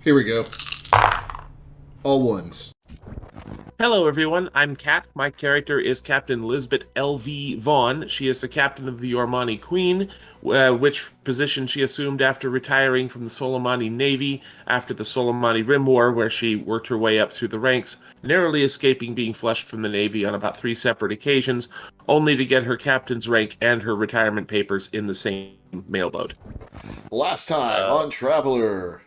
Here we go. All ones. Hello, everyone. I'm Kat. My character is Captain Lisbeth L.V. Vaughn. She is the captain of the Yormani Queen, which position she assumed after retiring from the Solomani Navy after the Solomani Rim War, where she worked her way up through the ranks, narrowly escaping being flushed from the Navy on about 3 separate occasions, only to get her captain's rank and her retirement papers in the same mailboat. Last time on Traveller.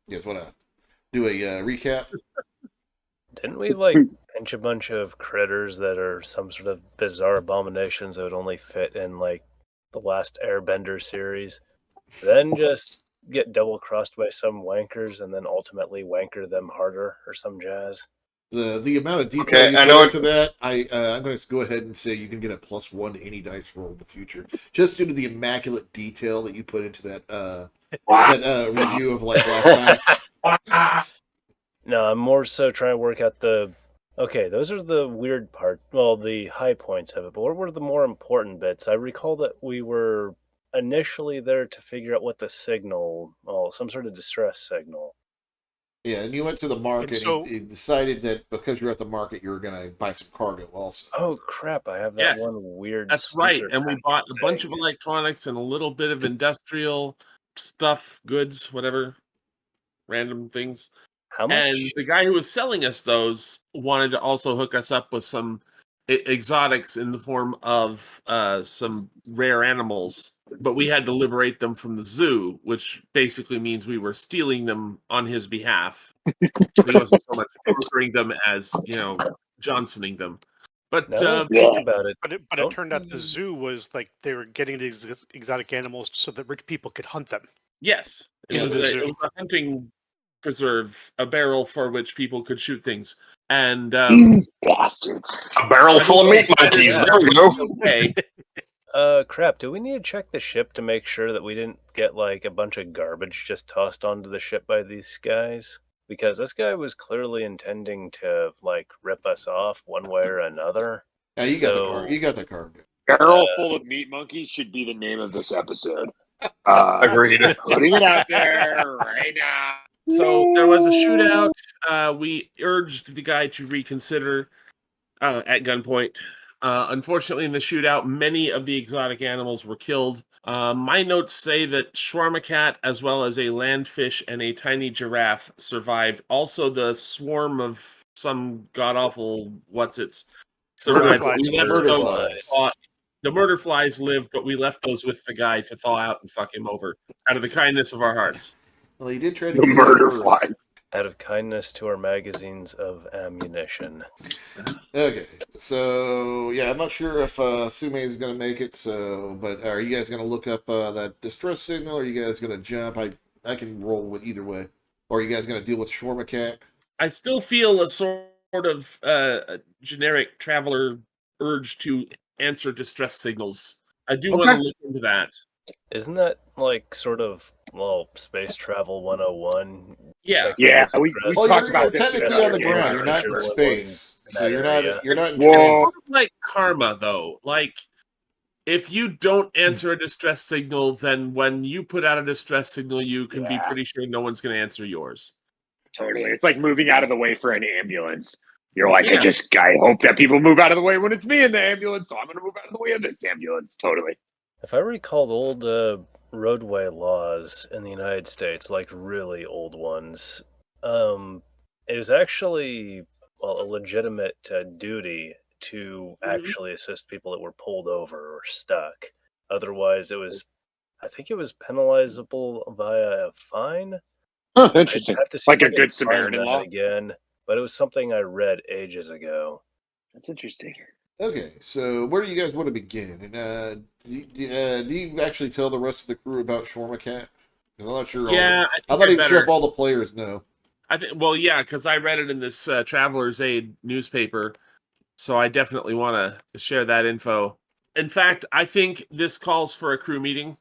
You guys want to do a recap? Didn't we, pinch a bunch of critters that are some sort of bizarre abominations that would only fit in, the last Airbender series? Then just get double-crossed by some wankers and then ultimately wanker them harder or some jazz? The amount of detail you put into that, I'm going to go ahead and say you can get a +1 to any dice roll in the future, just due to the immaculate detail that you put into that review of last night. No, I'm more so trying to work out those are the weird part, the high points of it, but what were the more important bits? I recall that we were initially there to figure out what the signal, some sort of distress signal. Yeah, and you went to the market and you decided that because you're at the market, you were going to buy some cargo also. Oh, crap, I have that one weird... That's right, and we bought a bunch of electronics and a little bit of industrial stuff, goods, whatever, random things. How much? And the guy who was selling us those wanted to also hook us up with some exotics in the form of some rare animals, but we had to liberate them from the zoo, which basically means we were stealing them on his behalf. He wasn't so much brokering them as, Johnsoning them. But think about it. But it turned out the zoo was they were getting these exotic animals so that rich people could hunt them. Yes, it was a hunting preserve, a barrel for which people could shoot things. And these bastards. A barrel full of meat monkeys. There we go. Okay. Crap, do we need to check the ship to make sure that we didn't get a bunch of garbage just tossed onto the ship by these guys? Because this guy was clearly intending to rip us off one way or another. Yeah, you got the car. You got the cargo. Barrel full of meat monkeys should be the name of this episode. Agreed. Putting it out there right now. So there was a shootout. We urged the guy to reconsider at gunpoint. Unfortunately, in the shootout, many of the exotic animals were killed. My notes say that Shawarma Cat, as well as a landfish and a tiny giraffe, survived. Also, the swarm of some god-awful survived. The murder flies lived, but we left those with the guy to thaw out and fuck him over out of the kindness of our hearts. Well, he did try to the murder flies. Out of kindness to our magazines of ammunition. Okay, so I'm not sure if Sume is going to make it. But are you guys going to look up that distress signal? Or are you guys going to jump? I can roll with either way. Or are you guys going to deal with Shawarma Cat? I still feel a sort of generic traveler urge to answer distress signals. I do want to look into that. Isn't that sort of space travel 101? Yeah, we talked about this. You're technically on the ground. You're not in space, so you're not in. It's sort of like karma, though. If you don't answer a distress signal, then when you put out a distress signal, you can be pretty sure no one's going to answer yours. Totally, it's like moving out of the way for an ambulance. You're I hope that people move out of the way when it's me in the ambulance, so I'm going to move out of the way of this ambulance. Totally. If I recall the old roadway laws in the United States, really old ones, it was actually a legitimate duty to actually assist people that were pulled over or stuck. Otherwise, I think it was penalizable via a fine. Oh, interesting. Like a Good Samaritan law again, but it was something I read ages ago. That's interesting. Okay, so where do you guys want to begin? And do you actually tell the rest of the crew about Shawarma Cat? I'm not sure. Yeah, I'm not even sure if all the players know. I think. Well, yeah, because I read it in this Traveler's Aid newspaper, so I definitely want to share that info. In fact, I think this calls for a crew meeting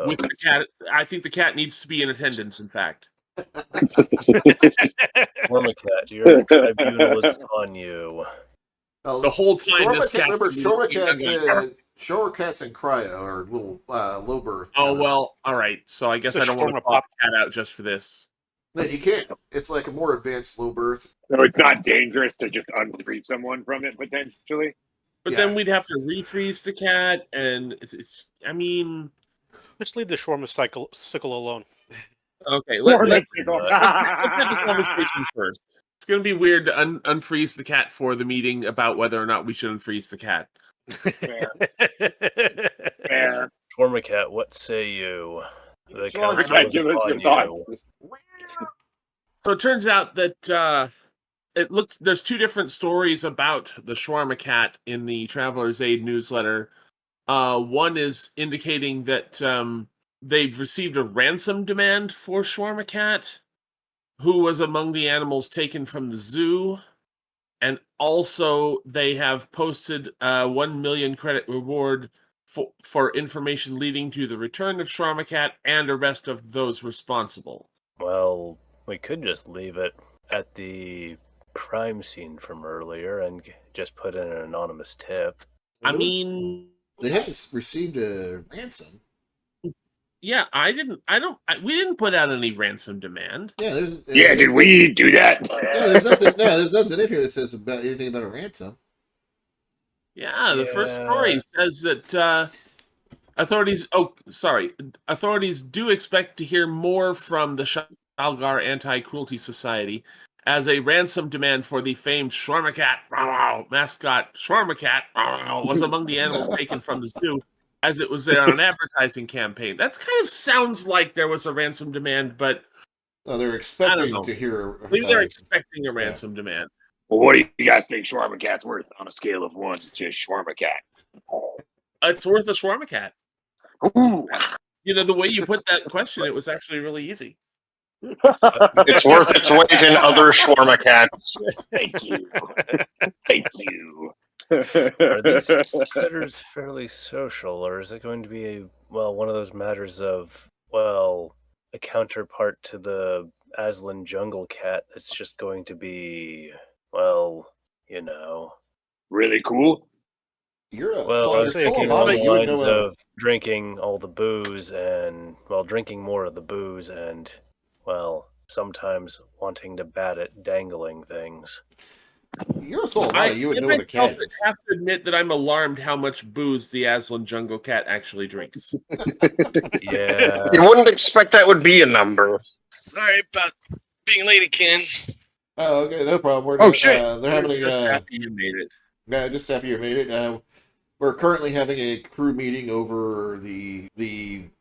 with the cat. I think the cat needs to be in attendance. In fact. Shawarma Cat, your tribunal is upon you. The whole time this cat. Shawarma Cat said Shower cats and cryo are little low birth. Oh, well, all right. So I guess The I don't want to shawarma pop pop. cat out just for this. Then you can't. It's like a more advanced low birth. So it's not dangerous to just unfree someone from it, potentially? But Yeah. then we'd have to refreeze the cat, and I mean, Just leave the shawarma sickle alone. okay, Or let's the have the conversation first. It's going to be weird to unfreeze the cat for the meeting about whether or not we should unfreeze the cat. Fair. Fair. Shawarma Cat, what say you? The Shawarma council Cat, is give us upon your you. thoughts. So it turns out that there's two different stories about the Shawarma Cat in the Traveler's Aid newsletter. One is indicating that they've received a ransom demand for Shawarma Cat, who was among the animals taken from the zoo. And also they have posted a 1 million credit reward for information leading to the return of Shawarma Cat and arrest of those responsible. Well, we could just leave it at the crime scene from earlier and just put in an anonymous tip. I mean, They haven't received a ransom. yeah, we didn't put out any ransom demand. Yeah, Yeah, did we do that? Yeah, there's nothing. No, there's nothing in here that says about anything about a ransom. Yeah, the first Yeah. story says that authorities do expect to hear more from the Shalgar Anti-Cruelty Society as a ransom demand for the famed Shawarma Cat Rhow Rhow mascot Shawarma Cat Rhow Rhow was among the animals taken from the zoo, as it was on an advertising campaign. That kind of sounds like there was a ransom demand, but No, they're I don't expecting know. to hear. Maybe they're expecting a ransom demand. Well, what do you guys think Shawarma Cat's worth on a scale of 1 to Shawarma Cat? It's worth a Shawarma Cat. Ooh. You know, the way you put that question, it was actually really easy. It's worth its weight in other shawarma cats. Thank you. Thank you. Are these critters fairly social, or is it going to be one of those matters of, a counterpart to the Aslan jungle cat that's just going to be, Really cool? You're a Well, I was thinking along Solomani, the you would lines know. of drinking all the booze and, drinking more of the booze and, sometimes wanting to bat at dangling things. You're a Solomani, you would know what a cat is. I have to admit that I'm alarmed how much booze the Aslan jungle cat actually drinks. Yeah. You wouldn't expect that would be a number. Sorry about being late again. Oh, okay, no problem. They're having Just a. happy you made it. Yeah, just happy you made it. We're currently having a crew meeting over the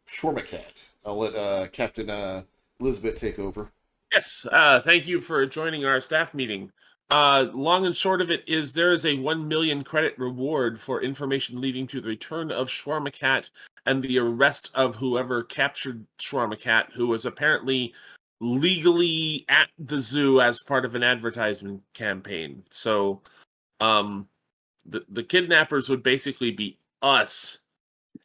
Shawarma Cat. I'll let Captain Elizabeth take over. Yes, thank you for joining our staff meeting. Long and short of it is there is a 1 million credit reward for information leading to the return of Shawarma Cat and the arrest of whoever captured Shawarma Cat, who was apparently legally at the zoo as part of an advertisement campaign. So, the kidnappers would basically be us.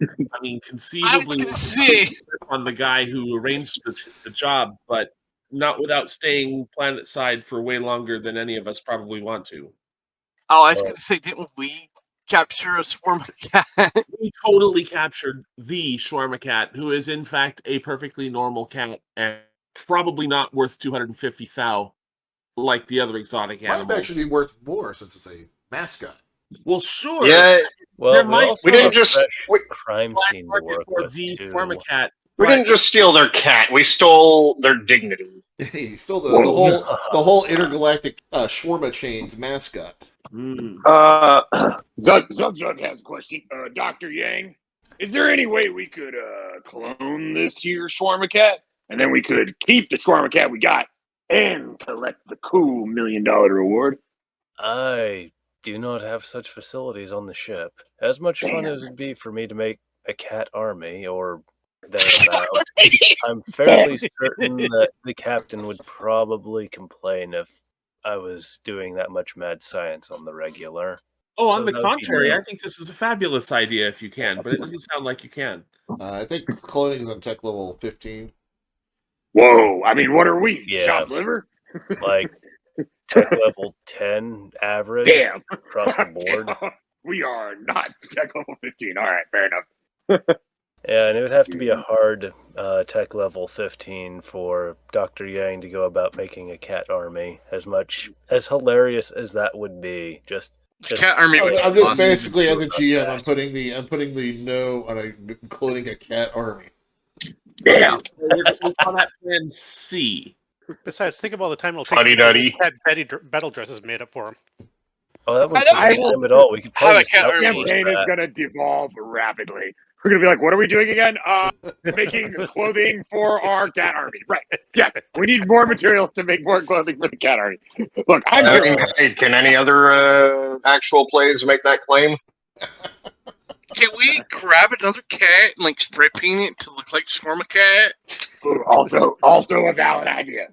I mean, I was conceivably gonna say, on the guy who arranged the job, but not without staying planet side for way longer than any of us probably want to. didn't we capture a Shawarma Cat? We totally captured the Shawarma Cat, who is in fact a perfectly normal cat and probably not worth 250 thou like the other exotic Might animals. actually be worth more since it's a mascot. Well, sure. Yeah, Well, There we might- also we didn't have a just fresh we, crime Black scene to market work for with, the too. Shawarma Cat. we didn't just steal their cat. We stole their dignity. He stole the Whoa. whole intergalactic shawarma chain's mascot. Mm. Zug has a question. Dr. Yang, is there any way we could clone this here Shawarma Cat? And then we could keep the Shawarma Cat we got and collect the cool $1 million reward? I do not have such facilities on the ship. As much fun Damn. as it would be for me to make a cat army or thereabout, I'm fairly certain that the captain would probably complain if I was doing that much mad science on the regular. Oh, So on the that would be contrary, no. I think this is a fabulous idea if you can, but it doesn't sound like you can. I think cloning is on tech level 15. Whoa, I mean, what are we? Yeah. Chopped liver? Like tech level 10 average Damn. across the board. we are not tech level 15. All right, fair enough. Yeah, and it would have to be a hard tech level 15 for Dr. Yang to go about making a cat army. As hilarious as that would be, just Cat army would I'm be just awesome. basically as a About GM, that. I'm putting the no on including a cat army. Damn. So we'll call that plan C. Besides, think of all the time it'll take Fuddy to get duddy. that battle dresses made up for him. Oh, that wouldn't I take don't time at all. We could have probably a cat army. outsource Campaign is that. going to devolve rapidly. We're going to be like, what are we doing again? Making clothing for our cat army. Right. Yes. We need more materials to make more clothing for the cat army. Look, I'm I here. mean, hey, can any other actual plays make that claim? Can we grab another cat and like spray paint it to look like Shawarma Cat? Ooh, also a valid idea.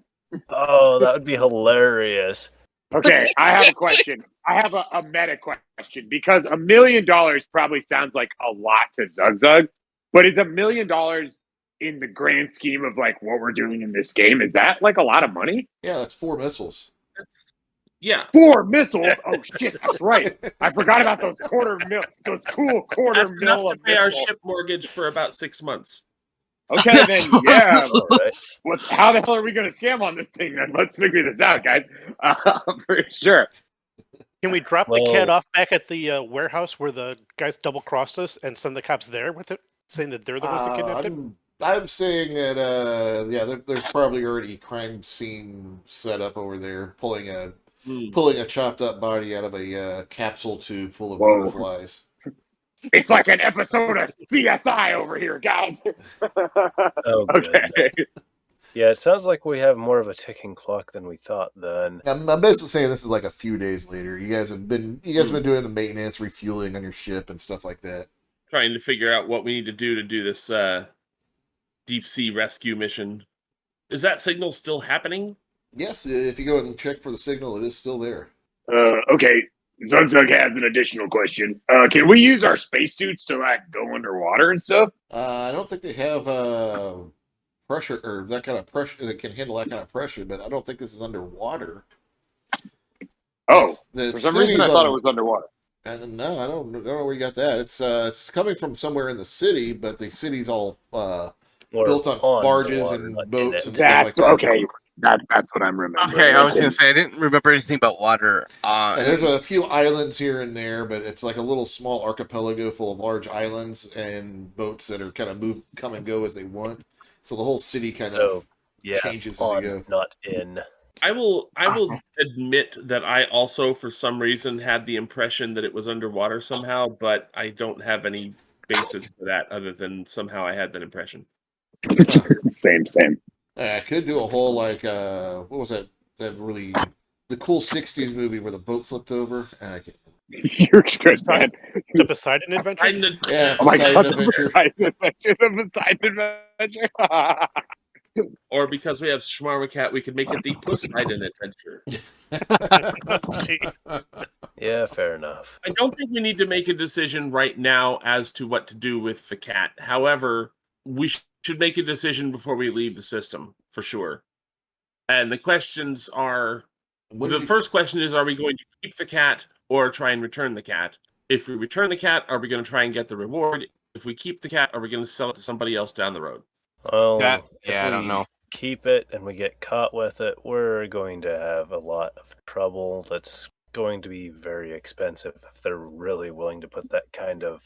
Oh, that would be hilarious. Okay, I have a question. I have a meta question because $1 million probably sounds like a lot to Zug Zug, but is $1 million in the grand scheme of like what we're doing in this game? Is that like a lot of money? Yeah, that's 4 missiles. Yeah. 4 missiles? Oh shit, that's right. I forgot about those those cool quarter That's enough mil to of pay our missiles. ship mortgage for about 6 months. Okay, then yeah. All right. How the hell are we going to scam on this thing then? Let's figure this out, guys. For sure. Can we drop the cat Well- off back at the warehouse where the guys double crossed us and send the cops there with it, saying that they're the ones that kidnapped him? I'm saying that there's probably already a crime scene set up over there, pulling a chopped up body out of a capsule tube full of Whoa. butterflies. It's like an episode of CSI over here, guys. Oh, Okay. goodness. Yeah, it sounds like we have more of a ticking clock than we thought then. I'm basically saying this is like a few days later. You guys have been doing the maintenance, refueling on your ship and stuff like that. Trying to figure out what we need to do this deep sea rescue mission. Is that signal still happening? Yes, if you go and check for the signal, it is still there. Okay. Zug Zug has an additional question. Can we use our spacesuits to like go underwater and stuff? I don't think they have pressure or that kind of pressure that can handle that kind of pressure, but I don't think this is underwater. Oh, The for some reason I thought it was underwater. No, I don't know where you got that. It's coming from somewhere in the city, but the city's all Or built on the barges water, and not in boats it. and stuff like that. Okay. That's what I'm remembering. Okay, I was gonna say I didn't remember anything about water. And there's a few islands here and there, but it's like a little small archipelago full of large islands and boats that are kind of come and go as they want. So the whole city kind of changes as you go. Not in. I will admit that I also, for some reason, had the impression that it was underwater somehow, but I don't have any basis for that other than somehow I had that impression. Same. I could do a whole like what was that really the cool '60s movie where the boat flipped over? I can't. You're good, man. The Poseidon Adventure? Yeah, Oh my Poseidon god, Adventure. the Poseidon Adventure. Or because we have Shawarma Cat, we could make it the Poseidon Adventure. Yeah, fair enough. I don't think we need to make a decision right now as to what to do with the cat. However, we should make a decision before we leave the system, for sure. And the questions are... first question is, are we going to keep the cat or try and return the cat? If we return the cat, are we going to try and get the reward? If we keep the cat, are we going to sell it to somebody else down the road? Well, I don't know. Keep it and we get caught with it, we're going to have a lot of trouble. That's going to be very expensive if they're really willing to put that kind of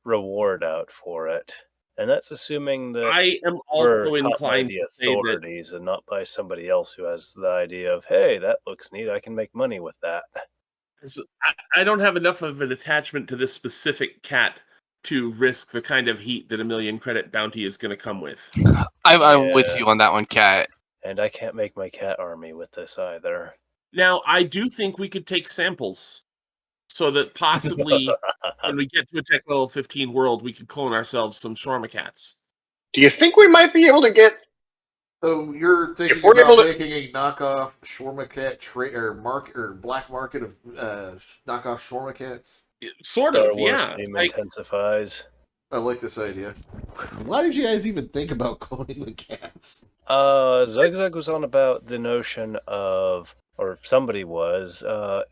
reward out for it. And that's assuming that I am we're also caught by inclined the to say that authorities and not by somebody else who has the idea of, hey, that looks neat, I can make money with that. I don't have enough of an attachment to this specific cat to risk the kind of heat that a 1 million credit bounty is going to come with. I'm with you on that one, Cat. And I can't make my cat army with this either. Now, I do think we could take samples so that possibly when we get to a tech level 15 world, we could clone ourselves some Shawarma Cats. Do you think we might be able to get? So you're thinking we're about able to- making a knockoff Shawarma Cat black market of knockoff Shawarma Cats? Sort Star of, Wars yeah. theme Like, intensifies. I like this idea. Why did you guys even think about cloning the cats? Zug Zug was on about the notion of or somebody was,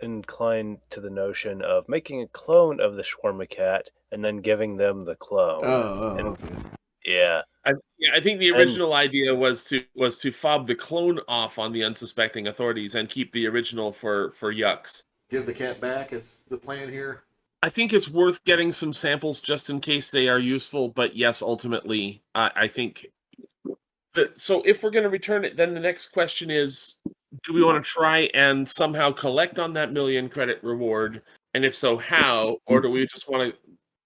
inclined to the notion of making a clone of the Shawarma Cat and then giving them the clone. Okay. Yeah. I think the And- original idea was to fob the clone off on the unsuspecting authorities and keep the original for yucks. Give the cat back is the plan here. I think it's worth getting some samples just in case they are useful, but yes, ultimately, I think that. So if we're going to return it, then the next question is, do we want to try and somehow collect on that 1,000,000 credit reward? And if so, how? Or do we just want to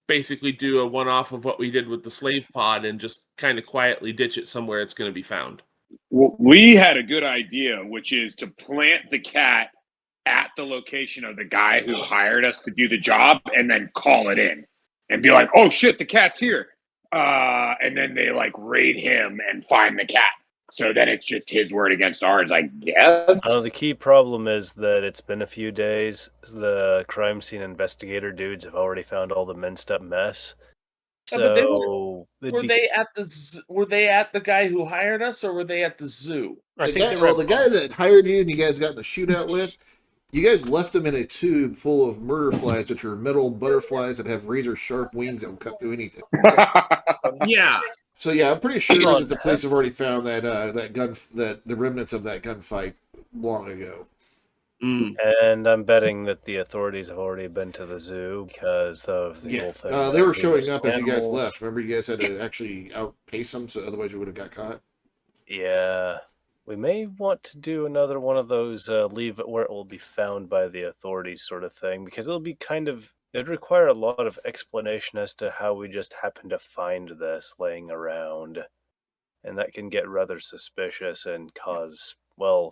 basically do a one-off of what we did with the slave pod and just kind of quietly ditch it somewhere it's going to be found? Well, we had a good idea, which is to plant the cat at the location of the guy who hired us to do the job and then call it in and be like, oh shit, the cat's here. And then they like raid him and find the cat. So then it's just his word against ours, I guess. The key problem is that it's been a few days. The crime scene investigator dudes have already found all the minced up mess. Yeah, but they So Were they at the guy who hired us, or were they at the zoo? I The think guy, they were the guy that hired you and you guys got in the shootout with, you guys left him in a tube full of murder flies, which are metal butterflies that have razor sharp wings that will cut through anything. Yeah. So yeah, I'm pretty sure that the police have already found that the remnants of that gunfight long ago. Mm. And I'm betting that the authorities have already been to the zoo because of the whole thing. They were showing up as you guys animals. left. Remember, you guys had to actually outpace them, so otherwise you would have got caught. Yeah. We may want to do another one of those leave it where it will be found by the authorities sort of thing, because it'd require a lot of explanation as to how we just happen to find this laying around. And that can get rather suspicious and cause,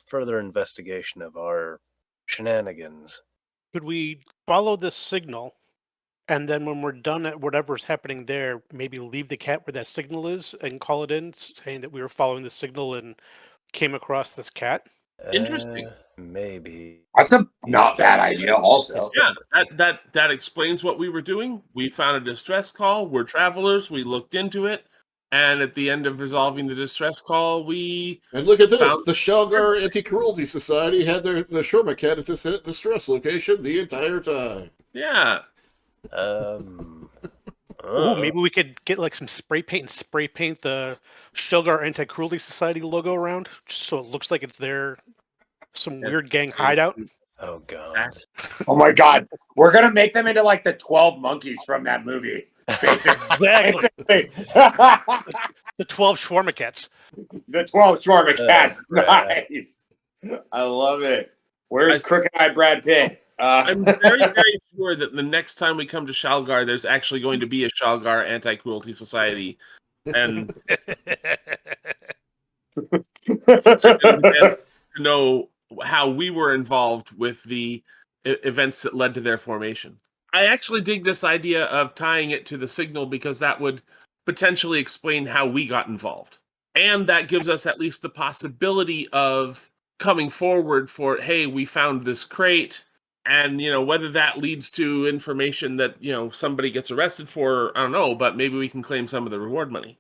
further investigation of our shenanigans. Could we follow this signal, and then when we're done at whatever's happening there, maybe leave the cat where that signal is and call it in, saying that we were following the signal and came across this cat? Interesting. Maybe. That's a not bad idea also. Yeah, that explains what we were doing. We found a distress call. We're travelers. We looked into it, and at the end of resolving the distress call, we And look at this: found- the Shalgar Anti-Cruelty Society had the Shawarma Cat at this distress location the entire time. yeah. Ooh, maybe we could get like some spray paint and spray paint the Sugar Anti-Cruelty Society logo around, just so it looks like it's there, some weird gang hideout. Oh god. Oh my god, we're gonna make them into like the 12 monkeys from that movie, basically. Exactly. The 12 Shawarma Cats. The 12 Shawarma Cats. Right. Nice. I love it. Where's Crooked Eye Brad Pitt? I'm very, very sure that the next time we come to Shalgar, there's actually going to be a Shalgar Anti-Cruelty Society, and to know how we were involved with the events that led to their formation. I actually dig this idea of tying it to the signal because that would potentially explain how we got involved. And that gives us at least the possibility of coming forward for, hey, we found this crate. And, whether that leads to information that, somebody gets arrested for, I don't know, but maybe we can claim some of the reward money.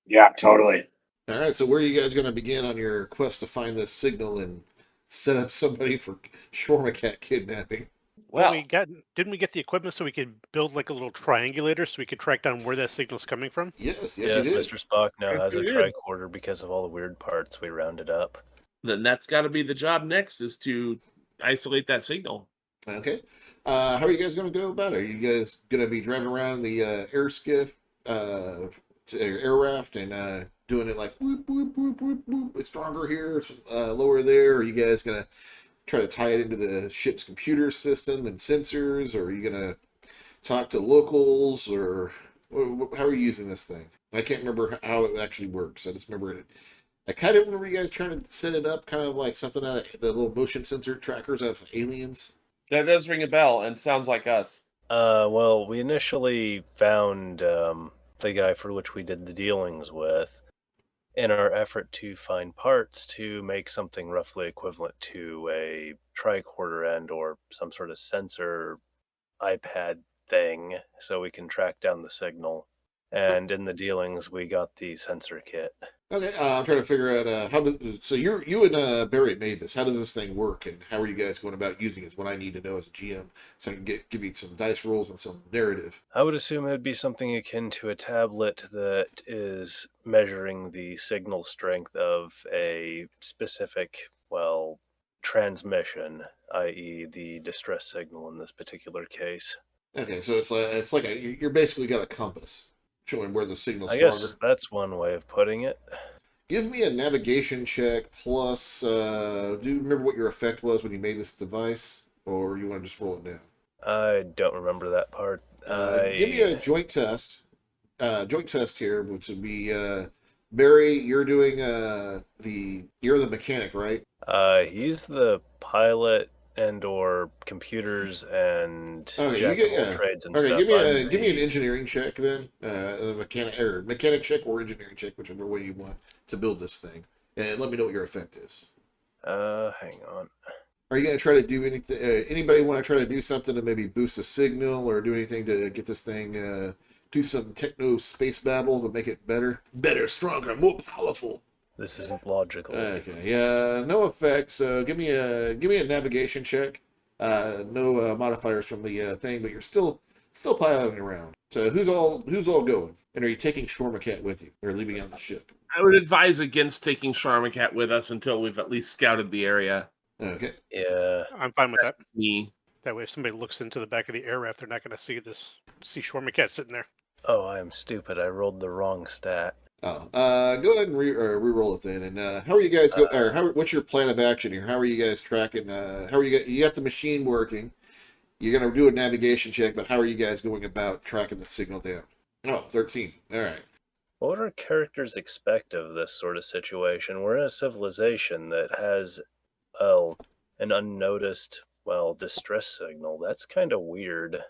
Yeah, totally. All right, so where are you guys going to begin on your quest to find this signal and set up somebody for Shawarma Cat kidnapping? Well, didn't we get the equipment so we could build like a little triangulator so we could track down where that signal's coming from? Yes, you Yes, did. Mr. Spock now has a You did. tricorder because of all the weird parts we rounded up. Then that's got to be the job next, is to isolate that signal. Okay. How are you guys going to go about it? Are you guys going to be driving around the air skiff, air raft, and doing it like whoop, whoop, whoop, whoop, whoop, it's stronger here, it's lower there? Or are you guys going to try to tie it into the ship's computer system and sensors? Or are you going to talk to locals? Or how are you using this thing? I can't remember how it actually works. I just remember it. I kind of remember you guys trying to set it up kind of like something out of the little motion sensor trackers of Aliens. That does ring a bell and sounds like us. We initially found the guy for which we did the dealings with in our effort to find parts to make something roughly equivalent to a tricorder and or some sort of sensor iPad thing so we can track down the signal. And in the dealings, we got the sensor kit. Okay, I'm trying to figure out how does so you and Barry made this. How does this thing work, and how are you guys going about using it? Is what I need to know as a GM, so I can give you some dice rolls and some narrative. I would assume it'd be something akin to a tablet that is measuring the signal strength of a specific, well, transmission, i.e., the distress signal in this particular case. Okay, so it's like you're basically got a compass showing where the signal's I stronger. guess that's one way of putting it. Give me a navigation check plus. Do you remember what your effect was when you made this device, or you want to just roll it down? I don't remember that part. Give me a joint test. Joint test here, which would be Barry. You're doing you're the mechanic, right? He's the pilot and/or computers and jack of all trades and stuff. Give me an engineering check then. A mechanic check or engineering check, whichever way you want to build this thing, and let me know what your effect is. Hang on. Are you going to try to do anything? Anybody want to try to do something to maybe boost the signal or do anything to get this thing, do some techno space babble to make it better? Better, stronger, more powerful. This isn't logical. Okay, yeah, no effects. So give me a navigation check. No modifiers from the thing, but you're still piloting around. So who's all going? And are you taking Shawarma Cat with you? Or leaving it on the ship? I would advise against taking Shawarma Cat with us until we've at least scouted the area. Okay. Yeah. I'm fine with that. Me. That way, if somebody looks into the back of the air raft, they're not going to see Shawarma Cat sitting there. Oh, I am stupid. I rolled the wrong stat. Oh, go ahead and re-roll it then. And how are you guys what's your plan of action here? How are you guys tracking? How are you got the machine working? You're gonna do a navigation check, but how are you guys going about tracking the signal down? Oh, 13. All right. What would our characters expect of this sort of situation? We're in a civilization that has, an unnoticed, distress signal. That's kind of weird.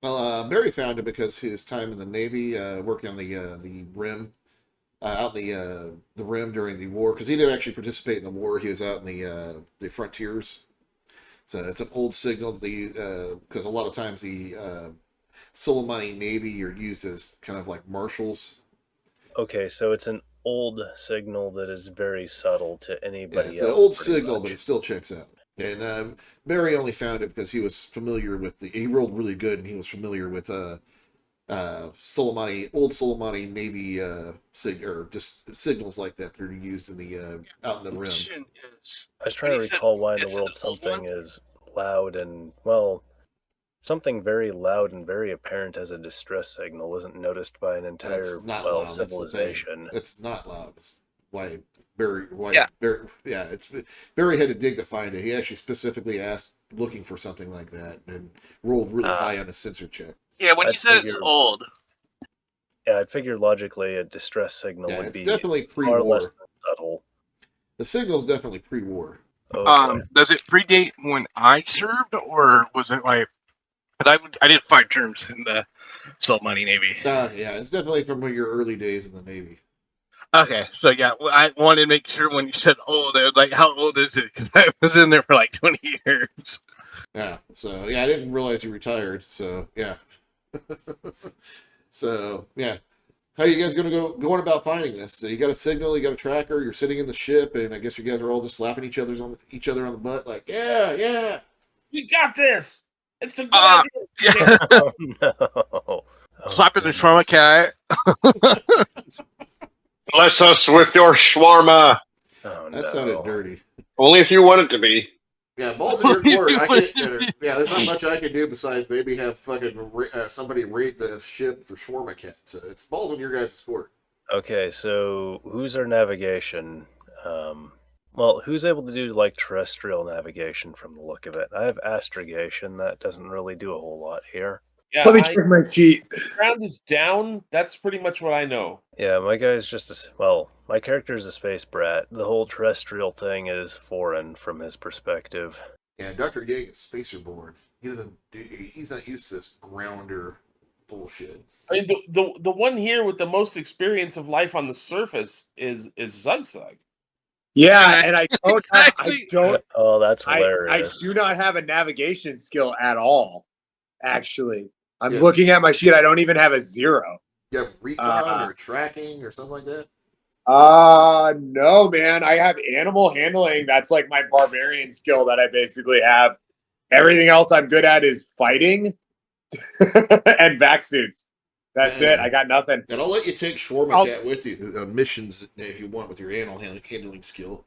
Well, Barry found it because his time in the Navy, working on the Rim, out in the Rim during the war, because he didn't actually participate in the war. He was out in the frontiers. So it's an old signal that because a lot of times the Solomani Navy are used as kind of like marshals. Okay, so it's an old signal that is very subtle to anybody else. It's an old signal, but it still checks out. And Barry only found it because he was familiar with he rolled really good, and he was familiar with old Solomani Navy signals like that are used in the out in the Rim. I was trying to recall why in the world something is loud and something very loud and very apparent as a distress signal wasn't noticed by an entire civilization. It's not loud. It's why Barry Barry had to dig to find it. He actually specifically asked looking for something like that and rolled really high on a sensor check. Yeah, when you said it's old. Yeah, I'd figure logically a distress signal would be definitely far pre-war. less than subtle. The signal's definitely pre-war. Okay. Does it predate when I served, or was it like? Because I did 5 terms in the Solomani Navy. Yeah, it's definitely from your early days in the Navy. Okay, so yeah, I wanted to make sure when you said old, I was like, how old is it? Because I was in there for like 20 years. Yeah, so yeah, I didn't realize you retired. So yeah, so yeah, how are you guys going about finding this? So you got a signal, you got a tracker, you're sitting in the ship, and I guess you guys are all just slapping each other on the butt, like yeah, we got this. It's a good idea. Yeah. Oh, no. Slapping the Shawarma Cat. Bless us with your shawarma. Oh, that sounded dirty. Only if you want it to be. Yeah, balls in your court. There's not much I can do besides maybe have fucking somebody raid the ship for Shawarma Cat. So it's balls in your guys' court. Okay, so who's our navigation? Who's able to do like terrestrial navigation from the look of it? I have astrogation. That doesn't really do a whole lot here. Yeah, Let me check my sheet. Ground is down. That's pretty much what I know. Yeah, my guy's my character is a space brat. The whole terrestrial thing is foreign from his perspective. Yeah, Dr. Yang is spacer born. He's not used to this grounder bullshit. I mean, the one here with the most experience of life on the surface is Zug. Yeah, and I don't. Exactly. Oh, that's hilarious. I do not have a navigation skill at all. Actually, I'm Yes. looking at my sheet. I don't even have a 0. You have recon or tracking or something like that? No, man. I have animal handling. That's like my barbarian skill that I basically have. Everything else I'm good at is fighting and vac suits. That's it. I got nothing. And I'll let you take Shawarma Cat with you on missions if you want with your animal handling skill.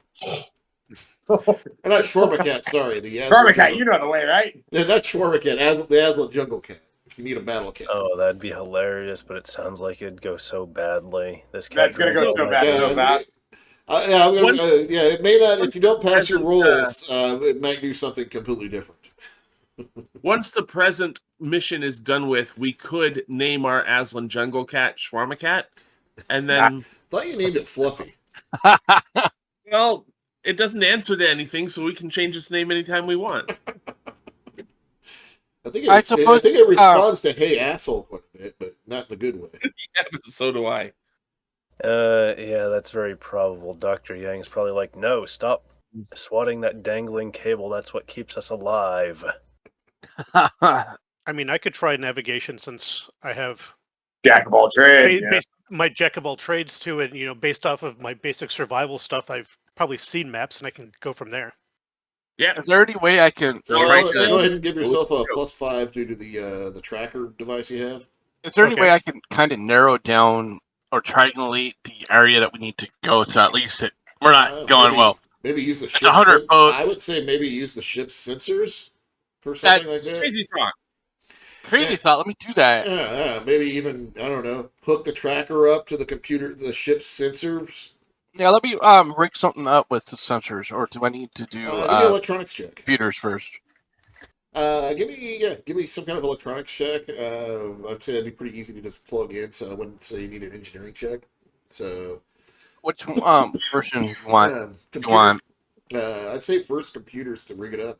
Or not Shawarma Cat, sorry. The Shawarma Cat, you know the way, right? Yeah, not Shawarma Cat, the Aslan Jungle Cat. If you need a battle cat. Oh, that'd be hilarious, but it sounds like it'd go so badly. This cat That's gonna go so bad so fast. It may not. If you don't pass your rolls, it might do something completely different. Once the present mission is done with, we could name our Aslan Jungle Cat Shawarma Cat, and then. Thought you named it Fluffy. Well, it doesn't answer to anything, so we can change its name anytime we want. I think it responds to "Hey asshole" quite a bit, but not in a good way. Yeah, but so do I. Yeah, that's very probable. Dr. Yang's probably like, no, stop swatting that dangling cable. That's what keeps us alive. I mean, I could try navigation since I have Jack of all trades. My jack of all trades too, and based off of my basic survival stuff, I've probably seen maps, and I can go from there. Yeah. Is there any way I can go ahead and give yourself a +5 due to the tracker device you have? Is there any way I can kind of narrow down or triangulate the area that we need to go to at least we're not going Maybe use the ship's 100 boats. I would say maybe use the ship's sensors for something like that. Crazy thought. Crazy thought. Let me do that. Yeah, maybe even I don't know, hook the tracker up to the ship's sensors. Yeah, let me rig something up with the sensors, or do I need to do give me an electronics check. Computers first. Give me some kind of electronics check. I'd say that'd be pretty easy to just plug in, so I wouldn't say you need an engineering check. So, which version you want? I'd say first computers to rig it up.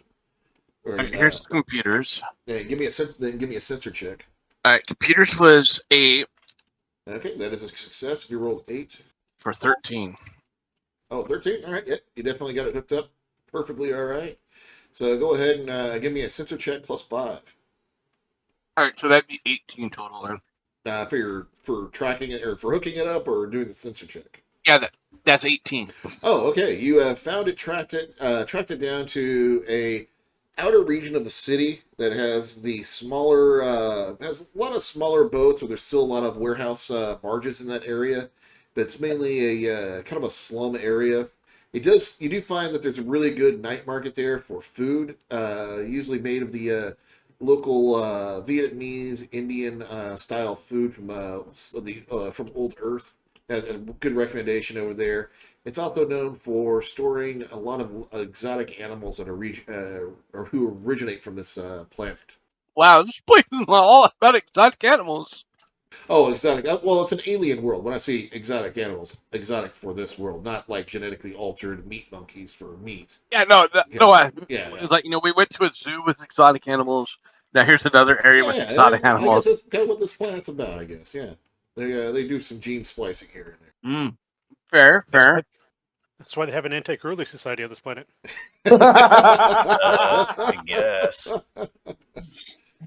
Here's the computers. Yeah, give me a sensor check. All right, computers was 8. Okay, that is a success. If you rolled 8 for 13. Oh, 13. All right, yeah, you definitely got it hooked up perfectly. All right. So go ahead and give me a sensor check +5. All right, so that'd be 18 total then. For tracking it or for hooking it up or doing the sensor check. Yeah, that's 18. Oh, okay. You have found it, tracked it down to a outer region of the city that has has a lot of smaller boats, where there's still a lot of warehouse barges in that area. But it's mainly a kind of a slum area. You do find that there's a really good night market there for food, usually made of the local Vietnamese, Indian style food from Old Earth. That's a good recommendation over there. It's also known for storing a lot of exotic animals that or who originate from this planet. Wow, this place is all about exotic animals. Oh, exotic. Well, it's an alien world. When I say exotic animals, exotic for this world, not like genetically altered meat monkeys for meat. Yeah, no. Yeah. It's like, we went to a zoo with exotic animals. Now here's another area with exotic animals. I guess that's kind of what this planet's about, I guess, yeah. They do some gene splicing here and there. Fair. That's why they have an anti-cruelty society on this planet. I guess.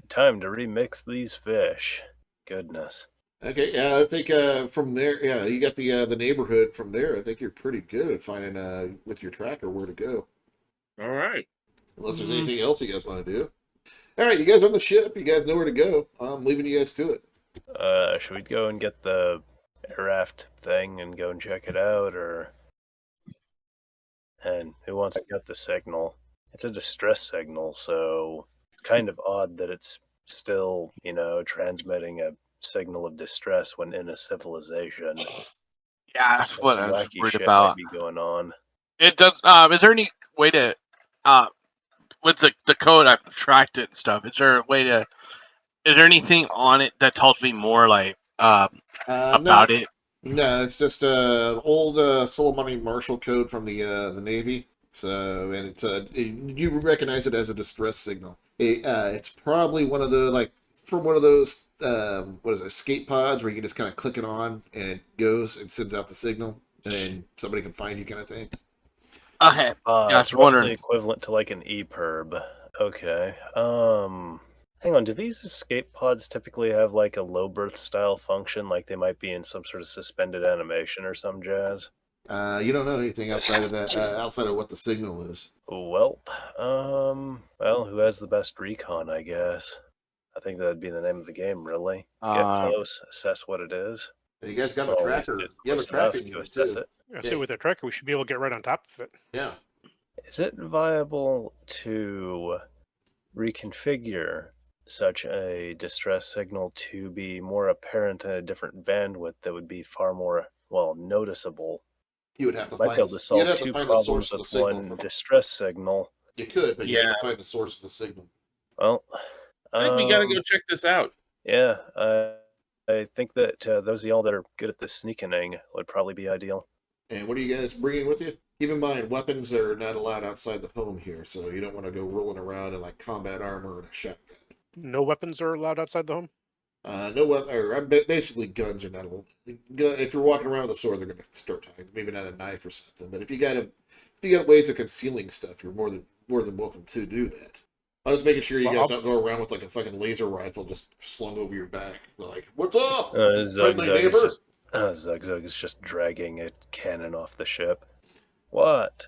Time to remix these fish. Goodness. Okay, yeah, I think from there, yeah, you got the neighborhood from there. I think you're pretty good at finding with your tracker where to go. All right. Unless there's anything else you guys want to do. All right, you guys on the ship. You guys know where to go. I'm leaving you guys to it. Should we go and get the air raft thing and go and check it out, or? And who wants to get the signal? It's a distress signal, so it's kind of odd that it's still, transmitting a signal of distress when in a civilization. Yeah, that's what I was worried shit about. might be going on. It does. Is there any way to, with the code I've tracked it and stuff? Is there anything on it that tells me more about it? No, it's just an old Solomani Marshall code from the Navy. So, and you recognize it as a distress signal. It's probably one of the from one of those escape pods where you can just kind of click it on and it goes and sends out the signal, and then somebody can find you, kind of thing. Okay, it's roughly equivalent to like an EPIRB. Okay. Hang on, do these escape pods typically have like a low berth style function, like they might be in some sort of suspended animation or some jazz? You don't know anything outside of that, outside of what the signal is. Well, who has the best recon, I guess? I think that'd be the name of the game, really. Get close, assess what it is. And you guys got a Well, at least tracker. get You have a close enough tracking to unit assess too. it. I say with a tracker, we should be able to get right on top of it. Yeah. Is it viable to reconfigure such a distress signal to be more apparent in a different bandwidth that would be far more, well, noticeable? You would have to Might find be able to you'd solve have to two find the source problems of the with signal. one distress signal. You could, but you have Yeah. to find the source of the signal. Well, I think we gotta go check this out. Yeah, I think that those of y'all that are good at the sneaking would probably be ideal. And what are you guys bringing with you? Keep in mind, weapons are not allowed outside the home here, so you don't want to go rolling around in like combat armor and a shotgun. No weapons are allowed outside the home? No weapon, or basically guns are not allowed. If you're walking around with a sword, they're going to start talking. Maybe not a knife or something, but if you got ways of concealing stuff, you're more than welcome to do that. I'm just making sure you guys don't go around with like a fucking laser rifle just slung over your back. Like, what's up, friendly neighbor? Zug is just dragging a cannon off the ship. What?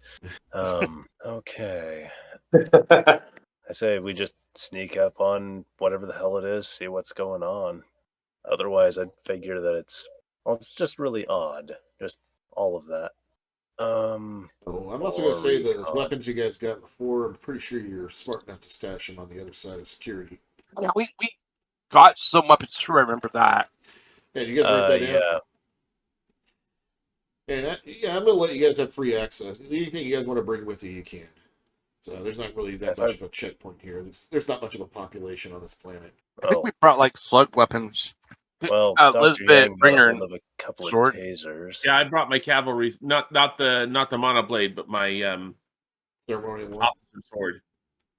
Okay. I say we just sneak up on whatever the hell it is, see what's going on. Otherwise, I'd figure that it's just really odd. Just all of that. I'm also going to say those weapons you guys got before, I'm pretty sure you're smart enough to stash them on the other side of security. Yeah, we got some weapons too. I remember that. Yeah, you guys write that down? Yeah. And I'm going to let you guys have free access. Anything you guys want to bring with you, you can. So there's not really that much of a checkpoint here. There's not much of a population on this planet. I think we brought like slug weapons. Well, Elizabeth, bring her of a couple sword. of tasers. Yeah, I brought my cavalry, not the monoblade, but my ceremonial one. Officer sword,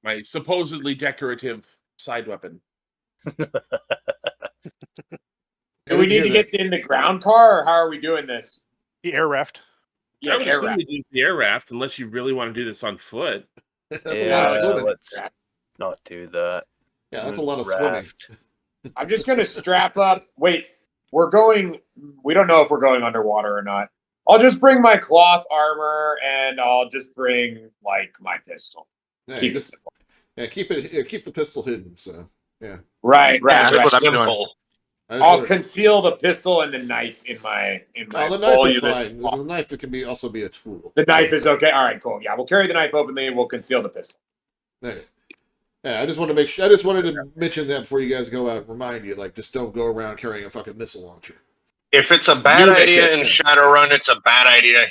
my supposedly decorative side weapon. Do we need to get in the ground car, or how are we doing this? The air raft. Yeah, I would assume we'd use the air raft, unless you really want to do this on foot. That's a lot of swimming. Let's not do that. Yeah, that's a lot of swimming. I'm just going to strap up. Wait, we don't know if we're going underwater or not. I'll just bring my cloth armor, and I'll just bring, like, my pistol. Yeah, keep it simple. Yeah, keep the pistol hidden, so, yeah. Right. That's what I'm doing. I'll conceal the pistol and the knife in my the knife is fine. The knife can also be a tool. The knife is okay. All right, cool. Yeah, we'll carry the knife openly and we'll conceal the pistol. Okay. Yeah, I just wanted to mention that before you guys go out and remind you, like, just don't go around carrying a fucking missile launcher. If it's a bad idea in Shadowrun, it's a bad idea.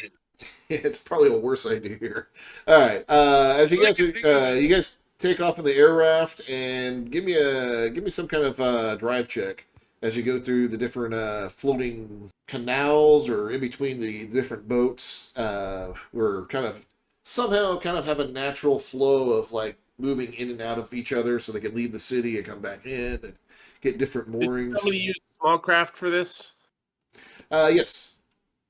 It's probably a worse idea here. All right, as you guys take off in the air raft and give me some kind of drive check as you go through the different floating canals or in between the different boats. We're somehow have a natural flow of like moving in and out of each other, so they can leave the city and come back in and get different moorings. Did somebody use small craft for this? Yes.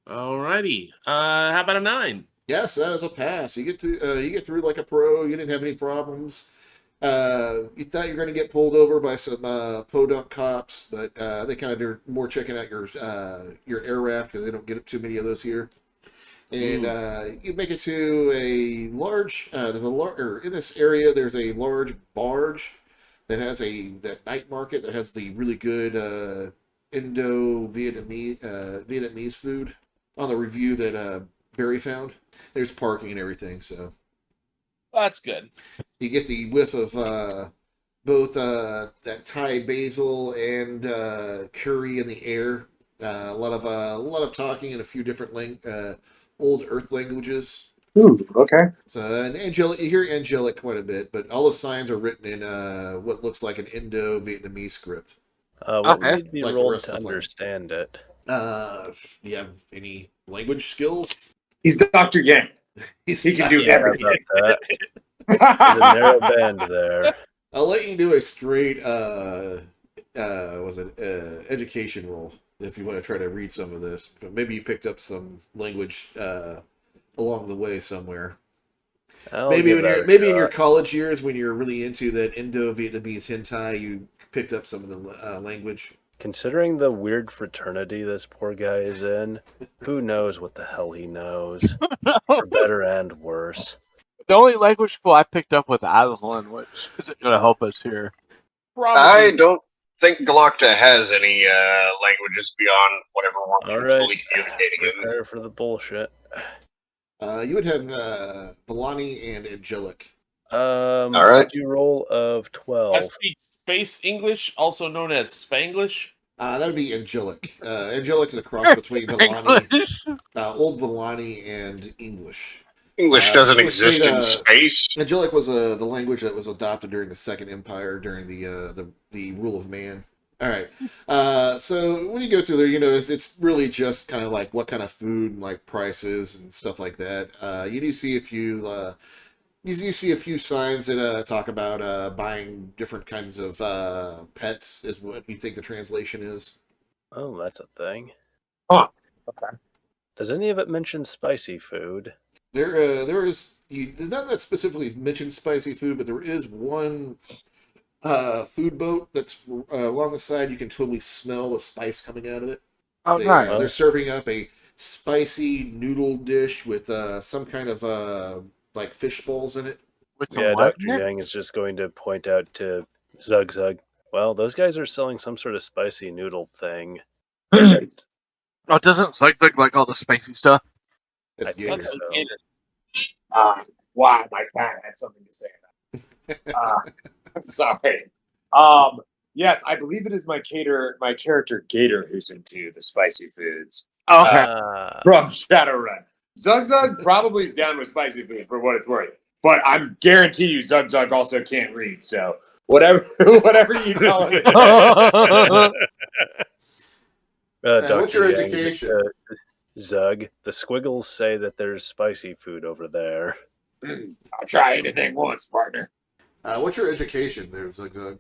Alrighty. How about a 9? Yes, that is a pass. You get through like a pro. You didn't have any problems. You thought you were going to get pulled over by some podunk cops, but they kind of are more checking out your air raft because they don't get too many of those here. And you make it to a large, in this area, there's a large barge that has that night market that has the really good Indo-Vietnamese food on the review that Barry found. There's parking and everything, so. That's good. You get the whiff of both that Thai basil and curry in the air. A lot of talking in a few different old Earth languages. Ooh, okay. So you hear angelic quite a bit, but all the signs are written in what looks like an Indo-Vietnamese script. What would you be Like the rolled rest to of the planet. understand it? Do you have any language skills? He's Dr. Yang. He can do everything. About that. There's a narrow band there. I'll let you do a straight education roll if you want to try to read some of this. But maybe you picked up some language along the way somewhere. Maybe in your college years when you're really into that Indo-Vietnamese hentai, you picked up some of the language. Considering the weird fraternity this poor guy is in, who knows what the hell he knows, for better and worse. The only language school I picked up with Aslan, which isn't going to help us here. Probably. I don't think Galacta has any languages beyond whatever we're mutually communicating in. Prepare for the bullshit. You would have Villani and Angelic. All right. Could you roll of 12? I speak space English, also known as Spanglish. That would be Angelic. Angelic is a cross between Villani, old Villani, and English. English doesn't exist in space. Angelic was the language that was adopted during the Second Empire during the rule of man. All right. So when you go through there, you notice it's really just kind of like what kind of food and like prices and stuff like that. You do see a few. You see a few signs that talk about buying different kinds of pets, is what you think the translation is. Oh, that's a thing. Huh. Okay. Does any of it mention spicy food? There is. There's not that specifically mentioned spicy food, but there is one food boat that's along the side. You can totally smell the spice coming out of it. Oh, nice. They're serving up a spicy noodle dish with some kind of like fish balls in it. Yeah, Dr. Yang is just going to point out to Zug Zug. Well, those guys are selling some sort of spicy noodle thing. Oh, doesn't Zug Zug like all the spicy stuff? It's Gator. Why my cat had something to say about it. Sorry. Yes, I believe it is my character Gator who's into the spicy foods. Oh, okay. From Shadowrun. Zug Zug probably is down with spicy food for what it's worth. But I guarantee you Zug Zug also can't read, so whatever you tell him. What's your Yang, education? Zug, the squiggles say that there's spicy food over there. I'll try anything once, partner. What's your education there, Zug Zug?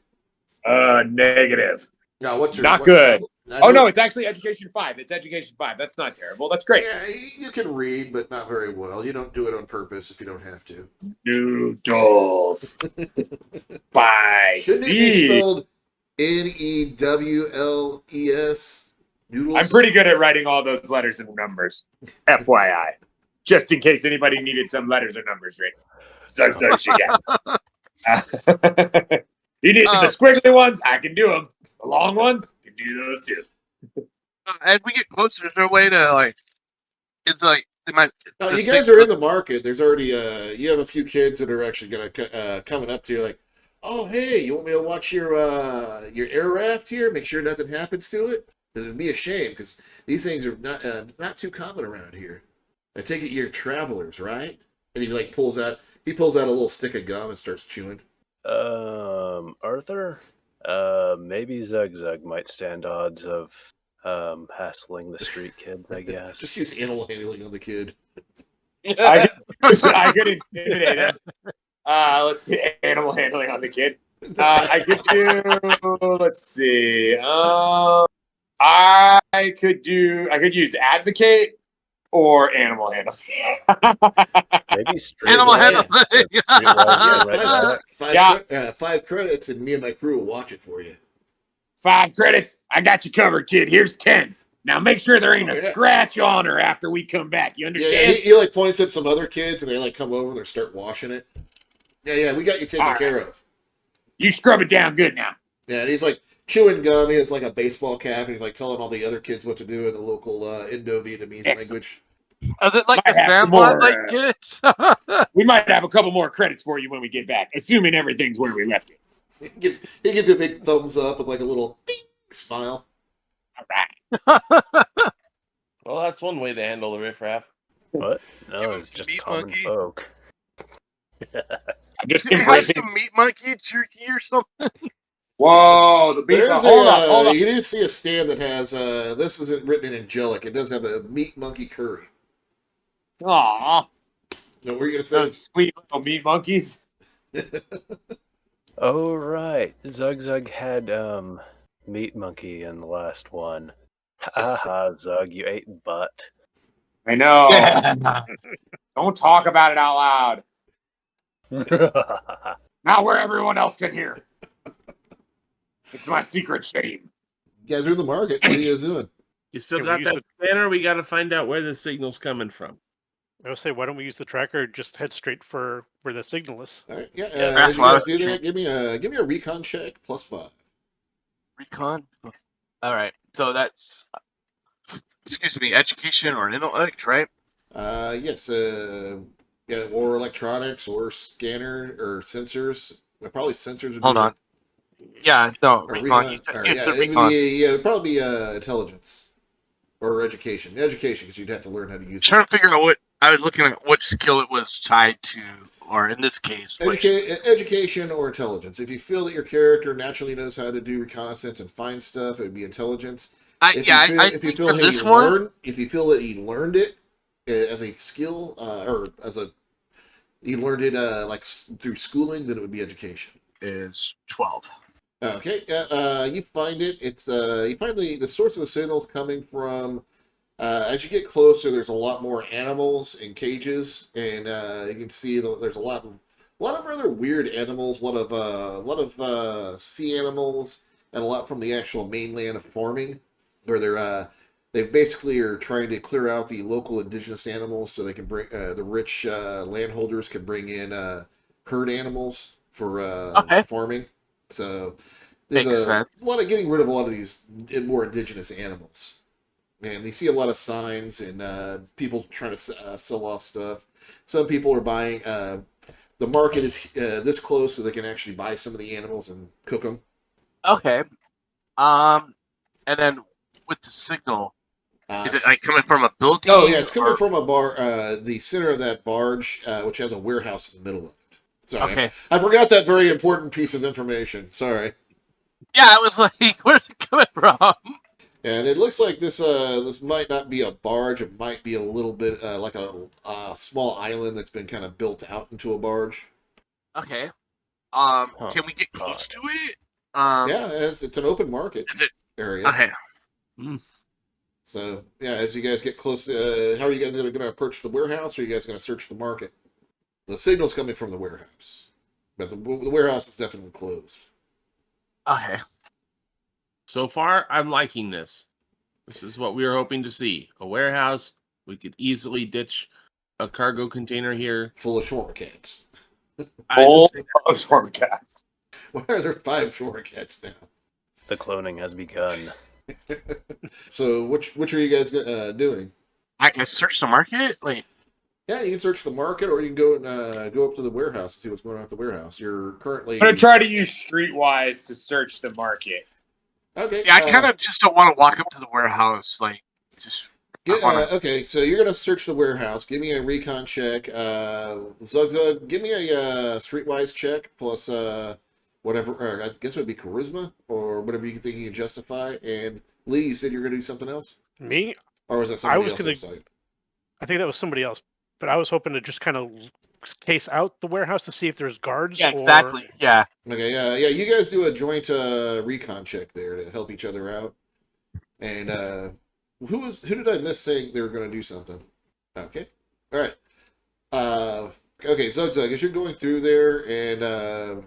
Negative. No, what's your Not good. No, no, it's actually Education 5. It's Education 5. That's not terrible. That's great. Yeah, you can read, but not very well. You don't do it on purpose if you don't have to. Noodles. By Shouldn't it C. be spelled Newles? Noodles? I'm pretty good at writing all those letters and numbers. FYI. Just in case anybody needed some letters or numbers written. Zug Zug should get. You need the squiggly ones? I can do them. The long ones? I can do those too. As we get closer, is there a way to like? It's like they might. No, you guys are in the market. There's already you have a few kids that are actually gonna coming up to you like, oh hey, you want me to watch your air raft here? Make sure nothing happens to it. Because it'd be a shame because these things are not too common around here. I take it you're travelers, right? And he like pulls out a little stick of gum and starts chewing. Arthur, maybe Zug Zug might stand odds of hassling the street kids, I guess. Just use animal handling on the kid. I could intimidate him. Let's see, animal handling on the kid. I could do. Let's see. I could use advocate or animal handling. Maybe straight Animal handling. Five credits, and me and my crew will watch it for you. 5 credits. I got you covered, kid. Here's 10. Now make sure there ain't a scratch on her after we come back. You understand? Yeah, he like points at some other kids, and they like come over and they start washing it. Yeah, we got you taken care of. You scrub it down good now. Yeah, and he's like chewing gum. He has like a baseball cap, and he's like telling all the other kids what to do in the local Indo-Vietnamese language. Is it like Might the have some Sandlot more, like kids? We might have a couple more credits for you when we get back, assuming everything's where we left it. He gives you a big thumbs up with like a little ding smile. All right. Well, that's one way to handle the riffraff. What? No, it's just meat common monkey. folk. I'm just Like impressing. a meat monkey jerky or something. Whoa, the beef. Hold on. You do see a stand that has this isn't written in Angelic. It does have a meat monkey curry. Aw, No, what were you gonna say? those sweet little meat monkeys. Oh, right. Zug Zug had meat monkey in the last one. Haha, Zug, you ate butt. I know. Don't talk about it out loud. Not where everyone else can hear. It's my secret shame. You guys are in the market. What are you guys doing? You still Yeah, we got use that scanner? We got to find out where the signal's coming from. I would say, why don't we use the tracker and just head straight for where the signal is? All right, yeah. that's As you what I guys was do that, give me a recon check +5. Recon. All right. So that's excuse me, education or intellect, right? Yes. Yeah, or electronics, or scanner, or sensors. Well, probably sensors would Hold be on. Yeah, no, or recon. You Or, said yeah, it would recon. be, yeah, it would probably be intelligence or education. Education, because you'd have to learn how to use Trying to figure out what I was looking at, what skill it was tied to, or in this case, education or intelligence. If you feel that your character naturally knows how to do reconnaissance and find stuff, it would be intelligence. If you feel that he learned it as a skill, or as a he learned it like through schooling, then it would be education. Is 12. Okay, you find it. It's you find the source of the signal coming from. As you get closer, there's a lot more animals in cages, and you can see there's a lot of rather weird animals, a lot of sea animals, and a lot from the actual mainland of farming, where they basically are trying to clear out the local indigenous animals so they can bring the rich landholders can bring in herd animals for farming. So there's a lot of getting rid of a lot of these more indigenous animals. And you see a lot of signs and people trying to sell off stuff. Some people are buying. The market is this close, so they can actually buy some of the animals and cook them. Okay. And then with the signal, is it like coming from a building? Oh yeah, it's coming from a bar. The center of that barge, which has a warehouse in the middle of it. Sorry, okay. I forgot that very important piece of information. Sorry. Yeah, I was like, where's it coming from? And it looks like this might not be a barge. It might be a little bit like a small island that's been kind of built out into a barge. Okay. Can we get close to it? Yeah, it's an open market area. Okay. So yeah, as you guys get close, how are you guys going to approach the warehouse, or are you guys going to search the market? The signal's coming from the warehouse, but the warehouse is definitely closed. Okay. So far, I'm liking this. This is what we were hoping to see. A warehouse. We could easily ditch a cargo container here. Full of shawarma cats. Full of shawarma cats. Why are there 5 shawarma cats now? The cloning has begun. So, which are you guys doing? I can search the market? Like, yeah, you can search the market, or you can go and go up to the warehouse and see what's going on at the warehouse. You're currently... I'm going to try to use Streetwise to search the market. Okay. Yeah, I kind of just don't want to walk up to the warehouse. Like, just... okay, so you're going to search the warehouse. Give me a recon check. Zug, give me a Streetwise check, plus whatever, or I guess it would be charisma, or whatever you think you can justify. And Lee, you said you were going to do something else? Me? Or was that somebody else? I think that was somebody else. But I was hoping to just kind of case out the warehouse to see if there's guards. Yeah, exactly. Yeah. Okay, yeah. You guys do a joint recon check there to help each other out. And who did I miss saying they were going to do something? Okay, all right. Okay, Zug, as you're going through there, and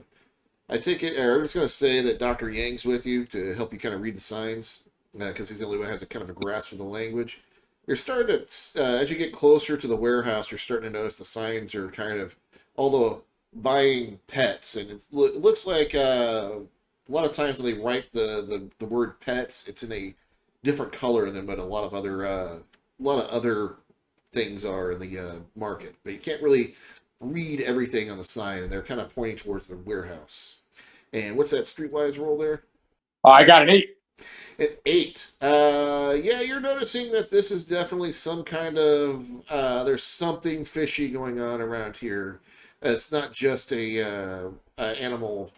I take it, or I'm just going to say that Dr. Yang's with you to help you kind of read the signs, because he's the only one who has a kind of a grasp of the language. You're starting to, as you get closer to the warehouse, you're starting to notice the signs are kind of, although buying pets, and it looks like a lot of times when they write the word pets, it's in a different color than what a lot of other things are in the market. But you can't really read everything on the sign, and they're kind of pointing towards the warehouse. And what's that Streetwise roll there? I got an 8. An 8. Yeah, you're noticing that this is definitely some kind of there's something fishy going on around here. It's not just a animal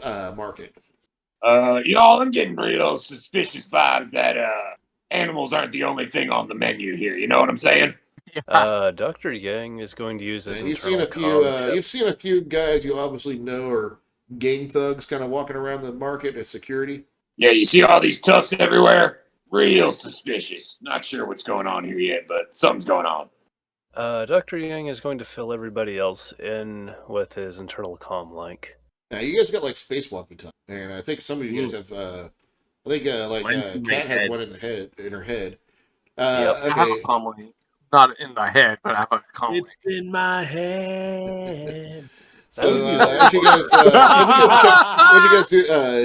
market. Y'all, I'm getting real suspicious vibes that animals aren't the only thing on the menu here. You know what I'm saying? Dr. Yang is going to use his And you've seen a few guys you obviously know are gang thugs kind of walking around the market as security. Yeah, you see all these toughs everywhere? Real suspicious. Not sure what's going on here yet, but something's going on. Dr. Yang is going to fill everybody else in with his internal comm link. Now, you guys got like spacewalking time, and I think some of you guys have. I think Kat has one in her head. Yep. I have a Okay. comedy. Not in my head, but I have a comedy. It's in my head. So as you guys check, what you guys do?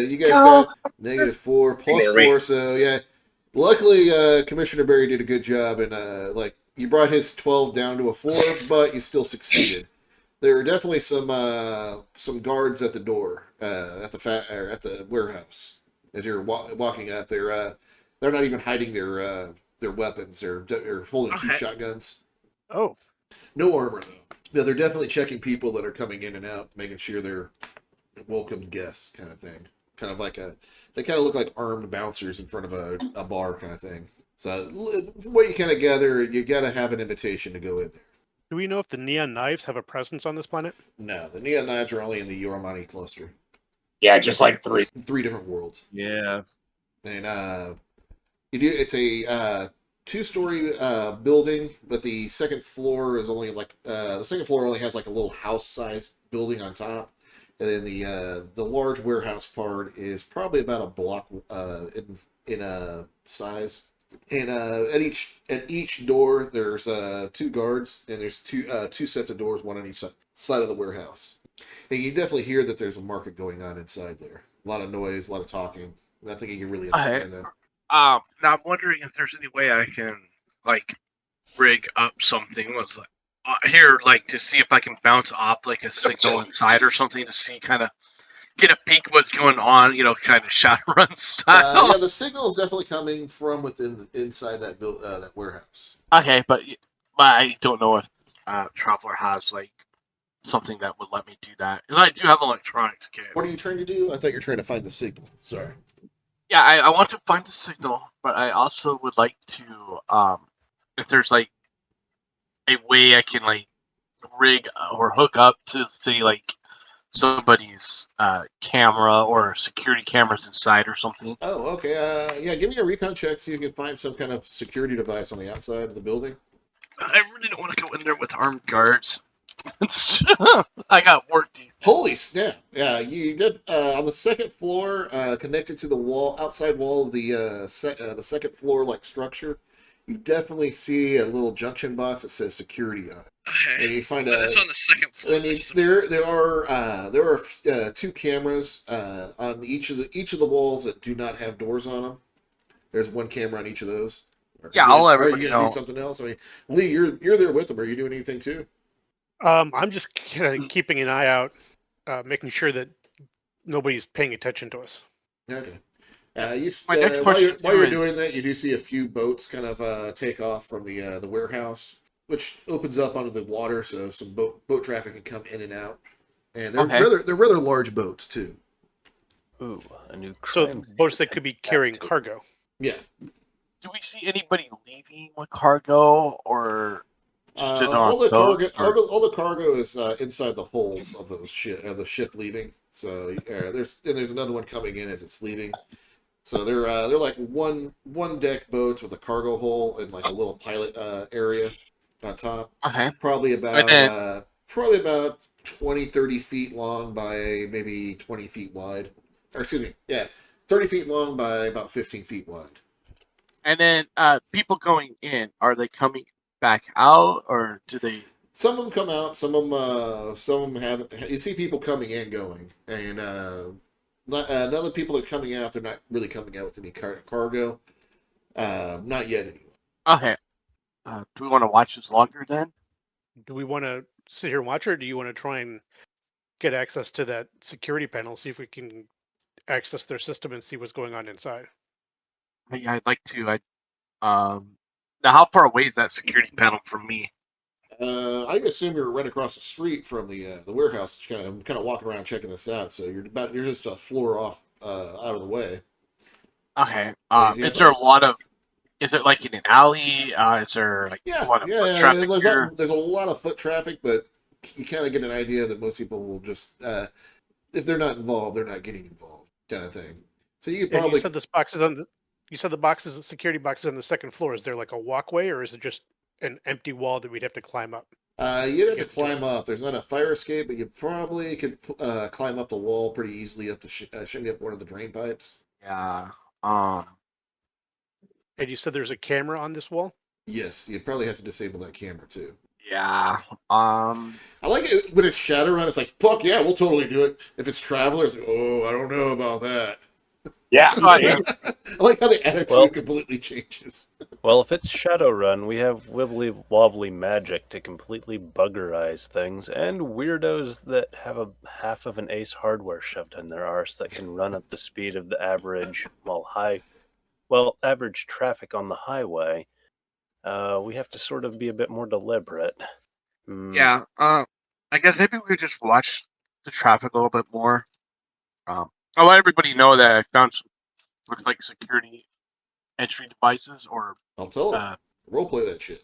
You guys got -4 +4. So yeah, luckily Commissioner Barry did a good job, and you brought his 12 down to a 4, but you still succeeded. There are definitely some guards at the door at the warehouse as you're walking up. They're not even hiding their weapons. They're holding 2 shotguns. Oh, No armor though. No, they're definitely checking people that are coming in and out, making sure they're welcome guests, kind of thing. Kind of like they kind of look like armed bouncers in front of a bar, kind of thing. So, from what you kind of gather, you got to have an invitation to go in there. do we know if the neon knives have a presence on this planet? No, the neon knives are only in the Yoromani cluster. Yeah, just like 3 different worlds. Yeah. And it's a 2-story building, but the second floor is only the second floor only has like a little house-sized building on top, and then the large warehouse part is probably about a block in size. And at each door there's 2 guards, and there's two sets of doors, one on each side of the warehouse. And you definitely hear that there's a market going on inside there. A lot of noise, a lot of talking. I think you can really understand that. Now I'm wondering if there's any way I can rig up something with here, to see if I can bounce off a signal inside or something to see, kind of get a peek what's going on, kind of Shadowrun style. Yeah, the signal is definitely coming from inside that that warehouse. Okay, but I don't know if Traveller has something that would let me do that, and I do have electronics kit. What are you trying to do? I thought you were trying to find the signal. Sorry. Yeah, I want to find the signal, but I also would like to, if there's a way I can rig or hook up to say somebody's camera or security cameras inside or something. Oh, okay. Yeah, give me a recon check, see if you can find some kind of security device on the outside of the building. I really don't want to go in there with armed guards. I got work to do. Holy snap! Yeah, you did on the second floor, connected to the outside wall of the second floor structure. You definitely see a little junction box that says security on it. Okay. And you find it's on the second floor. There are 2 cameras on each of the walls that do not have doors on them. There's 1 camera on each of those. I'll let everybody know. Are you gonna do something else? I mean, Lee, you're there with them. Are you doing anything too? I'm just kind of keeping an eye out, making sure that nobody's paying attention to us. Okay. While you're doing that, you do see a few boats kind of take off from the warehouse, which opens up onto the water, so some boat traffic can come in and out. And they're rather large boats too. Ooh, a new crime. So boats that could be carrying cargo. Yeah. Do we see anybody leaving with cargo, or all the cargo is inside the hulls of the ship leaving. So there's another one coming in as it's leaving. So they're like one deck boats with a cargo hull and a little pilot area on top. Okay. Probably about 20-30 feet long by maybe 20 feet wide. Or excuse me, yeah, 30 feet long by about 15 feet wide. And then people going in, are they coming back out, or do they? Some of them come out. Some of them haven't. You see people coming and going, and other people that are coming out. They're not really coming out with any cargo. Not yet, anyway. Okay. Do we want to watch this longer then? Do we want to sit here and watch, or do you want to try and get access to that security panel, see if we can access their system and see what's going on inside? Yeah, I'd like to. Now, how far away is that security panel from me? I assume you're right across the street from the warehouse, kind of walking around checking this out. So you're just a floor off out of the way. Okay. Is there a lot of? Is it in an alley? Is there a lot of foot traffic here? There's a lot of foot traffic, but you kind of get an idea that most people will just if they're not involved, they're not getting involved, kind of thing. So you probably you said this box is on the. You said the security box is on the second floor. Is there a walkway, or is it just an empty wall that we'd have to climb up? You'd have to climb up. There's not a fire escape, but you probably could climb up the wall pretty easily up to shimmy up one of the drain pipes. Yeah. And you said there's a camera on this wall? Yes, you'd probably have to disable that camera too. Yeah. I like it when it's Shadowrun. It's like, fuck yeah, we'll totally do it. If it's Traveller, it's like, oh, I don't know about that. Yeah. I like how the attitude completely changes. Well, if it's Shadowrun, we have wibbly wobbly magic to completely buggerize things, and weirdos that have a half of an Ace hardware shoved in their arse that can run at the speed of the average, average traffic on the highway. We have to sort of be a bit more deliberate. Yeah. I guess maybe we could just watch the traffic a little bit more. I'll let everybody know that I found some looks like security entry devices, or I'll tell them. Roleplay that shit.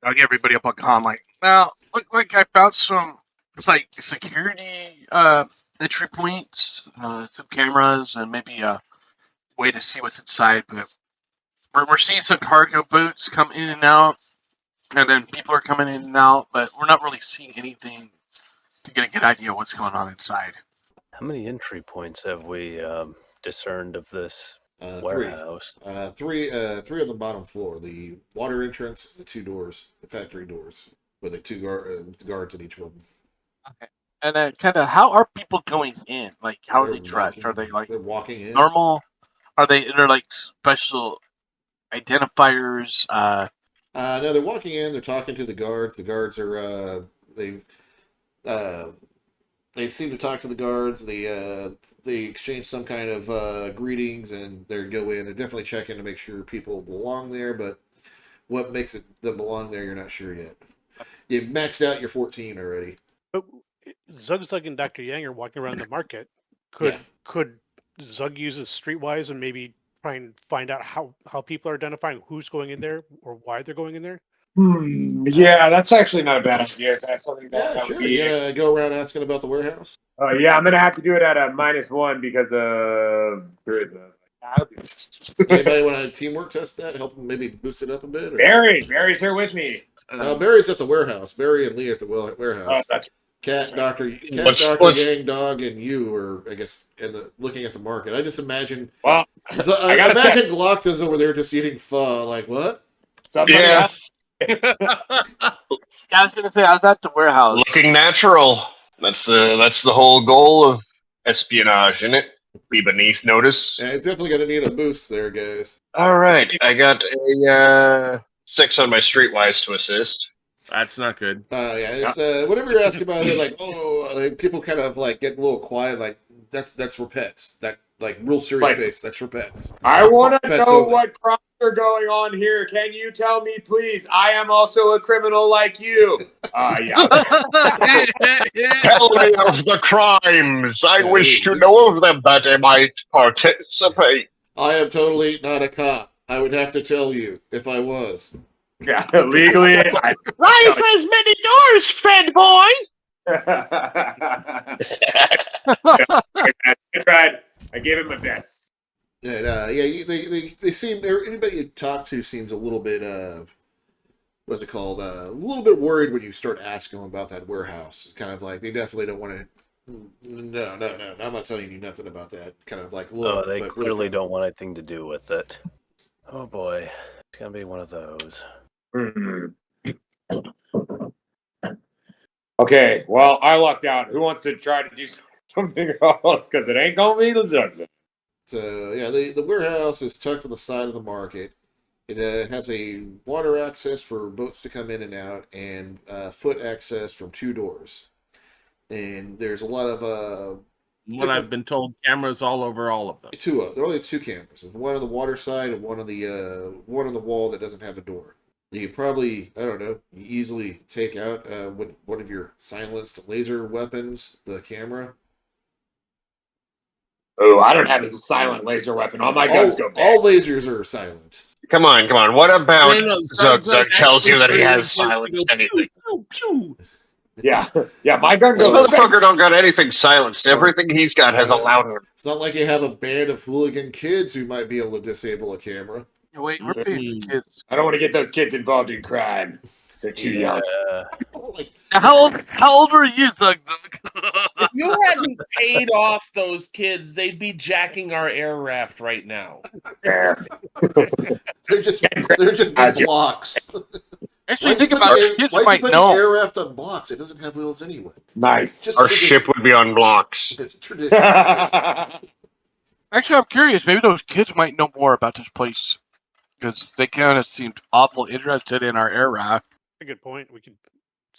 I'll get everybody up on comm. Like, well, look like I found some. It's like security entry points, some cameras, and maybe a way to see what's inside. But we're seeing some cargo boats come in and out, and then people are coming in and out. But we're not really seeing anything to get a good idea of what's going on inside. How many entry points have we discerned of this warehouse? Three on the bottom floor. The water entrance, the 2 doors, the factory doors, with the 2 guards at each one. Okay. And then, kind of, how are people going in? Like, how are they dressed? Are they like they're walking in normal? Are they like special identifiers? No, they're walking in. They're talking to the guards. The guards are they seem to talk to the guards. They exchange some kind of greetings, and they go in. They're definitely checking to make sure people belong there, but what makes them belong there, you're not sure yet. You maxed out your 14 already. But Zug and Dr. Yang are walking around the market. Could Zug use his streetwise and maybe try and find out how people are identifying who's going in there or why they're going in there? Yeah, that's actually not a bad idea. Is that something that sure. would be... You gonna go around asking about the warehouse? Yeah, I'm gonna have to do it at a -1 because Anybody want to teamwork test that? Help them maybe boost it up a bit? Or... Barry's here with me. Barry's at the warehouse. Barry and Lee at the warehouse. Oh, that's Cat, Doctor Yang, Dog, and you are, I guess, looking at the market. I just imagine. Well, I imagine Galacta's over there just eating pho. Like what? Yeah. I was gonna say I was at the warehouse. Looking natural. That's the whole goal of espionage, isn't it? Be beneath notice. Yeah, it's definitely gonna need a boost there, guys. All right, I got a 6 on my streetwise to assist. That's not good. It's whatever you're asking about, they're like, people kind of like get a little quiet, like that's for pets. That like real serious face. That's for pets. I want to know what crimes are going on here. Can you tell me, please? I am also a criminal like you. Yeah. Tell me of the crimes. I wish to know of them that I might participate. I am totally not a cop. I would have to tell you if I was. Yeah, legally. Life has many doors, friend boy. I tried. I gave him my best. They seem. Anybody you talk to seems a little bit. What's it called? A little bit worried when you start asking them about that warehouse. It's kind of like they definitely don't want to. No. I'm not telling you nothing about that. Kind of like. They clearly don't want anything to do with it. Oh boy, it's gonna be one of those. Okay, well, I lucked out. Who wants to try to do something else? Because it ain't gonna be the Zug. So yeah, the warehouse is tucked to the side of the market. It has a water access for boats to come in and out, and foot access from 2 doors. And there's a lot of what I've been told, cameras all over all of them. 2 of them. Only 2 cameras. There's one on the water side and one on the wall that doesn't have a door. You could probably, I don't know, easily take out with one of your silenced laser weapons the camera. Oh, I don't have a silent laser weapon. All my guns go bad. All lasers are silent. Come on. What about Zug tells you that he has silenced anything? Pew, pew. Yeah, my gun This goes motherfucker don't got anything silenced. Everything he's got has allowed him. It's not like you have a band of hooligan kids who might be able to disable a camera. Wait, we're paying kids. I don't want to get those kids involved in crime. They're too young. Like, How old were you, Zug Zug? If you hadn't paid off those kids, they'd be jacking our air raft right now. There. they're just big blocks. Actually, think about it. Kids Why'd you might put know. the air raft on blocks? It doesn't have wheels anyway. Nice. Just Our ship would be on blocks. tradition. Actually, I'm curious. Maybe those kids might know more about this place because they kind of seemed awful interested in our air raft. A good point.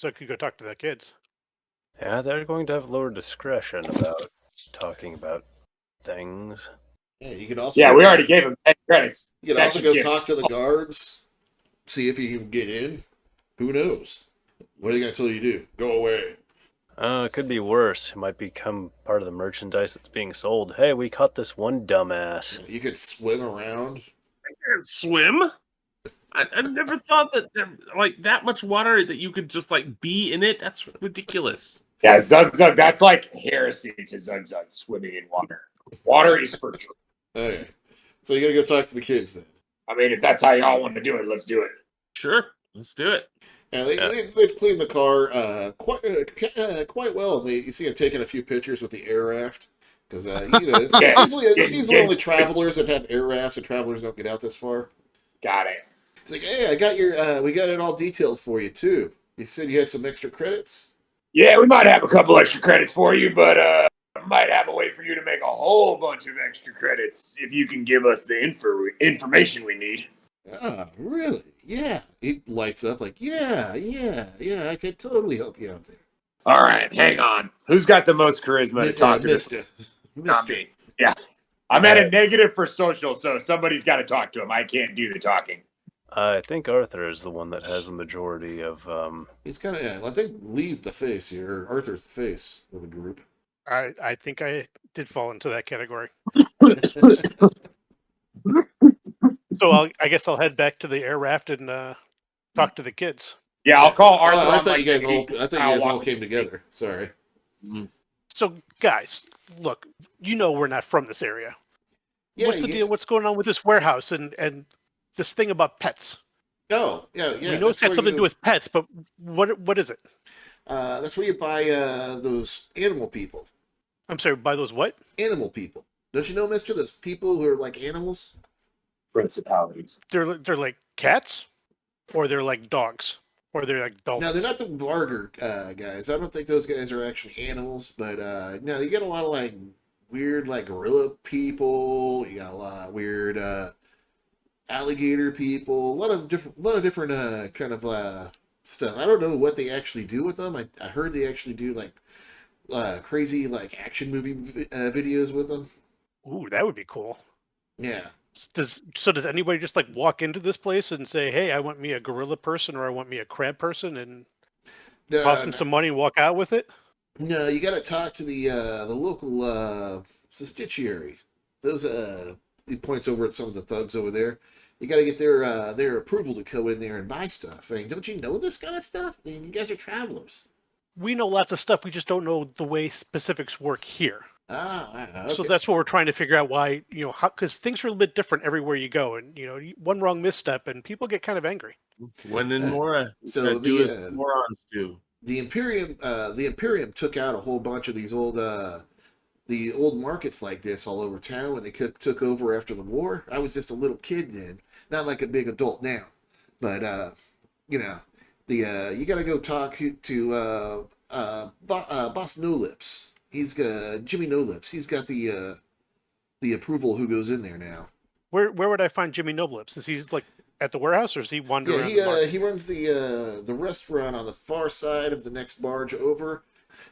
I could go talk to the kids. Yeah, they're going to have lower discretion about talking about things. Yeah, you can also. Yeah, we already gave him 10 credits. You can also go talk to the guards, see if you can get in. Who knows? What are they going to tell you to do? Go away. It could be worse. It might become part of the merchandise that's being sold. Hey, we caught this one dumbass. You could swim around. I can't swim. I never thought that like that much water that you could just like be in it. That's ridiculous. Yeah, Zug Zug, that's like heresy to Zug Zug, swimming in water. Water is for drink. Okay. So you got to go talk to the kids then. I mean, if that's how y'all want to do it, let's do it. Sure, let's do it. Yeah, they've cleaned the car quite well. You see them taking a few pictures with the air raft. Because it's easily only travelers that have air rafts, and travelers don't get out this far. Got it. It's like, hey, I got we got it all detailed for you too. You said you had some extra credits. Yeah, we might have a couple extra credits for you, but might have a way for you to make a whole bunch of extra credits if you can give us the information we need. Ah, really? Yeah. He lights up like, yeah, I could totally help you out there. All right, hang on. Who's got the most charisma to talk to this? Mister. Me. Yeah. I'm at a negative for social, so somebody's got to talk to him. I can't do the talking. I think Arthur is the one that has the majority of. He's kind of. Yeah, I think Lee's the face here. Or Arthur's the face of the group. I think I did fall into that category. So I guess I'll head back to the air raft and talk to the kids. Yeah, I'll call Arthur. I thought you guys all came together. Sorry. So, guys, look, we're not from this area. Yeah, What's the deal? What's going on with this warehouse and this thing about pets? Oh, yeah. We know it's got something to do with pets, but what is it? That's where you buy those animal people. I'm sorry, buy those what? Animal people. Don't you know, mister? Those people who are like animals? Principalities. They're like cats? Or they're like dogs? Or they're like dolphins? No, they're not the Varger guys. I don't think those guys are actually animals, but no, you get a lot of like weird like gorilla people. You got a lot of weird alligator people. A lot of different kind of stuff. I don't know what they actually do with them. I heard they actually do like crazy like action movie videos with them. Ooh, that would be cool. Yeah. Does anybody just like walk into this place and say, "Hey, I want me a gorilla person, or I want me a crab person," and toss them some money and walk out with it? No, you got to talk to the local justiciary. Those he points over at some of the thugs over there. You got to get their approval to go in there and buy stuff. I mean, don't you know this kind of stuff? I mean, you guys are travelers. We know lots of stuff. We just don't know the way specifics work here. Okay. So that's what we're trying to figure out. Why, because things are a little bit different everywhere you go, and one wrong misstep and people get kind of angry. When in Mora, so the morons do. The Imperium took out a whole bunch of these old the old markets like this all over town when they took over after the war. I was just a little kid then, not like a big adult now, but you got to go talk to Boss No Lips. He's got Jimmy No Lips. He's got the approval who goes in there now. Where would I find Jimmy No Lips? Is he like at the warehouse, or is he wandering around? Yeah, he runs the restaurant on the far side of the next barge over.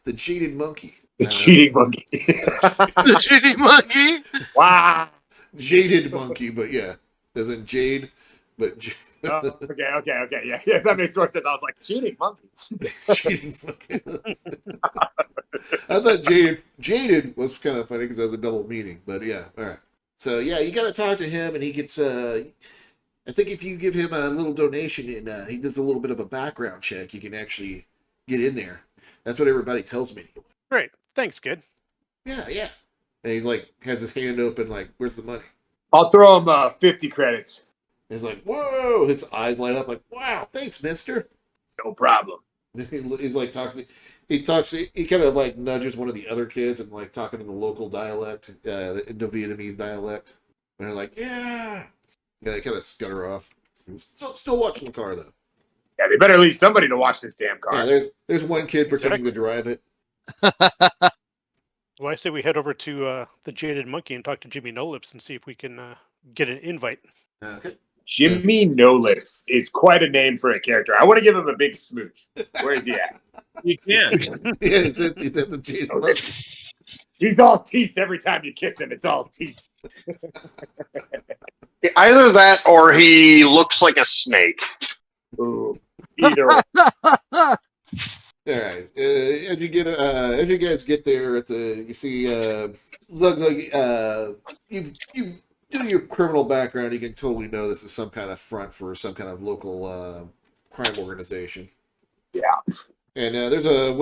The Jaded Monkey. The Cheating Monkey. The Cheating Monkey. Wow. Jaded Monkey, but yeah, as in Jade, but. Okay. Yeah, that makes more sense. I was like, cheating monkey. Cheating monkey. I thought jaded was kind of funny because it has a double meaning, but yeah, all right. So yeah, you got to talk to him, and he gets. I think if you give him a little donation and he does a little bit of a background check, you can actually get in there. That's what everybody tells me. Great, thanks, kid. Yeah. And he's like has his hand open, like, "Where's the money?" I'll throw him 50 credits. He's like, "Whoa!" His eyes light up, like, "Wow, thanks, mister." No problem. He's like talking. He talks. He kind of like nudges one of the other kids and like talking in the local dialect, the Indo-Vietnamese dialect. And they're like, "Yeah." Yeah, they kind of scutter off. Still watching the car though. Yeah, they better leave somebody to watch this damn car. Yeah, there's one kid pretending to drive it. Well, I say we head over to the Jaded Monkey and talk to Jimmy No Lips and see if we can get an invite. Okay. Jimmy No Lips is quite a name for a character. I want to give him a big smooch. Where is he at? You can. Yeah, he's at the Jaded Oh, Monkey. he's all teeth every time you kiss him. It's all teeth. Either that or he looks like a snake. Ooh, either way. All right. As you guys get there you see, looks like you do your criminal background. You can totally know this is some kind of front for some kind of local crime organization. Yeah. And there's a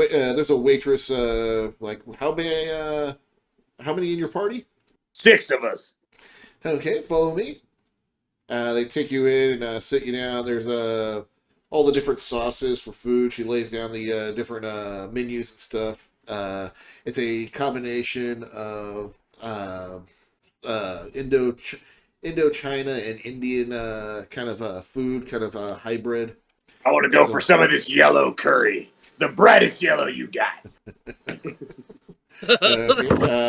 waitress. Like how many in your party? 6 of us. Okay, follow me. They take you in and sit you down. There's all the different sauces for food. She lays down the different menus and stuff. It's a combination of Indo-China and Indian kind of food, kind of hybrid. I want to go for some of this yellow curry. The brightest yellow you got.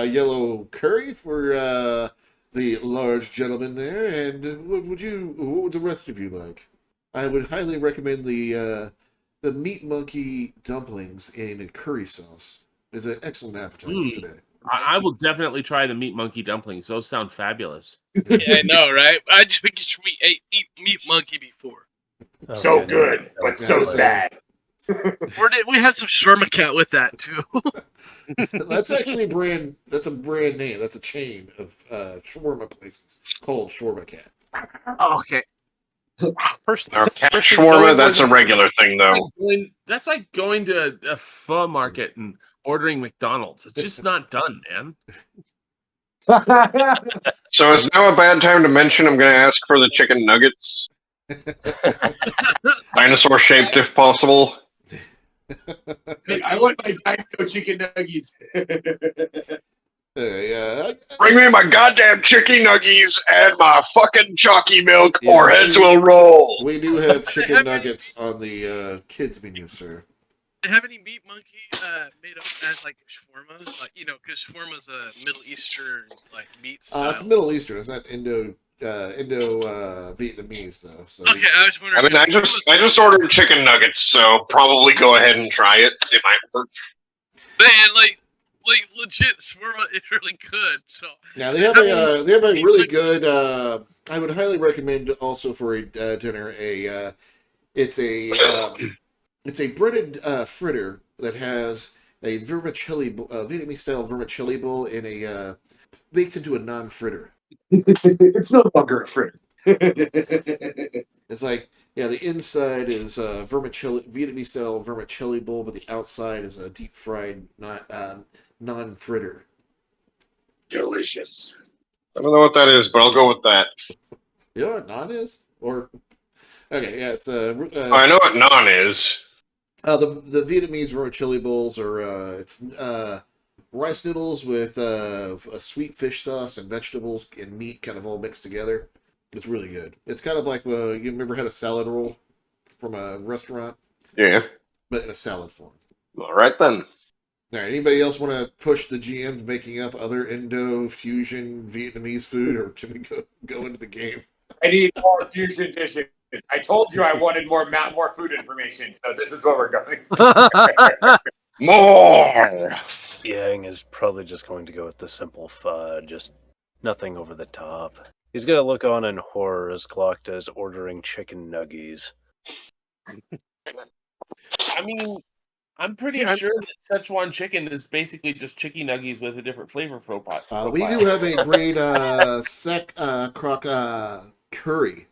Yellow curry for the large gentleman there. And what would the rest of you like? I would highly recommend the meat monkey dumplings in a curry sauce. It's an excellent appetizer today. I will definitely try the meat monkey dumplings. Those sound fabulous. Yeah, I know, right? I just wish we ate meat monkey before. So good, but so sad. Or did we have some Shawarma Cat with that too? That's actually a brand name. That's a chain of shawarma places called Shawarma Cat. Oh, okay. Our cat shawarma, that's a regular thing, though. That's like going to a pho market and ordering McDonald's. It's just not done, man. So it's now a bad time to mention I'm going to ask for the chicken nuggets. Dinosaur shaped if possible. I want my dino chicken nuggies. Bring me my goddamn chicken nuggies and my fucking chalky milk, or heads will roll. We do have chicken nuggets on the kids menu, sir. Do you have any meat monkey made up as like shawarma? Like, you know, because shawarma's a Middle Eastern like meat style. It's Middle Eastern. It's not Indo-Vietnamese though. So okay, I was wondering. I mean, I just ordered chicken nuggets, so probably go ahead and try it. It might work. Man, like legit shawarma is really good. So yeah, they have a really good. I would highly recommend also for a dinner it's a breaded fritter that has a vermicelli, Vietnamese style vermicelli bowl in a baked into a non-fritter. It's no longer a fritter. It's like, yeah, the inside is Vietnamese style vermicelli bowl, but the outside is a deep fried non-fritter. Delicious. I don't know what that is, but I'll go with that. You know what naan is? Or okay, yeah, it's I know what naan is. The Vietnamese vermicelli bowls are it's rice noodles with a sweet fish sauce and vegetables and meat kind of all mixed together. It's really good. It's kind of like you remember had a salad roll from a restaurant? Yeah. But in a salad form. All right then. All right. Anybody else want to push the GM to making up other Indo fusion Vietnamese food, or can we go into the game? I need more fusion dishes. I told you I wanted more food information, so this is what we're going. More. Yang is probably just going to go with the simple pho, just nothing over the top. He's gonna look on in horror as Glock is ordering chicken nuggies. I mean, I'm pretty sure that Szechuan chicken is basically just chicken nuggies with a different flavor profile. We do have a great crock curry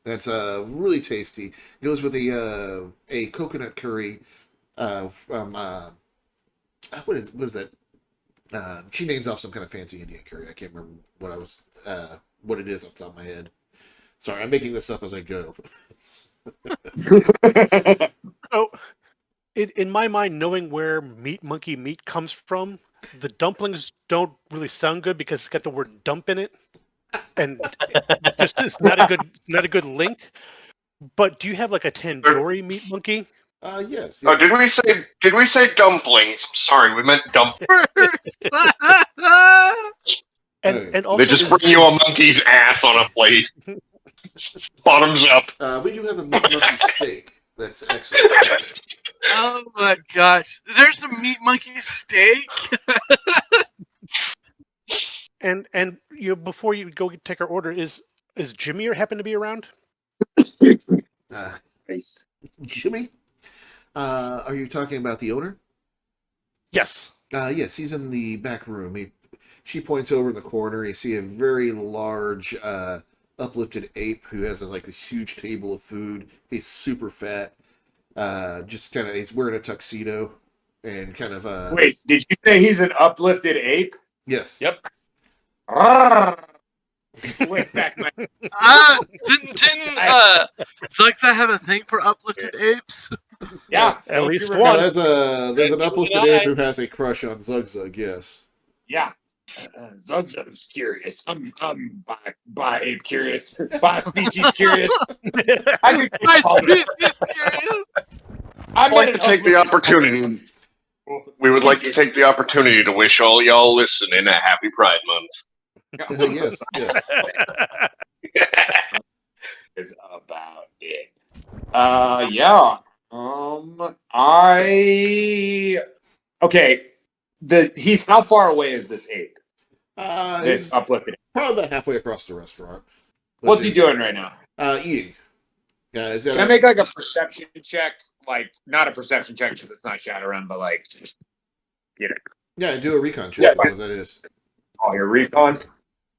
that's really tasty. It goes with a coconut curry from what is that? She names off some kind of fancy Indian curry. I can't remember what it is off the top of my head. Sorry, I'm making this up as I go. Oh, in my mind, knowing where meat monkey meat comes from, the dumplings don't really sound good because it's got the word dump in it, and just it's not a good link. But do you have like a tandoori meat monkey? Yes. Oh, did we say dumplings? I'm sorry, we meant dump. And also, They just bring you a monkey's ass on a plate, bottoms up. We do have a meat monkey steak. That's excellent. Oh my gosh! There's a meat monkey steak. and before you go take our order, is Jimmy or happen to be around? Nice. Jimmy, are you talking about the owner? Yes. Yes, he's in the back room. She points over in the corner. You see a very large, uplifted ape who has this huge table of food. He's super fat. He's wearing a tuxedo and kind of. Wait, did you say he's an uplifted ape? Yes. Yep. Wait back my. Didn't Zuxa have a thing for uplifted apes? Yeah, At least you one. remember? There's an uplifted ape who has a crush on Zug Zug. Yes. Yeah. Zug Zug's curious. I'm by ape curious. By species curious. I could My call it. species curious. I'd like to take the opportunity. We would like to take the opportunity to wish all y'all listening a happy Pride Month. Yes. Yes. Is about it. Yeah. Okay. He's how far away is this ape? This He's uplifted ape. probably about halfway across the restaurant. What's he doing right now? Eating. Can I make like a perception check? Like not a perception check because it's not Shadowrun, but like just Yeah, do a recon check. Yeah, What that is. Oh, your recon.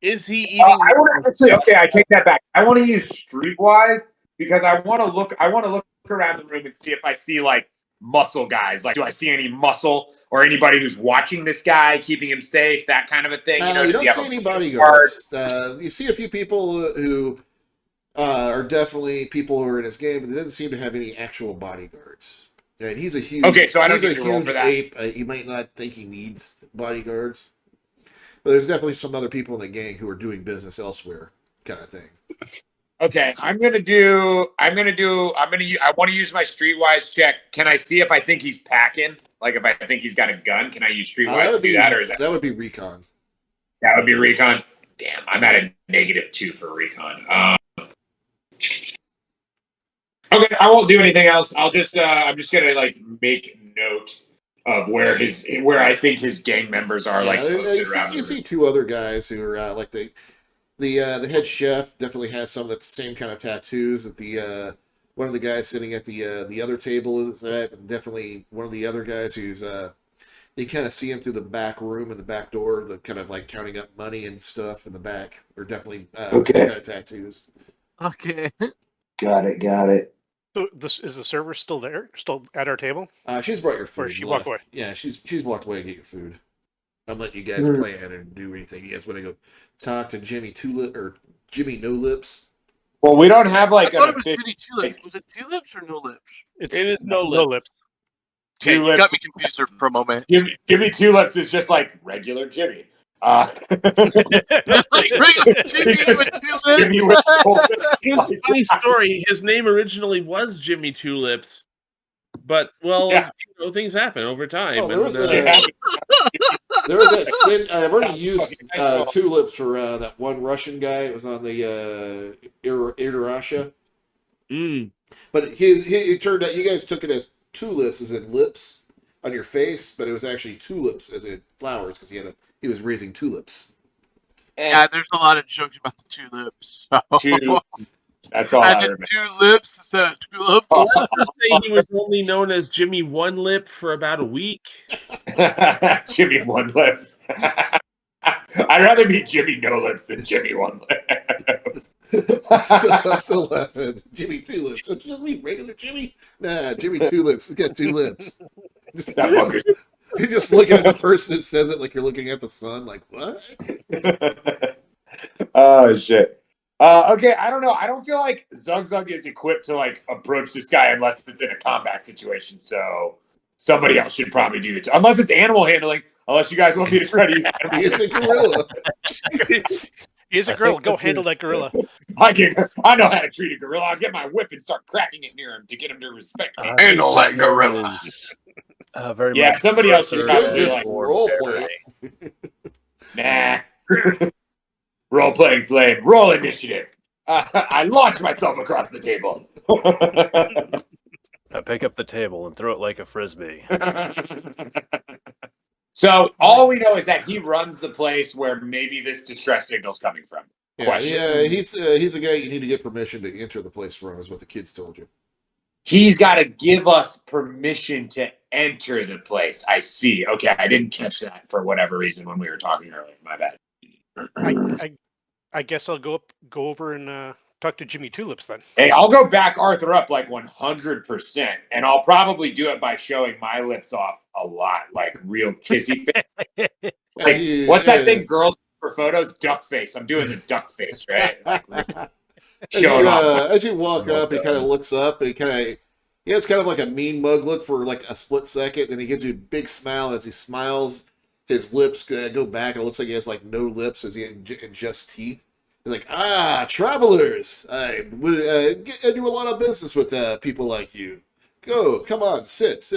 Is he eating? I want to actually. Okay, I take that back. I want to use Streetwise because I want to look. I want to look around the room and see if I see like muscle guys. Like, do I see any muscle or anybody who's watching this guy, keeping him safe, that kind of a thing? You don't see any bodyguards. You see a few people who are definitely people who are in his game, but they didn't seem to have any actual bodyguards. And he's a huge. Okay, so I don't he's need a to roll huge for that. ape. You might not think he needs bodyguards, but there's definitely some other people in the gang who are doing business elsewhere, kind of thing. Okay, I want to use my Streetwise check. Can I see if I think he's packing? Like if I think he's got a gun, can I use Streetwise to do that, or is that would be recon? That would be recon. Damn, I'm at a -2 for recon. Okay, I won't do anything else. I'm just gonna like make note of where I think his gang members are. You see two other guys who are like the head chef definitely has some of the same kind of tattoos that the one of the guys sitting at the other table is at, and definitely one of the other guys who's you kind of see him through the back room and the back door, the kind of like counting up money and stuff in the back. Are definitely some kind of tattoos. Okay. Got it. So is the server still there? Still at our table? She's brought your food. Or she walked away? Yeah, she's walked away to get your food. I'm letting you guys plan and do anything. You guys want to go talk to Jimmy or Jimmy No Lips? Well, we don't have like. I thought it was Jimmy Two Lips. Was it Two Lips or No Lips? It is No Lips. Okay, Two you Lips. got me confused there for a moment. Jimmy Two Lips is just like regular Jimmy. Just like regular Jimmy with two Jimmy lips. Here's a funny story. His name originally was Jimmy Two Lips, but things happen over time. There was that sin. I've already used Two Lips for that one Russian guy. It was on the Irasha. But it turned out you guys took it as tulips, as in lips on your face, but it was actually tulips as in flowers because he was raising tulips. Yeah, there's a lot of jokes about the two lips. So. That's all I remember. Two lips instead of tulip. Let's just say he was only known as Jimmy One Lip for about a week. Jimmy One Lip. I'd rather be Jimmy No Lips than Jimmy One Lips. I'm still laughing at Jimmy Two Lips. So just mean regular Jimmy? Nah, Jimmy Two Lips. He's got two lips. You're just looking at the person who says it like you're looking at the sun. Like, what? Oh, shit. Okay, I don't know. I don't feel like Zug Zug is equipped to like approach this guy unless it's in a combat situation. So somebody else should probably do it. Unless it's animal handling. Unless you guys want me to try to use animal It's a gorilla. He's a gorilla. Go handle that gorilla. I know how to treat a gorilla. I'll get my whip and start cracking it near him to get him to respect me. Handle that gorilla. Very Yeah, much somebody else should Could probably just like role play. Nah. Role playing flame. Roll initiative. I launch myself across the table. I pick up the table and throw it like a frisbee. So all we know is that he runs the place where maybe this distress signal's coming from. Yeah, he's the guy you need to get permission to enter the place from, is what the kids told you. He's got to give us permission to enter the place. I see. Okay, I didn't catch that for whatever reason when we were talking earlier. My bad. I guess I'll go over and talk to Jimmy Tulips then. Hey, I'll go back Arthur up like 100%, and I'll probably do it by showing my lips off a lot, like real kissy face. Like, what's that thing girls do for photos? Duck face. I'm doing the duck face, right? Like, showing off. As you walk up, he kind of looks up, and he has kind of like a mean mug look for like a split second, then he gives you a big smile. As he smiles, his lips go back, and it looks like he has like no lips as he ingests teeth. He's like, travelers! I do a lot of business with people like you. Come on, sit.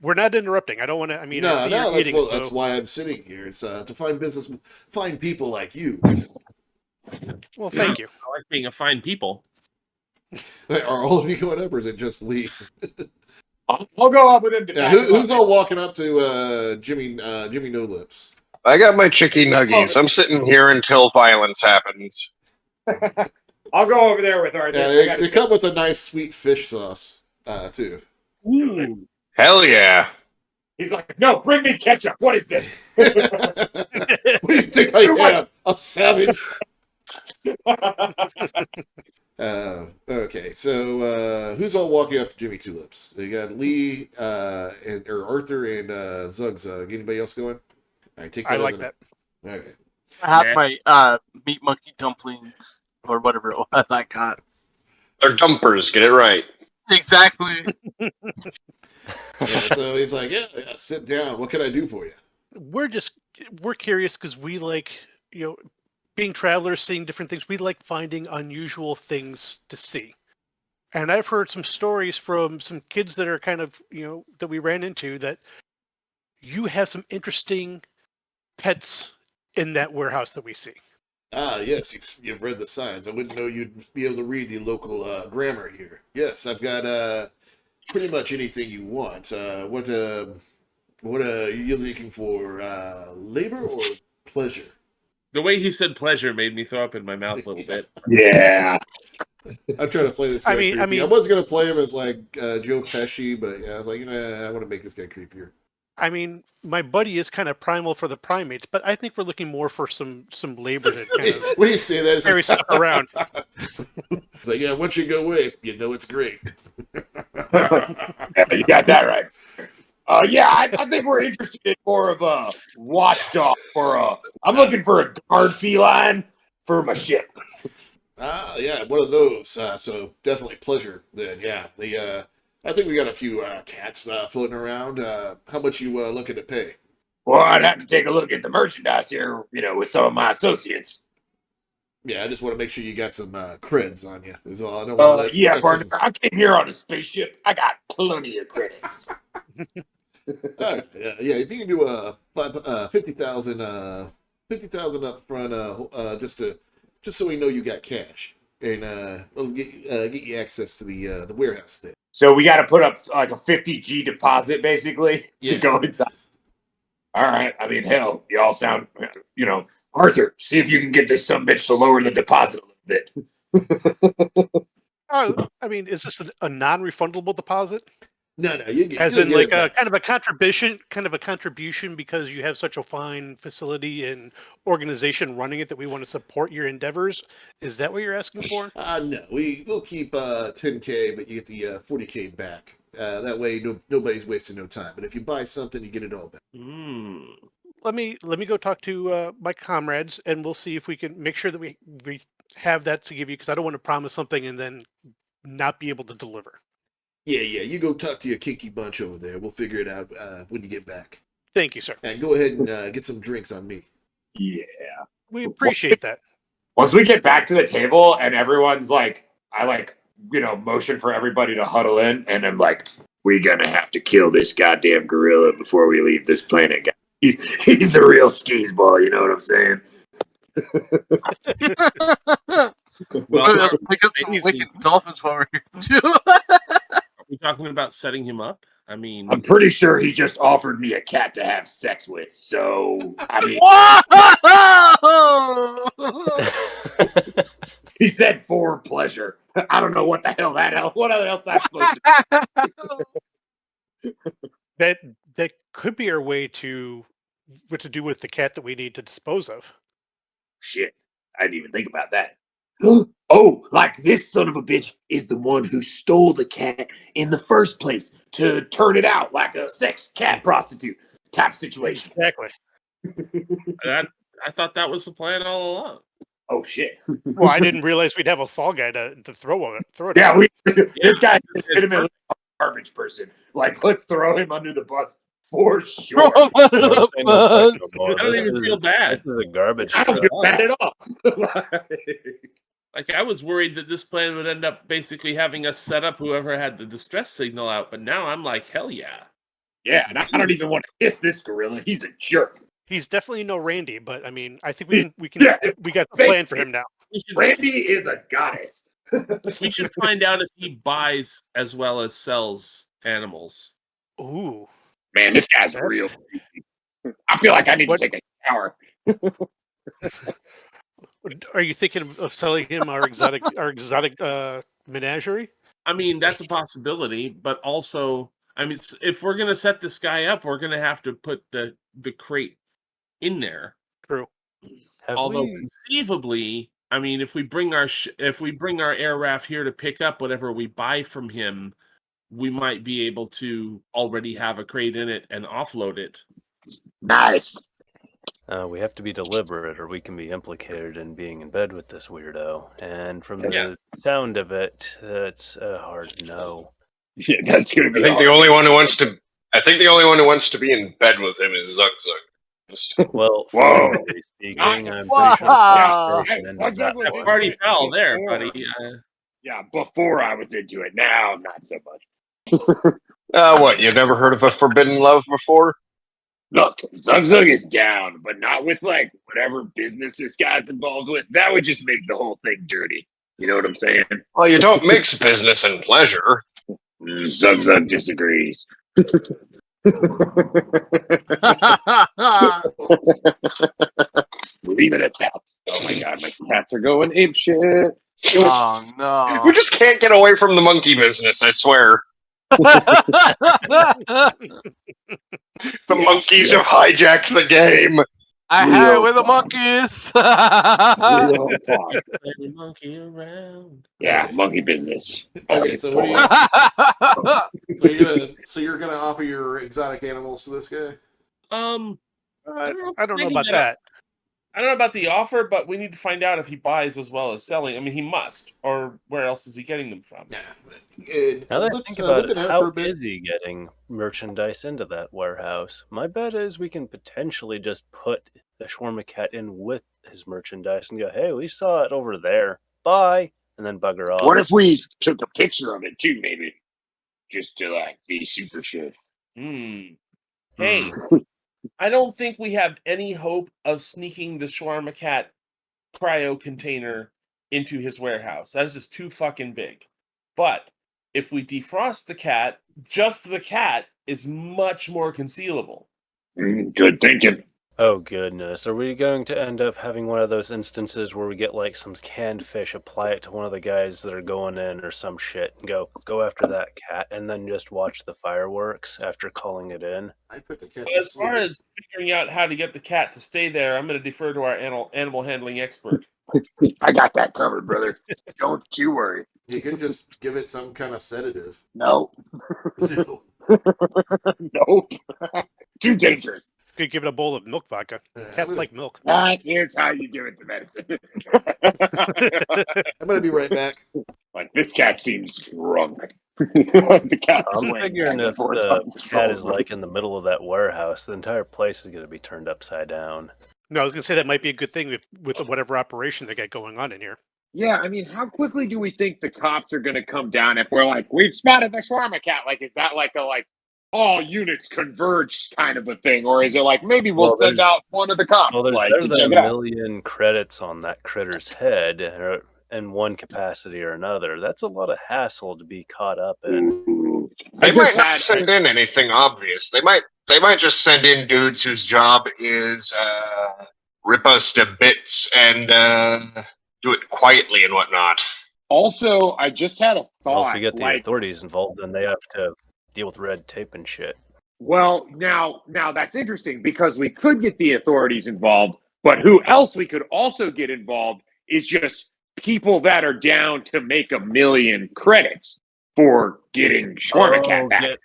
We're not interrupting. I don't want to. I mean, that's why I'm sitting here. It's to find people like you. Well, thank you. I like being a fine people. Are all of you going up, or is it just Lee? I'll go up with him. Who's all walking up to Jimmy No Lips? I got my chicky nuggies. I'm sitting here until violence happens. I'll go over there with Arthur. Yeah, they come with a nice sweet fish sauce, too. Ooh. Hell yeah. He's like, no, bring me ketchup. What is this? What do you think I am? A savage? Okay, so who's all walking up to Jimmy Tulips? They got Lee, or Arthur, and Zug. Anybody else going? All right, take that. I like that. Okay. I have my meat monkey dumpling or whatever it was I got. They're dumpers. Get it right. Exactly. Yeah, so he's like, yeah, sit down. What can I do for you? We're curious because we like, being travelers, seeing different things. We like finding unusual things to see. And I've heard some stories from some kids that are kind of, that we ran into, that you have some interesting pets in that warehouse that we see. Yes, you've read the signs. I wouldn't know you'd be able to read the local grammar here. Yes, I've got pretty much anything you want. What are you looking for? Labor or pleasure? The way he said pleasure made me throw up in my mouth a little bit. Yeah. I'm trying to play this guy creepy. I was going to play him as like Joe Pesci, but I was like, I want to make this guy creepier. I mean, my buddy is kind of primal for the primates, but I think we're looking more for some labor to kind of when you say that, carry stuff around. It's like, once you go away, it's great. Yeah, you got that right. I think we're interested in more of a watchdog or I'm looking for a guard feline for my ship. One of those. So definitely pleasure then. Yeah, I think we got a few cats floating around. How much you looking to pay? Well, I'd have to take a look at the merchandise here, with some of my associates. Yeah, I just want to make sure you got some creds on you. Is all. I don't want to partner. I came here on a spaceship. I got plenty of credits. Yeah. If you can do 50,000 up front, just so we know you got cash, and we'll get you access to the warehouse there. So we got to put up like a 50G deposit, basically, to go inside. All right. I mean, hell, y'all sound, Arthur, see if you can get this sumbitch to lower the deposit a little bit. I mean, is this a non-refundable deposit? No, you get, as in like a kind of a contribution because you have such a fine facility and organization running it that we want to support your endeavors. Is that what you're asking for? No, we'll keep 10K, but you get the 40K back. That way, nobody's wasting no time. But if you buy something, you get it all back. Let me go talk to my comrades, and we'll see if we can make sure that we have that to give you, because I don't want to promise something and then not be able to deliver. Yeah. You go talk to your kinky bunch over there. We'll figure it out when you get back. Thank you, sir. And go ahead and get some drinks on me. Yeah. We appreciate that. Once we get back to the table and everyone's like, I motion for everybody to huddle in, and I'm like, we're gonna have to kill this goddamn gorilla before we leave this planet, guys. He's a real skis ball, you know what I'm saying? Well, pick up some wicked dolphins while we're here too. are we talking about setting him up? I mean, I'm pretty sure he just offered me a cat to have sex with, so I mean, he said for pleasure. I don't know what the hell what else that's supposed to That could be our way to what to do with the cat that we need to dispose of. Shit, I didn't even think about that. Oh, like this son of a bitch is the one who stole the cat in the first place to turn it out like a sex cat prostitute type situation. Exactly. I thought that was the plan all along. Oh shit! Well, I didn't realize we'd have a fall guy to throw it. Yeah, at. This guy is legitimately a garbage person. Like, let's throw him under the bus for sure. I don't even feel bad. This is a garbage. I don't feel bad at all. Like, I was worried that this plan would end up basically having us set up whoever had the distress signal out, but now I'm like, hell yeah. Yeah, and I don't even want to kiss this gorilla. He's a jerk. He's definitely no Randy, but I mean, I think we can Yeah, we got the plan for him now. Randy is a goddess. We should find out if he buys as well as sells animals. Ooh, Man, this guy's real. I feel like I need to take a shower. are you thinking of selling him our exotic menagerie? I mean, that's a possibility, but also, I mean, if we're going to set this guy up, we're going to have to put the crate in there. True. Although conceivably, I mean, if we bring our air raft here to pick up whatever we buy from him, we might be able to already have a crate in it and offload it. Nice. We have to be deliberate, or we can be implicated in being in bed with this weirdo. And from the sound of it, that's a hard no. Yeah, that's gonna be. I think the only one who wants to be in bed with him is Zug Zug. Well, Whoa. formally speaking, I'm pretty sure the conversation ended that was way. Party foul there, buddy. Yeah, before I was into it. Now, not so much. What? You've never heard of a forbidden love before? Look, Zug Zug is down, but not with like whatever business this guy's involved with. That would just make the whole thing dirty. You know what I'm saying? Well, you don't mix business and pleasure. Zug Zug disagrees. Leave it at that. Oh my god, my cats are going apeshit. Oh no! We just can't get away from the monkey business, I swear. The monkeys have hijacked the game. I had it with the monkeys. Real talk. Every monkey around. Yeah, monkey business. Okay, so what are so you're gonna offer your exotic animals to this guy? I don't know about that. I don't know about the offer, but we need to find out if he buys as well as selling. I mean, he must, or where else is he getting them from? Yeah. Now that I think about it, how is he getting merchandise into that warehouse? My bet is we can potentially just put the Shawarma Cat in with his merchandise and go, hey, we saw it over there. Bye. And then bugger off. What if we took a picture of it too, maybe? Just to like be super shit. Hey, I don't think we have any hope of sneaking the Shawarma Cat cryo container into his warehouse. That is just too fucking big. But if we defrost the cat, just the cat is much more concealable. Good thinking. Oh, goodness. Are we going to end up having one of those instances where we get, like, some canned fish, apply it to one of the guys that are going in or some shit, and go after that cat, and then just watch the fireworks after calling it in? I put the cat. As far as figuring out how to get the cat to stay there, I'm going to defer to our animal handling expert. I got that covered, brother. Don't you worry. You can just give it some kind of sedative. No. No. Nope. Too dangerous. Could give it a bowl of milk vodka. Cats like milk. Here's how you give it the medicine. I'm gonna be right back. Like, this cat seems drunk. The cat's I'm swaying figuring back and if forth the on cat is control room. like in the middle of that warehouse, the entire place is going to be turned upside down. No, I was going to say that might be a good thing with whatever operation they got going on in here. Yeah, I mean, how quickly do we think the cops are going to come down if we're like, we've spotted the Shawarma Cat? Like, is that like all units converge kind of a thing, or is it like maybe we'll send out one of the cops there's like better to than check a it out? million credits on that critter's head in one capacity or another. That's a lot of hassle to be caught up in. Ooh. They might not send in anything obvious. They might just send in dudes whose job is rip us to bits and do it quietly and whatnot. Also, I just had a Well, if thought. we get the Like, authorities involved, then they have to deal with red tape and shit. well, now that's interesting because we could get the authorities involved, but who else we could also get involved is just people that are down to make 1 million credits for getting Shawarma Cat back.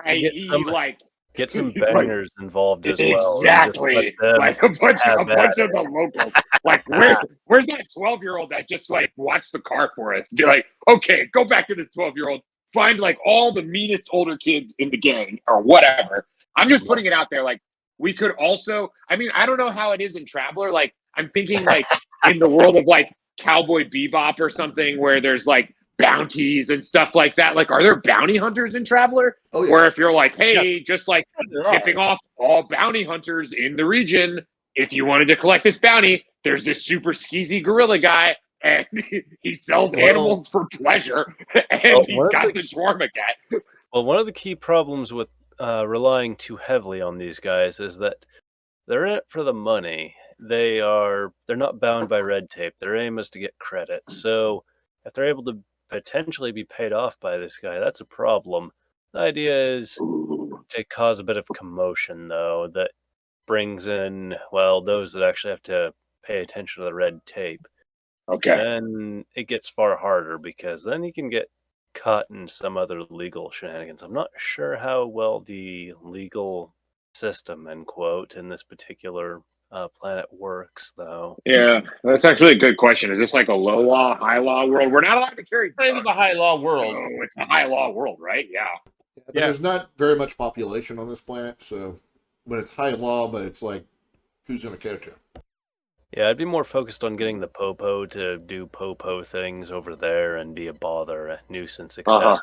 I.e., like Get some like, bangers involved as well. exactly, like a bunch of the locals. Like, where's that 12-year-old that just like watched the car for us? Be like, okay, go back to this 12-year-old. Find like all the meanest older kids in the gang or whatever. I'm just putting it out there. Like, we could also, I mean, I don't know how it is in Traveller. Like, I'm thinking like in the world of like Cowboy Bebop or something where there's like bounties and stuff like that. Like, are there bounty hunters in Traveller? Oh, yeah. Where if you're like, hey, Yes. just like tipping off all bounty hunters in the region, if you wanted to collect this bounty, there's this super skeezy gorilla guy, and he sells animals for pleasure, and he's got the Shawarma Cat. Well, one of the key problems with relying too heavily on these guys is that they're in it for the money. They're not bound by red tape. Their aim is to get credit. So if they're able to potentially be paid off by this guy, that's a problem. The idea is to cause a bit of commotion, though, that brings in, well, those that actually have to pay attention to the red tape. Okay. Then it gets far harder because then you can get caught in some other legal shenanigans. I'm not sure how well the legal system, end quote, in this particular planet works, though. Yeah, that's actually a good question. Is this like a low law, high law world? We're not allowed to carry Kind of a high law world. Oh, it's a high law world, right? Yeah. But there's not very much population on this planet, so when it's high law, but it's like, who's going to catch you? Yeah, I'd be more focused on getting the popo to do popo things over there and be a bother, a nuisance, etc.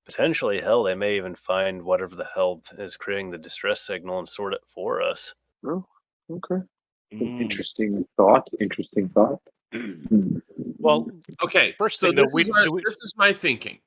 Potentially, hell, they may even find whatever the hell is creating the distress signal and sort it for us. Oh, okay. Interesting thought. Well, okay. First So thing, this though, this is my thinking.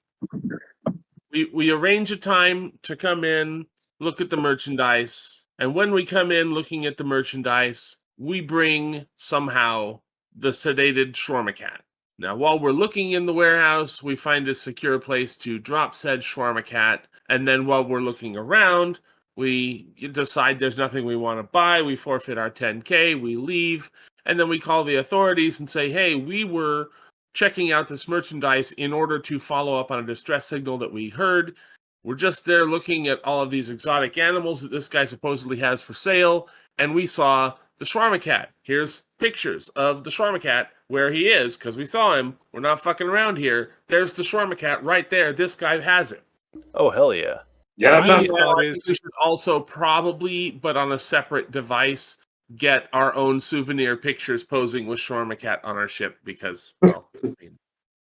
We arrange a time to come in, look at the merchandise, and when we come in looking at the merchandise, we bring somehow the sedated Shawarma Cat. Now, while we're looking in the warehouse, we find a secure place to drop said Shawarma Cat, and then while we're looking around, we decide there's nothing we want to buy, we forfeit our 10K, we leave, and then we call the authorities and say, hey, we were checking out this merchandise in order to follow up on a distress signal that we heard. We're just there looking at all of these exotic animals that this guy supposedly has for sale, and we saw the Shawarma Cat. Here's pictures of the Shawarma Cat where he is, because we saw him. We're not fucking around here. There's the Shawarma Cat right there. This guy has it. Oh, hell yeah. Yeah, that sounds I think we should also probably, but on a separate device, get our own souvenir pictures posing with Shawarma Cat on our ship because, well, I mean,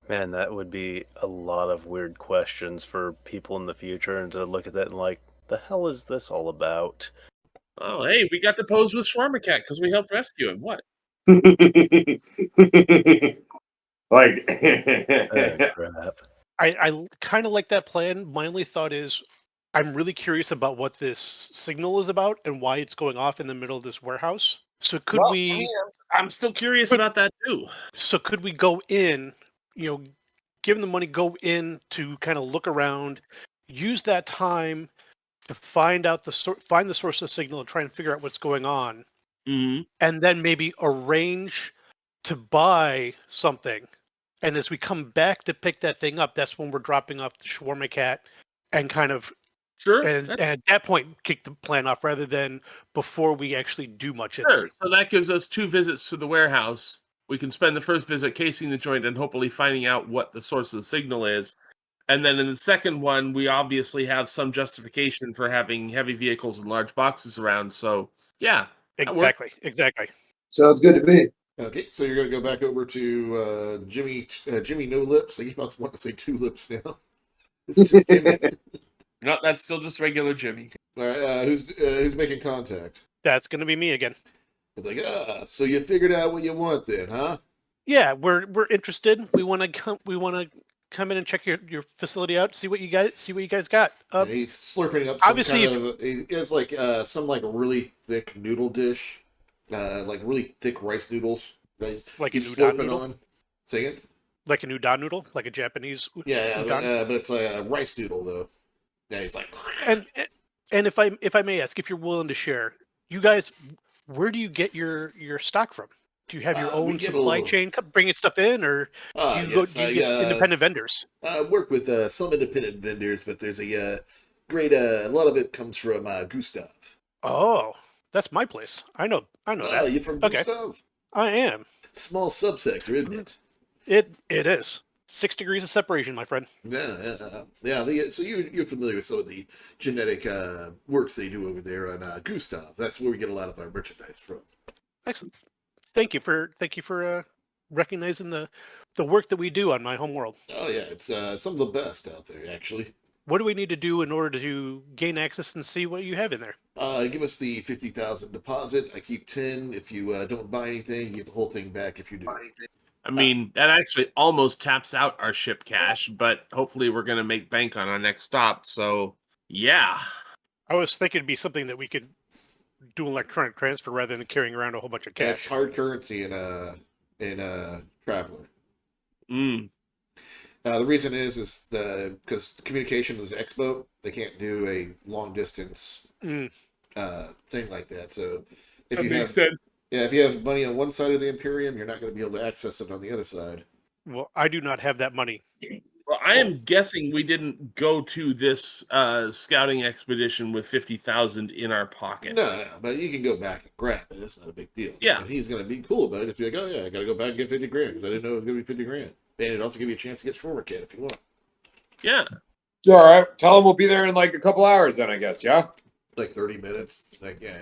man, that would be a lot of weird questions for people in the future and to look at that and like, the hell is this all about? Oh, hey, we got to pose with Shawarma Cat because we helped rescue him. What? Like, crap. I kind of like that plan. My only thought is I'm really curious about what this signal is about and why it's going off in the middle of this warehouse. So could we... I'm still curious about that too. So could we go in, give them the money, go in to kind of look around, use that time to find the source of the signal and try and figure out what's going on, and then maybe arrange to buy something. And as we come back to pick that thing up, that's when we're dropping off the Shawarma Cat and kind of and at that point kick the plan off rather than before we actually do much of it. So that gives us 2 visits to the warehouse. We can spend the first visit casing the joint and hopefully finding out what the source of the signal is. And then in the second one, we obviously have some justification for having heavy vehicles and large boxes around. So, yeah. that works. Exactly. Sounds good to me. Okay, so you're going to go back over to Jimmy No Lips. I keep on wanting to say Two Lips now. Is it just Jimmy? No, that's still just regular Jimmy. All right, who's making contact? That's going to be me again. It's like, so you figured out what you want then, huh? Yeah, we're interested. We want to come in and check your facility out. See what you guys got. And he's slurping up some obviously, kind of. It's like some like really thick noodle dish, like really thick rice noodles. Like he's a udon slurping noodle? on. Say it. Like an udon noodle, like a Japanese Yeah, udon. but it's a rice noodle though. Yeah, he's like. And if I may ask, if you're willing to share, you guys, where do you get your stock from? Do you have your own supply chain bringing stuff in, or do you get independent vendors? I work with some independent vendors, but there's a great a lot of it comes from Gustav. Oh, that's my place. I know that. You from Okay. Gustav? I am. Small subsector, isn't it? It is 6 degrees of separation, my friend. Yeah. So you're familiar with some of the genetic works they do over there on Gustav. That's where we get a lot of our merchandise from. Excellent. Thank you for recognizing the work that we do on my home world. Oh yeah, it's some of the best out there actually. What do we need to do in order to gain access and see what you have in there? Give us the 50,000 deposit. I keep 10. If you don't buy anything, you get the whole thing back. If you do, I mean, that actually almost taps out our ship cash, but hopefully we're going to make bank on our next stop. So, yeah. I was thinking it'd be something that we could do electronic transfer rather than carrying around a whole bunch of cash. That's hard currency in Traveller. The reason is because the communication is Expo, they can't do a long distance thing like that. So if that you makes have sense. Yeah, if you have money on one side of the Imperium, you're not going to be able to access it on the other side. Well, I do not have that money. Well, I am guessing we didn't go to this scouting expedition with 50,000 in our pockets. No, but you can go back and grab it. It's not a big deal. Yeah. And he's going to be cool about it. Just be like, oh, yeah, I got to go back and get 50 grand because I didn't know it was going to be 50 grand. And it also give you a chance to get Shawarma Cat if you want. Yeah. Yeah, all right. Tell him we'll be there in like a couple hours then, I guess, yeah? Like 30 minutes. Like, yeah.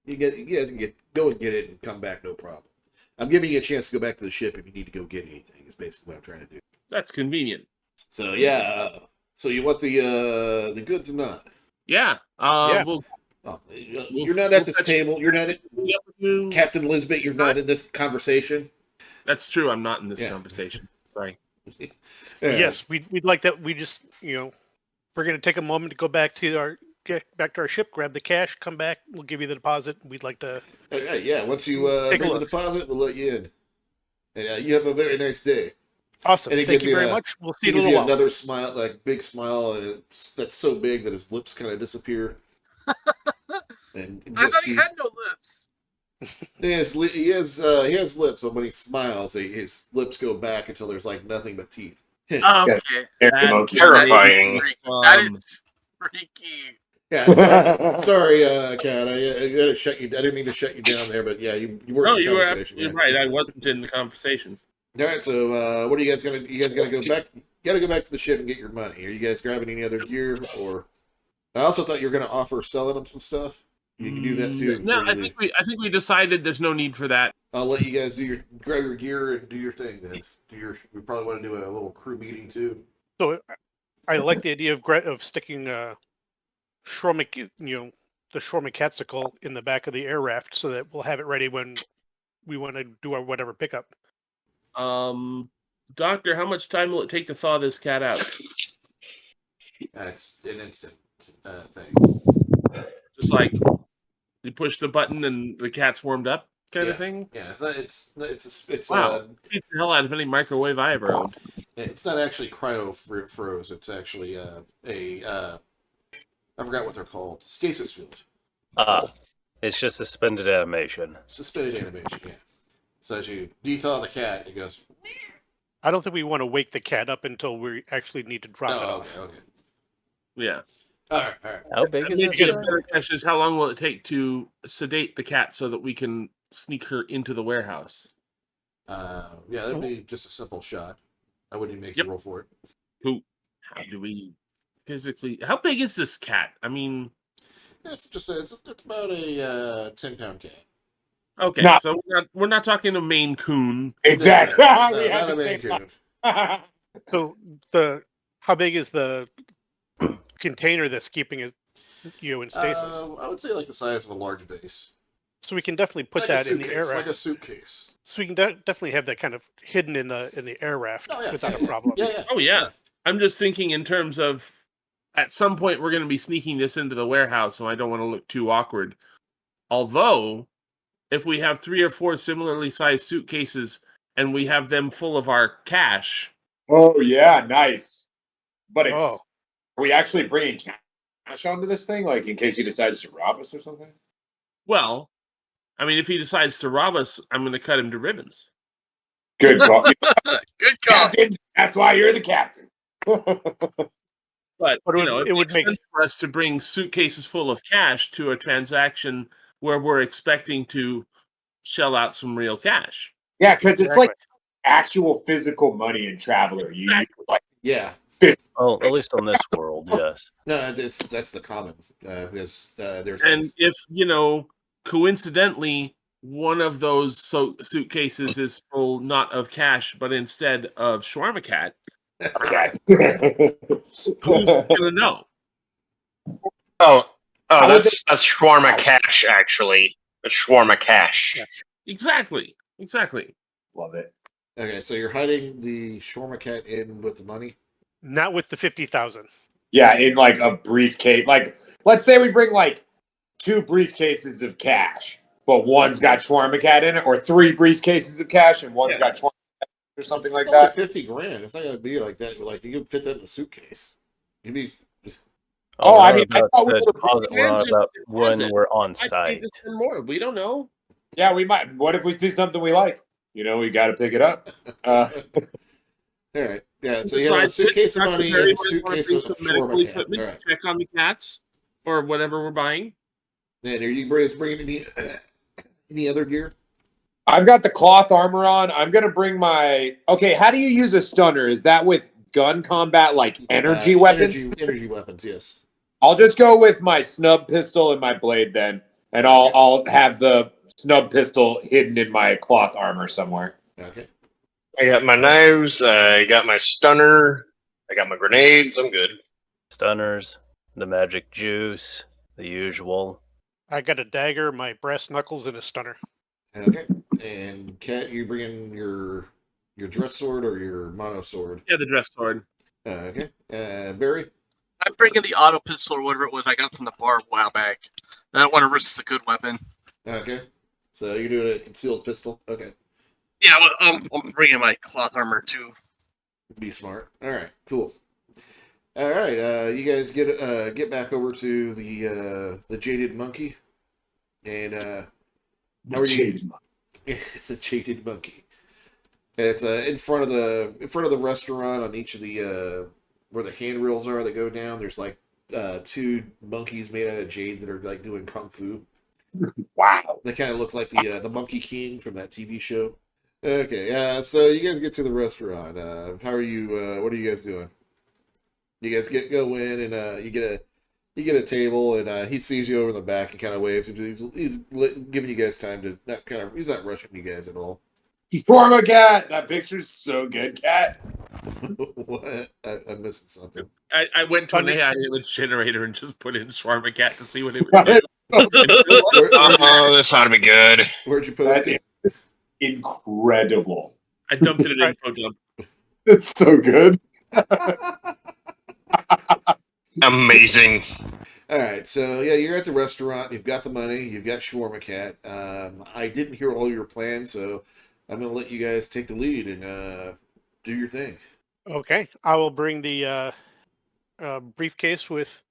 You guys can go and get it and come back, no problem. I'm giving you a chance to go back to the ship if you need to go get anything, is basically what I'm trying to do. That's convenient. So, yeah. So you want the goods or not? Yeah. Yeah. You're not at this table. You're not at Captain Lisbeth. You're not in this conversation. That's true. I'm not in this conversation. Sorry. Yes, we'd like that. We just, we're going to take a moment to get back to our ship, grab the cash, come back. We'll give you the deposit. We'd like to. Yeah. Once you take bring the deposit, we'll let you in. And you have a very nice day. Awesome. And Thank you very much. We'll see you in a gives little you while. another smile, like big smile, and that's so big that his lips kind of disappear. And I thought he had no lips. He has lips, but when he smiles, his lips go back until there's like nothing but teeth. Oh, okay. Terrifying. That is freaky. Yeah, sorry, Kat. I gotta shut you. I didn't mean to shut you down there, but yeah, you were. No, in the you were conversation, absolutely right. I wasn't in the conversation. All right, so what are you guys gonna? You guys gotta go back. You gotta go back to the ship and get your money. Are you guys grabbing any other gear? Or I also thought you were gonna offer selling them some stuff. You can do that too. No, I think we decided there's no need for that. I'll let you guys grab your gear and do your thing. Then we probably want to do a little crew meeting too. So I like the idea of sticking Shawarma, the Shawarma Catsicle in the back of the air raft so that we'll have it ready when we want to do our whatever pickup. Doctor, how much time will it take to thaw this cat out? It's an instant thing. Just like you push the button and the cat's warmed up, kind of thing. Yeah, it's Wow, beats the hell out of any microwave I ever owned. It's not actually cryo froze. It's actually I forgot what they're called. Stasis field. It's just suspended animation. Suspended animation. Yeah. So as you dethaw the cat, it goes. I don't think we want to wake the cat up until we actually need to drop it off. Okay. Yeah. All right. How big is Maybe this? a better question is how long will it take to sedate the cat so that we can sneak her into the warehouse? Yeah, that'd be just a simple shot. I wouldn't make you roll for it. How do we physically? How big is this cat? I mean, It's about a 10-pound cat. okay, No. so we're not talking a Maine Coon. Exactly. No, We had not a the Maine same Coon. So how big is the container that's keeping it in stasis? I would say like the size of a large vase. So we can definitely put Like that a in the air suitcase, like raft. a suitcase. So we can definitely have that kind of hidden in the air raft Oh, yeah, without yeah, a problem. Yeah. Oh yeah. I'm just thinking in terms of at some point we're going to be sneaking this into the warehouse, so I don't want to look too awkward. Although, if we have 3 or 4 similarly sized suitcases and we have them full of our cash, Oh yeah, nice. But it's Oh. are we actually bringing cash onto this thing, like in case he decides to rob us or something? well, I mean, if he decides to rob us, I'm going to cut him to ribbons. Good call. Good call. Captain, that's why you're the captain. But, But it would makes sense for us to bring suitcases full of cash to a transaction where we're expecting to shell out some real cash. Yeah, because it's Exactly. like actual physical money in Traveler. You like Yeah. Well, at least on this world, yes. No, that's the common because there's And if, coincidentally, one of those suitcases is full not of cash, but instead of Shawarma Cat, who's going to know? Oh, How would that's shawarma cash actually. That's shawarma cash. Yeah. Exactly. Love it. Okay, so you're hiding the Shawarma Cat in with the money? Not with the 50,000. Yeah, in like a briefcase. Like, let's say we bring like 2 briefcases of cash, but one's got Shawarma Cat in it, or 3 briefcases of cash and one's got Shawarma Cat or something It's like only that. 50 grand. It's not gonna be like that. Like you can fit that in a suitcase. You'd be Oh, we're I not mean, I about thought we the were- deposit. We're not Just about deposit. when we're on I paid site. to spend more. We don't know. yeah, we might. What if we see something we like? We got to pick it up. all right. Yeah, so you have a Besides which, suitcase of Dr. money Perry and a might wanna suitcase bring of some medical Shawarma Cat. equipment All right. to check on the cats or whatever we're buying. And are you bringing any other gear? I've got the cloth armor on. I'm gonna bring my. Okay, how do you use a stunner? Is that with gun combat, like energy weapons? Energy weapons, yes. I'll just go with my snub pistol and my blade then, and I'll have the snub pistol hidden in my cloth armor somewhere. Okay. I got my knives. I got my stunner. I got my grenades. I'm good. Stunners, the magic juice, the usual. I got a dagger, my brass knuckles, and a stunner. Okay. And Kat, you bringing your dress sword or your mono sword? Yeah, the dress sword. Okay. Barry? I'm bringing the auto pistol or whatever it was I got from the bar a while back. I don't want to risk the good weapon. Okay. So you're doing a concealed pistol? Okay. Yeah, well, I'm bringing my cloth armor too. Be smart. All right. Cool. All right. You guys get back over to the jaded monkey, and how are you? It's a jaded monkey, and it's in front of the restaurant on each of the where the handrails are that go down. There's like 2 monkeys made out of jade that are like doing kung fu. Wow. They kind of look like the Monkey King from that TV show. Okay, so you guys get to the restaurant. How are you? What are you guys doing? You guys go in and you get a table, and he sees you over in the back and kind of waves. He's giving you guys time to he's not rushing you guys at all. Shawarma Cat. That picture's so good, Cat. What? I'm missing something. I went to an AI image generator and just put in Shawarma Cat to see what it would do. Oh, this ought to be good. Where'd you post it? Incredible. I dumped it in info dump. It's so good. Amazing. All right, so yeah, you're at the restaurant. You've got the money. You've got Shawarma Cat. I didn't hear all your plans, so I'm going to let you guys take the lead and do your thing. Okay, I will bring the briefcase with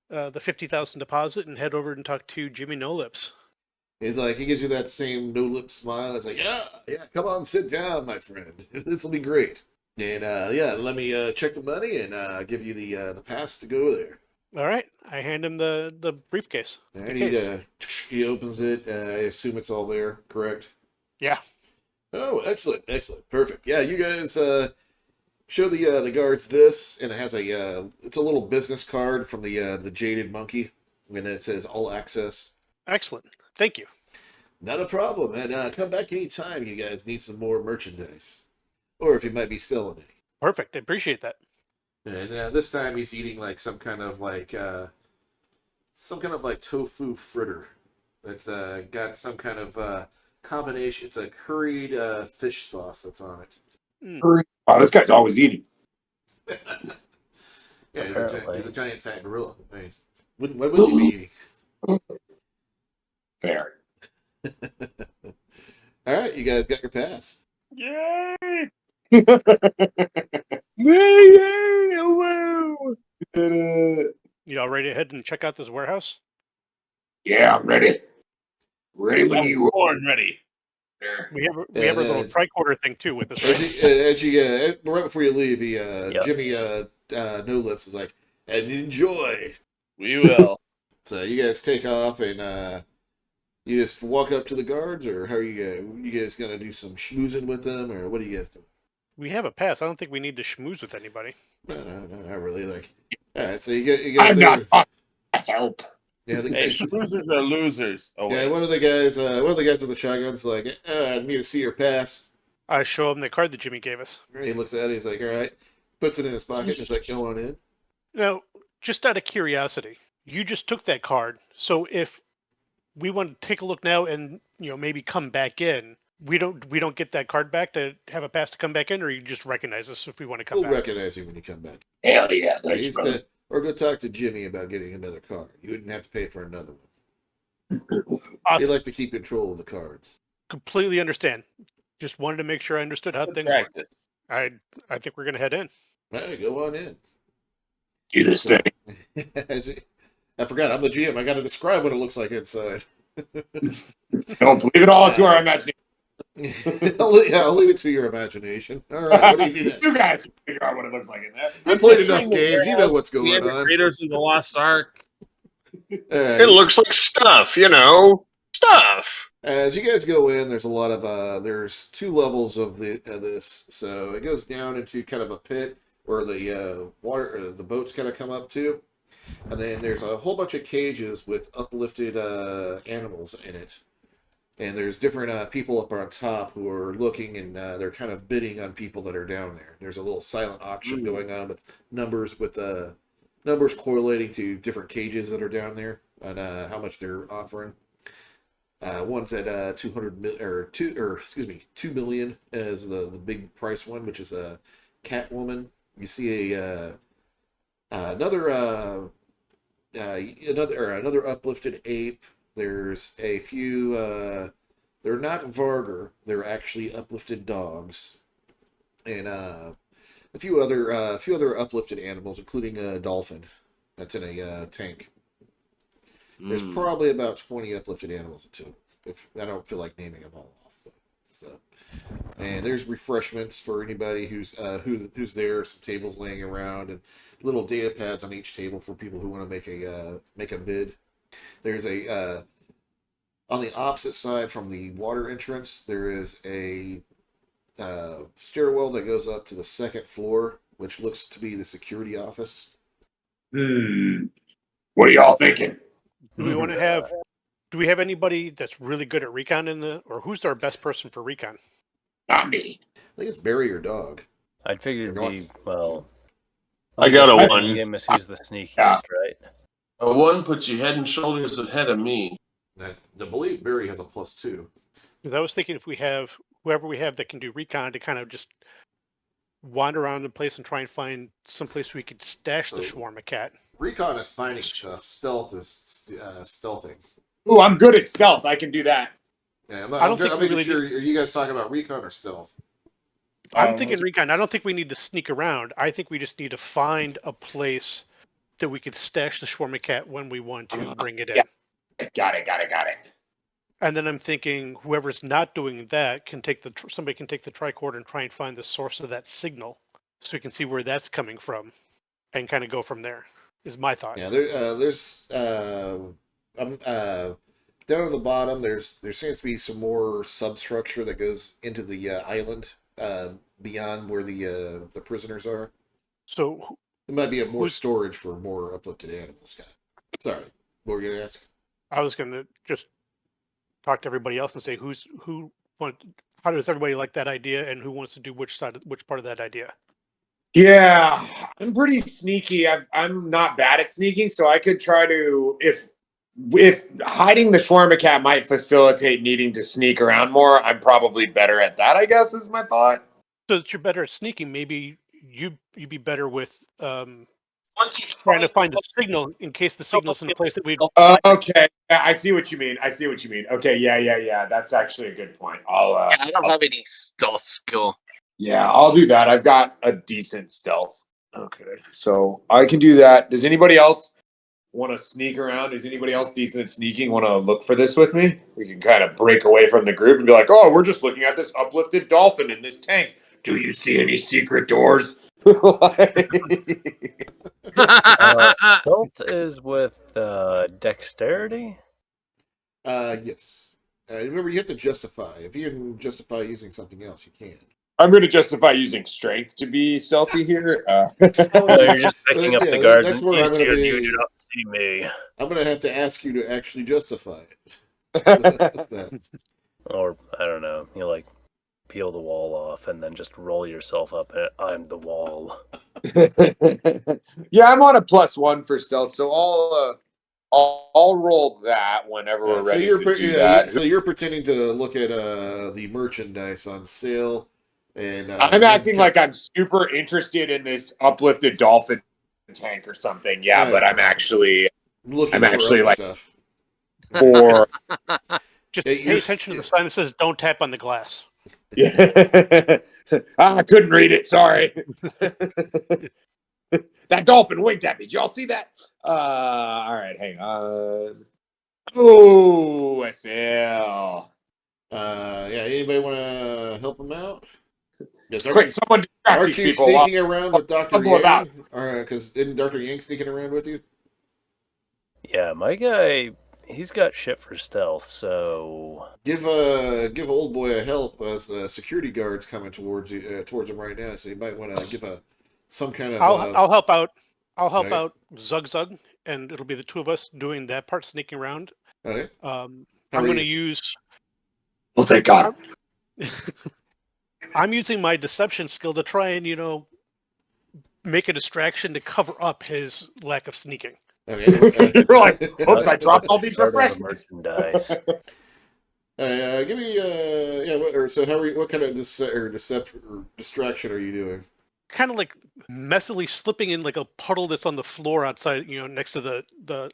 the 50,000 deposit and head over and talk to Jimmy No Lips. He's like, he gives you that same no-lip smile. It's like, yeah, come on, sit down, my friend. This will be great. And let me check the money and give you the pass to go there. All right, I hand him the briefcase. All right, he opens it. I assume it's all there, correct? Yeah. Oh, excellent, perfect. Yeah, you guys show the guards this, and it has it's a little business card from the Jaded Monkey, and it says all access. Excellent. Thank you. Not a problem, and come back anytime you guys need some more merchandise, or if you might be selling any. Perfect. I appreciate that. And this time he's eating like some kind of like tofu fritter that's got some kind of combination. It's a curried fish sauce that's on it. Oh, this guy's always eating. Yeah, he's a giant fat gorilla. Nice. Why wouldn't he be eating? Fair. All right, you guys got your pass. Yay! You all ready to head and check out this warehouse? Yeah, I'm ready. Ready when you born ready. We have a little tricorder thing too with us. Right? Right before you leave, Jimmy No Lips is like, and enjoy. We will. So you guys take off and you just walk up to the guards, or how are you guys gonna do some schmoozing with them, or what are you guys doing? We have a pass. I don't think we need to schmooze with anybody. No, not really. Like, all right, so you get I'm there. not help. Yeah, Hey, schmoozers are losers. Oh, yeah, wait. one of the guys with the shotgun's like, I need to see your pass. I show him the card that Jimmy gave us. He looks at it, he's like, all right, puts it in his pocket, and he's like, go on in. Now, just out of curiosity, you just took that card. So if we want to take a look now and maybe come back in, we don't get that card back to have a pass to come back in, or you just recognize us if we want to come We'll back. recognize you when you come back. Hell yeah, thanks, brother. Or go talk to Jimmy about getting another card. You wouldn't have to pay for another one. Awesome. They like to keep control of the cards. Completely understand. Just wanted to make sure I understood how things work. Practice. I think we're gonna head in. All right, go on in. Do this thing. I forgot, I'm the GM. I got to describe what it looks like inside. Don't leave it all to our imagination. I'll leave it to your imagination. All right, what do you do next? You guys can figure out what it looks like in there. I played enough games. You know what's going on. Raiders of the Lost Ark. It looks like stuff, stuff. As you guys go in, there's a lot of there's 2 levels of this, so it goes down into kind of a pit where the water or the boats kind of come up to, and then there's a whole bunch of cages with uplifted animals in it, and there's different people up on top who are looking, and they're kind of bidding on people that are down there. There's a little silent auction going on with numbers correlating to different cages that are down there and how much they're offering. One's at 2 million as the big price one, which is a Catwoman. You see another uplifted ape. There's a few. They're not Varger. They're actually uplifted dogs, and a few other uplifted animals, including a dolphin that's in a tank. There's probably about 20 uplifted animals too. If I don't feel like naming them all off, though. So, and there's refreshments for anybody who's there. Some tables laying around and little data pads on each table for people who want to make a bid. There's a on the opposite side from the water entrance. There is a stairwell that goes up to the 2nd floor, which looks to be the security office. What are y'all thinking? Do we have anybody that's really good at recon or who's our best person for recon? Not me. I think it's Barry or Dog. I'd figure it'd be, I got a 1. Game is who's the sneakiest, right? A 1 puts you head and shoulders ahead of me. I believe Barry has a +2. Because I was thinking if we have whoever we have that can do recon to kind of just wander around the place and try and find some place we could stash the Shawarma Cat. Recon is finding stuff. Stealth is stealthing. Ooh, I'm good at stealth. I can do that. Yeah, I'm making sure. Are you guys talking about recon or stealth? I'm thinking recon. I don't think we need to sneak around. I think we just need to find a place that we could stash the Shawarma Cat when we want to bring it in. Yeah. Got it. And then I'm thinking whoever's not doing that can take somebody can take the tricorder and try and find the source of that signal, so we can see where that's coming from, and kind of go from there. Is my thought. Yeah, there's down on the bottom. There seems to be some more substructure that goes into the island beyond where the prisoners are. So It might be more who's- storage for more uplifted animals. Sorry, what were you gonna ask? I was going to just talk to everybody else and say how does everybody like that idea, and who wants to do which part of that idea? Yeah, I'm pretty sneaky. I'm not bad at sneaking, so I could try to if hiding the shawarma cat might facilitate needing to sneak around more. I'm probably better at that, I guess, is my thought. So that you're better at sneaking, maybe you'd be better with Once you trying to find the signal in case the signal's in a place that we. Okay, yeah, I see what you mean. Okay, yeah. That's actually a good point. I don't have any stealth skill. Yeah, I'll do that. I've got a decent stealth. Okay, so I can do that. Does anybody else want to sneak around? Is anybody else decent at sneaking? Want to look for this with me? We can kind of break away from the group and be like, "Oh, we're just looking at this uplifted dolphin in this tank. Do you see any secret doors?" Stealth is with dexterity. Yes. Remember, you have to justify. If you can justify using something else, you can. I'm going to justify using strength to be stealthy here. No, you're just picking up the guards. That's where I'm going to be. You do not see me. I'm going to have to ask you to actually justify it. Or I don't know. You like peel the wall off and then just roll yourself up. And I'm the wall. Yeah, I'm on a +1 for stealth, so I'll roll that whenever we're ready to do that. So you're pretending to look at the merchandise on sale, and I'm acting like I'm super interested in this uplifted dolphin tank or something. Yeah, but I'm actually looking. Like stuff. For just pay attention to the sign that says "Don't tap on the glass." Yeah, I couldn't read it. Sorry. That dolphin winked at me. Did y'all see that? All right, hang on. Oh, I fell. Yeah. Anybody want to help him out? Yes. Quick, someone distract Aren't these you people. sneaking around with Dr. Yang? Yang? Because isn't Dr. Yang sneaking around with you? Yeah, my guy, he's got shit for stealth, so Give old boy a help as security guards coming towards him right now. So you might want to give some kind of. I'll help out. I'll help okay. out Zug, and it'll be the two of us doing that part, sneaking around. Okay. I'm going to use. Well, thank God. I'm using my deception skill to try and make a distraction to cover up his lack of sneaking. Okay. You're like, oops, I dropped all these refreshments. merchandise. Give me what kind of distraction are you doing? Kind of like messily slipping in like a puddle that's on the floor outside, next to the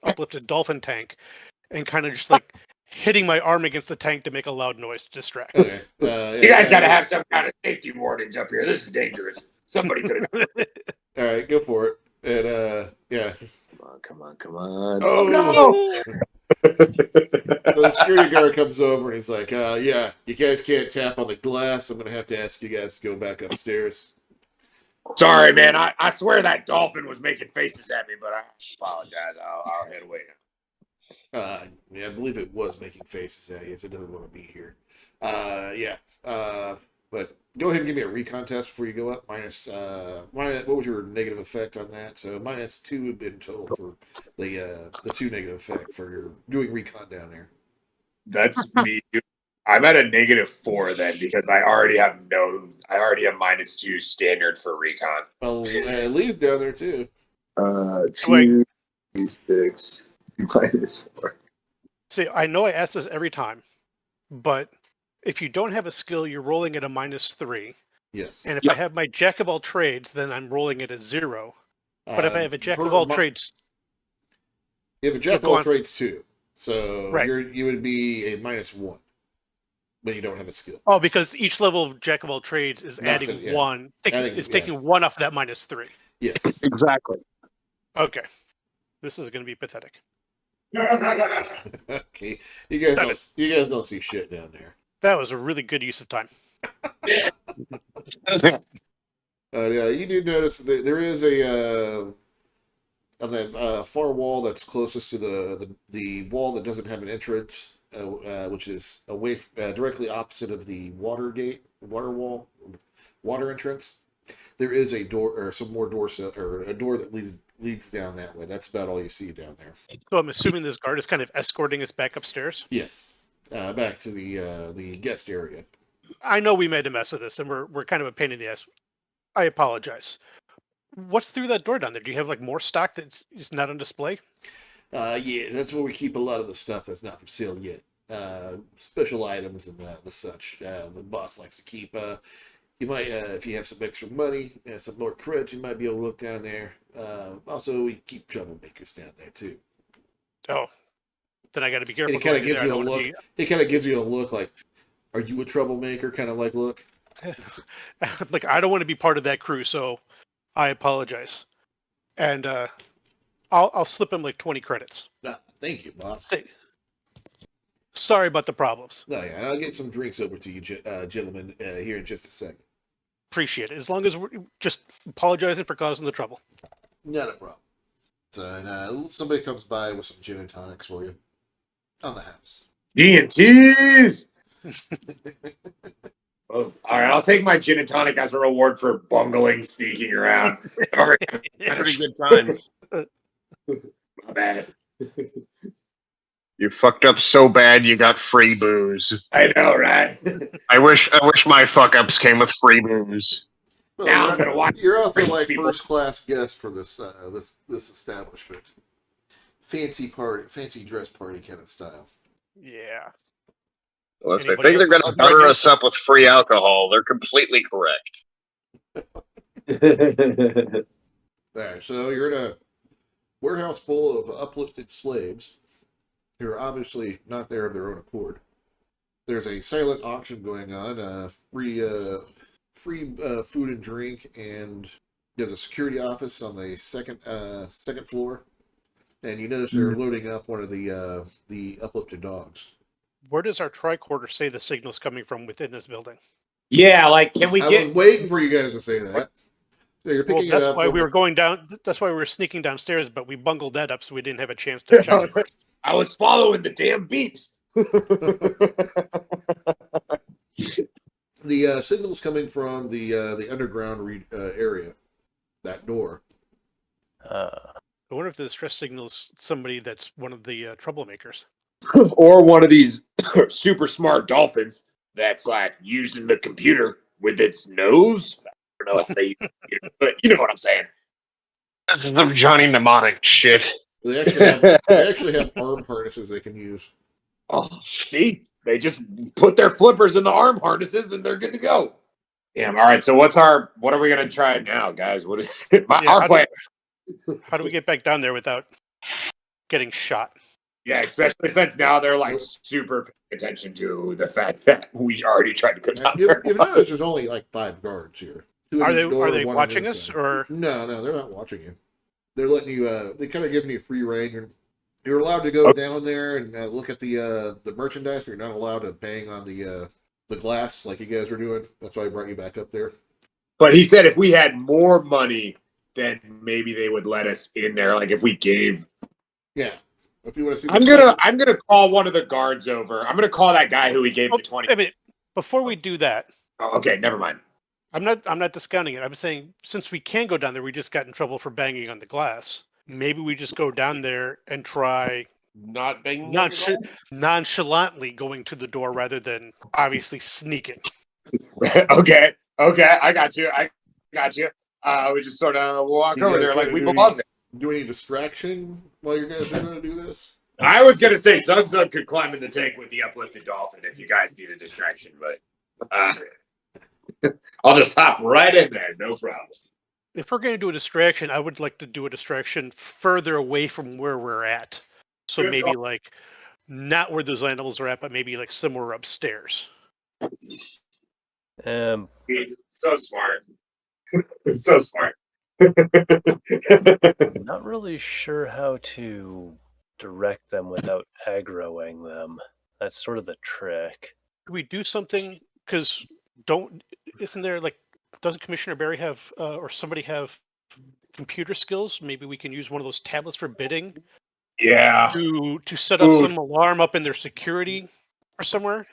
uplifted dolphin tank, and kind of just like hitting my arm against the tank to make a loud noise to distract. Okay. You guys got to have some kind of safety warnings up here. This is dangerous. Somebody could have. All right, go for it. And yeah. Come on. Oh no! So the security guard comes over and he's like, yeah, you guys can't tap on the glass. I'm going to have to ask you guys to go back upstairs. Sorry, man. I swear that dolphin was making faces at me, but I apologize. I'll head away now. Yeah, I believe it was making faces at you, so it doesn't want to be here. Yeah. But go ahead and give me a recon test before you go up. Minus what was your negative effect on that? So -2 in total for the 2 negative effect for your doing recon down there. That's me. I'm at a -4 then because I already have -2 standard for recon. Well, Lee's down there too. 2 6 -4. See, I know I ask this every time, but if you don't have a skill, you're rolling at a -3. Yes. And if I have my jack of all trades, then I'm rolling at a 0. But if I have a jack of all trades, you have a jack of all trades too. So right. you would be a -1, but you don't have a skill. Oh, because each level of jack of all trades is adding 1. Taking 1 off that -3. Yes. Exactly. Okay. This is going to be pathetic. Okay. You guys don't see shit down there. That was a really good use of time. Yeah, you do notice that there is on that far wall that's closest to the wall that doesn't have an entrance, which is away directly opposite of the water wall. water entrance, there is a door or some more door set or a door that leads down that way. That's about all you see down there. So I'm assuming this guard is kind of escorting us back upstairs. Yes, back to the guest area. I know we made a mess of this, and we're kind of a pain in the ass. I apologize. What's through that door down there? Do you have like more stock that's just not on display? Yeah, that's where we keep a lot of the stuff that's not for sale yet. Special items and the such. The boss likes to keep. You might, if you have some extra money and some more credits, you might be able to look down there. Also, we keep troublemakers down there too. Oh, then I got to be careful. And it kind of gives you a look. It kind of gives you a look like, are you a troublemaker? Kind of like look. Like I don't want to be part of that crew, so I apologize. And I'll slip him like 20 credits. Thank you, boss. Sorry about the problems. No, yeah, and I'll get some drinks over to you, gentlemen, here in just a second. Appreciate it. As long as we're just apologizing for causing the trouble. Not a problem. So, and somebody comes by with some gin and tonics for you on the house. G&T's! Well, all right, I'll take my gin and tonic as a reward for bungling, sneaking around. All right. Pretty good times. My bad. You fucked up so bad you got free booze. I know, right? I wish my fuck ups came with free booze. Well, Now I'm gonna watch. You're also rich like people. first class guest for this this establishment. Fancy dress party kind of style. Yeah. Well, if they Anybody think they're else? going to butter us up with free alcohol, they're completely correct. All right, so you're in a warehouse full of uplifted slaves who are obviously not there of their own accord. There's a silent auction going on, free food and drink, and there's a security office on the second floor. And you notice they're loading up one of the uplifted dogs. Where does our tricorder say the signal's coming from within this building? Yeah, like, can we I get? was waiting for you guys to say that. So you're picking it That's up. why we were going down. That's why we were sneaking downstairs, but we bungled that up, so we didn't have a chance to check it. I was following the damn beeps. The signal's coming from the underground area, that door. I wonder if the distress signal's somebody that's one of the troublemakers. Or one of these super smart dolphins that's like using the computer with its nose. I don't know if they, but you know what I'm saying. This is some Johnny Mnemonic shit. They actually have arm harnesses they can use. Oh, see, they just put their flippers in the arm harnesses and they're good to go. Damn. All right. So what are we gonna try now, guys? What is our plan? How do we get back down there without getting shot? Yeah, especially since now they're like super paying attention to the fact that we already tried to go down there. You've noticed there's only like 5 guards here. Are they watching us or? No, they're not watching you. They're letting you. They kind of giving you free reign. You're allowed to go down there and look at the merchandise. But you're not allowed to bang on the glass like you guys were doing. That's why I brought you back up there. But he said if we had more money, then maybe they would let us in there. Like if we gave. Yeah. If you want to see, I'm gonna call one of the guards over. I'm gonna call that guy who we gave the 20. I mean, before we do that, okay, never mind. I'm not discounting it. I'm saying since we can go down there, we just got in trouble for banging on the glass. Maybe we just go down there and try Not banging. nonchalantly going to the door rather than obviously sneaking. Okay, I got you. We just sort of walk over there like we belong there. Do any distraction while you guys are going to do this? I was gonna say Zug Zug could climb in the tank with the uplifted dolphin if you guys need a distraction, but I'll just hop right in there, no problem. If we're going to do a distraction, I would like to do a distraction further away from where we're at. So Good maybe call. like not where those animals are at, but maybe like somewhere upstairs. Um, So smart. So smart. I'm not really sure how to direct them without aggroing them. That's sort of the trick. Do we do something? Because isn't there like, doesn't Commissioner Barry have, or somebody have computer skills? Maybe we can use one of those tablets for bidding Yeah. to set up some alarm up in their security or somewhere.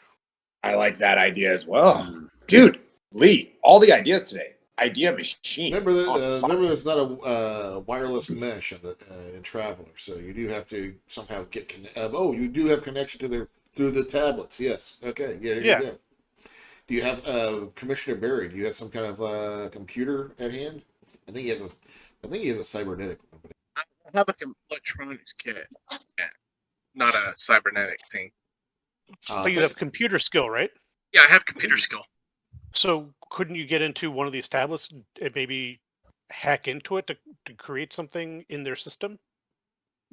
I like that idea as well. Dude, Lee, all the ideas today. Idea machine. Remember, there's not a wireless mesh in Traveller, so you do have to somehow get you do have connection to through the tablets. Yes. Okay. Yeah. There you go. Do you have Commissioner Barry? Do you have some kind of computer at hand? I think he has a cybernetic company. I have an electronics kit, not a cybernetic thing. But you have computer skill, right? Yeah, I have computer skill. So couldn't you get into one of these tablets and maybe hack into it to create something in their system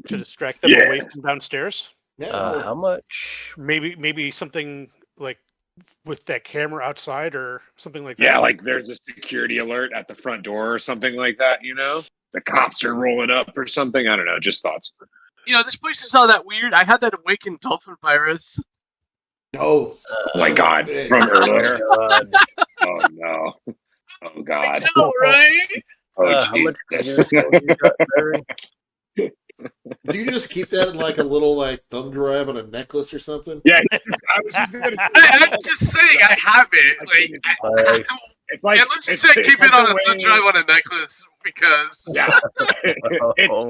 to distract them away from downstairs? Yeah. How much? Maybe something like with that camera outside or something like that. Yeah, like there's a security alert at the front door or something like that, The cops are rolling up or something. I don't know, just thoughts. This place is not that weird. I had that awakened dolphin virus. Oh my God. From earlier. Oh, no. Oh, God. I know, right? Oh, how much Jesus. computer skill you got, Barry? Do you just keep that in like a little thumb drive on a necklace or something? Yeah, I was just going to say. I'm just saying I have it. It's like, let's just say keep it on a thumb drive on a necklace because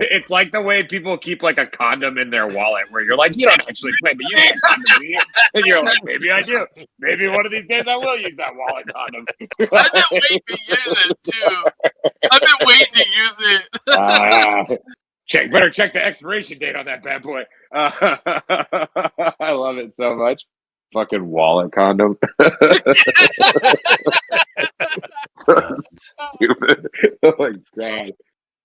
it's like the way people keep like a condom in their wallet, where you're like, you don't actually claim to use that condom, do you? And you're like, maybe I do. Maybe one of these days I will use that wallet condom. I've been waiting to use it too. I've been waiting to use it. Better check the expiration date on that bad boy. I love it so much. Fucking wallet condom. So stupid. Oh my god.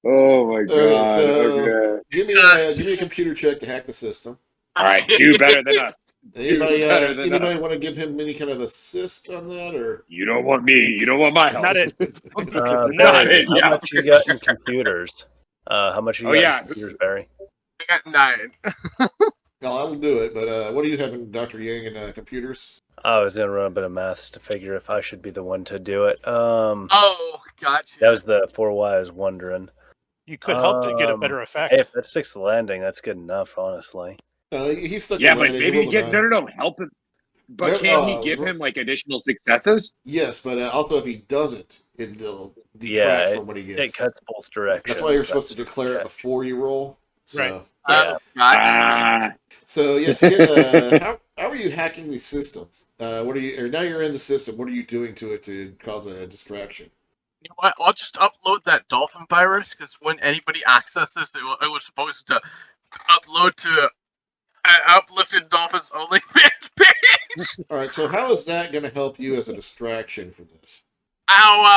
Oh my god. So give me a computer check to hack the system. All right, do better than us. Anybody want to give him any kind of assist on that, or you don't want me? You don't want my help? Not it. Barry, how much you got in computers? How much you got in computers, Barry? I got 9. No, I will do it. But what do you have in Dr. Yang in computers? I was gonna run a bit of maths to figure if I should be the one to do it. Oh, gotcha. That was the for why I was wondering. You could help to get a better effect. Hey, if that sticks the landing, that's good enough, honestly. He's stuck. Yeah, but maybe help him. But can he give him like additional successes? Yes, but also if he doesn't, it'll detract from what he gets. It cuts both directions. That's why you're supposed to declare it before you roll. So. Right. Yeah. So yes, how are you hacking the system? What are you? Or now you're in the system. What are you doing to it to cause a distraction? You know what? I'll just upload that dolphin virus because when anybody accesses it was supposed to upload to Uplifted Dolphins Only page. All right. So how is that going to help you as a distraction for this?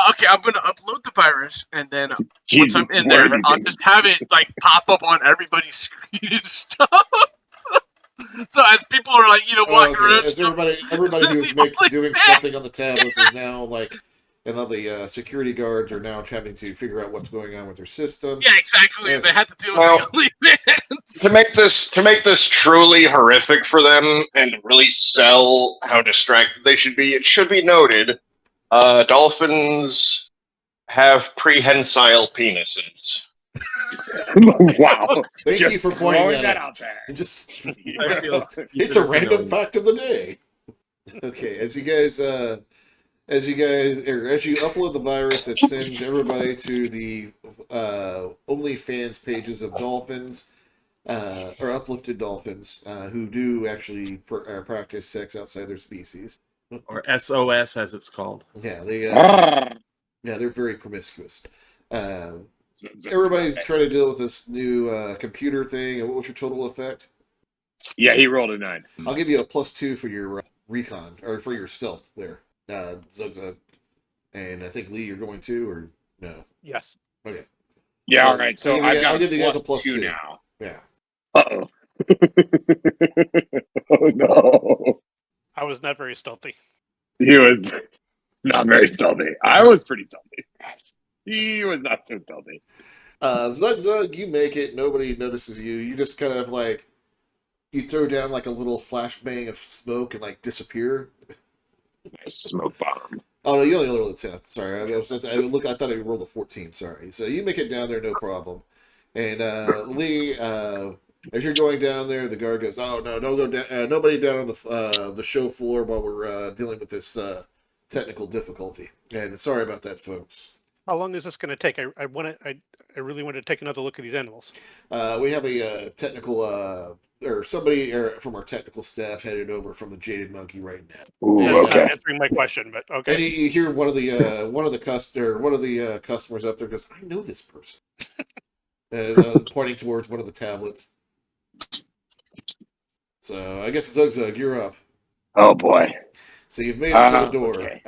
Okay, I'm going to upload the virus, and then once I'm in there, I'll just have it pop up on everybody's screen and stuff. So as people are walking around, as everybody who's doing something on the tablets is now and all the security guards are now having to figure out what's going on with their system. Yeah, exactly. They had to deal with the OnlyFans. To make this truly horrific for them and really sell how distracted they should be, it should be noted. Dolphins have prehensile penises. Wow! Thank you for pointing that out there. It's a random fact of the day. Okay, as you upload the virus that sends everybody to the OnlyFans pages of dolphins, or uplifted dolphins, who do actually practice sex outside their species. Or SOS, as it's called. Yeah, they're very promiscuous. Everybody's trying to deal with this new computer thing. And what was your total effect? Yeah, he rolled a 9. I'll give you a +2 for your recon, or for your stealth there, Zugzug. And I think Lee, you're going to, or no? Yes. Okay. Yeah, all right. So I'll give you guys a +2 +2 now. Yeah. Uh-oh. Oh, no. I was not very stealthy. He was not very stealthy. I was pretty stealthy. He was not so stealthy. Zugzug, you make it. Nobody notices you. You just kind of you throw down a little flashbang of smoke and disappear. Nice smoke bomb. Oh no, you only rolled a 10. Sorry, I thought I rolled a 14. Sorry. So you make it down there, no problem. And Lee, as you're going down there, the guard goes, "Oh no, don't go down. Nobody down on the show floor while we're dealing with this technical difficulty. And sorry about that, folks. How long is this going to take? I really want to take another look at these animals. We have a technical or somebody from our technical staff headed over from the Jaded Monkey right now. Ooh, That's okay. not answering my question, but okay. And you hear one of the customers up there goes, "I know this person," pointing towards one of the tablets. So I guess Zug Zug, you're up. Oh boy. So you've made it to the door. Okay.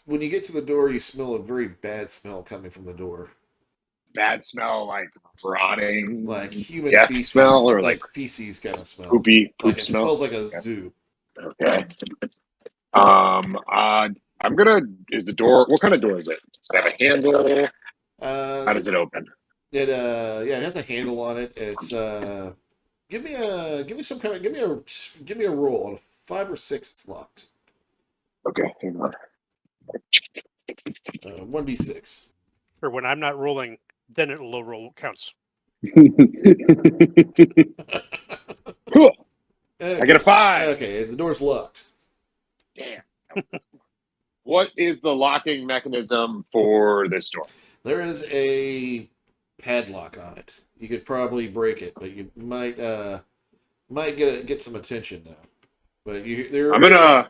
When you get to the door, you smell a very bad smell coming from the door. Bad smell, like rotting, Like human death feces, smell, or like feces kind of smell. poopy poop Like it smell. smells like a Okay. zoo. Okay. I'm gonna. Is the door? What kind of door is it? Does it have a handle? How does it open? It has a handle on it. It's give me a roll on a 5 or 6. It's locked. Okay, hang on. 1d6. Or when I'm not rolling, then it'll low roll counts. I get a 5. Okay, the door's locked. Damn. What is the locking mechanism for this door? There is a padlock on it. You could probably break it, but you might get some attention though. But I'm gonna.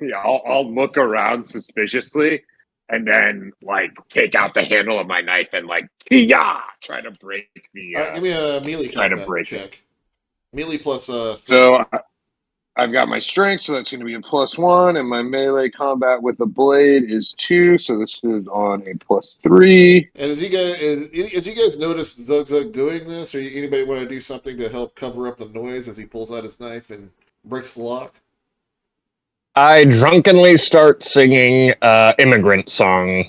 Yeah, I'll look around suspiciously, and then like take out the handle of my knife and like try to break the. All right, give me a melee try to combat break check. Melee plus So I've got my strength, so that's going to be a +1, and my melee combat with the blade is 2, so this is on a +3. And as you guys notice Zug Zug doing this, or anybody want to do something to help cover up the noise as he pulls out his knife and breaks the lock? I drunkenly start singing Immigrant Song.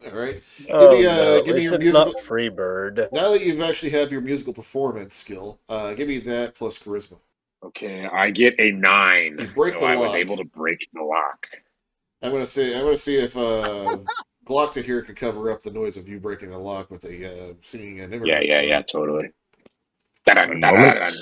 All right. Oh, Give me, no, at give me least your it's musical. not Freebird. Now that you've actually have your musical performance skill, give me that plus charisma. Okay, I get a 9, You break so the I was lock. able to break the lock. I'm gonna see if Glockta here could cover up the noise of you breaking the lock with a singing an immigrant song. Totally. moment.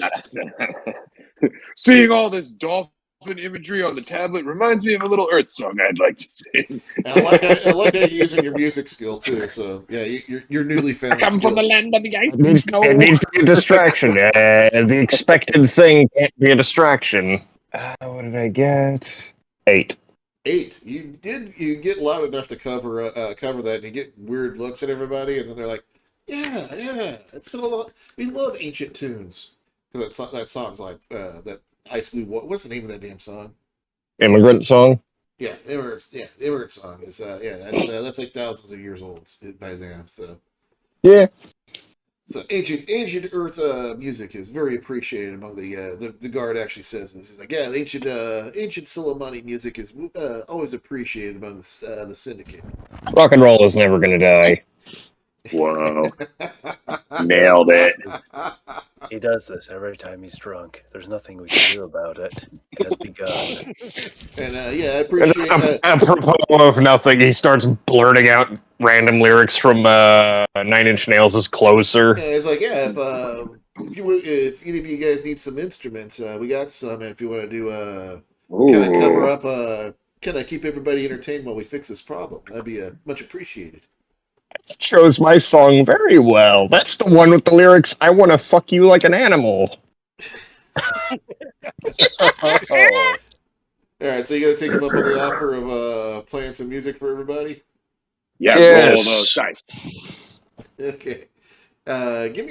Seeing all this dolphin imagery on the tablet reminds me of a little Earth song I'd like to sing. And I like how you're using your music skill too. So yeah, your newly found I come skill. from the land of the ice It and needs, snow. it needs to be a distraction. The expected thing can't be a distraction. What did I get? 8. 8. You get loud enough to cover that, and you get weird looks at everybody, and then they're like, "Yeah, it's been a lot. We love ancient tunes." Because that song's like that Ice Blue. What's the name of that damn song? Immigrant Song? Yeah, Immigrant Song is that's like thousands of years old by now. So Yeah. so ancient Earth music is very appreciated among the guard. Actually says this. He's like, yeah, ancient Solomani music is always appreciated among the syndicate. Rock and roll is never going to die. Whoa. Nailed it. He does this every time he's drunk. There's nothing we can do about it. It has begun. And yeah, I appreciate Apropos of nothing, he starts blurting out random lyrics from 9 Inch Nails' Closer. Yeah, it's like, yeah, if any of you guys need some instruments, we got some. And if you want to do kind of cover up, kind of keep everybody entertained while we fix this problem, that'd be much appreciated. Chose my song very well. That's the one with the lyrics, I want to fuck you like an animal. Oh, All right, so you got to take him up on the offer of playing some music for everybody. Yeah, Yes. roll those dice. Okay, give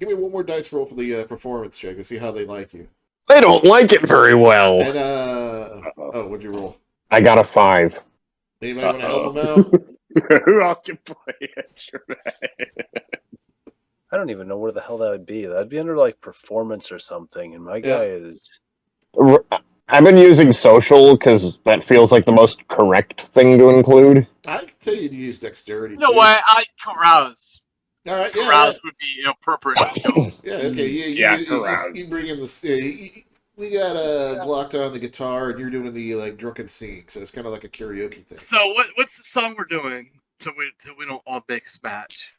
me one more dice roll for the performance check and see how they like you. They don't like it very well. And what'd you roll? I got a 5. Anybody want to help him out? Who else can play instrument? I don't even know where the hell that would be. That'd be under like performance or something. And my guy is. I've been using social because that feels like the most correct thing to include. I can tell you to use dexterity. You know too. what? I carouse. All right, Carouse would be appropriate skill. Yeah, okay. You bring in the. We got Glockta on the guitar, and you're doing the like drunken singing, so it's kind of like a karaoke thing. So what's the song we're doing so we don't all mix match?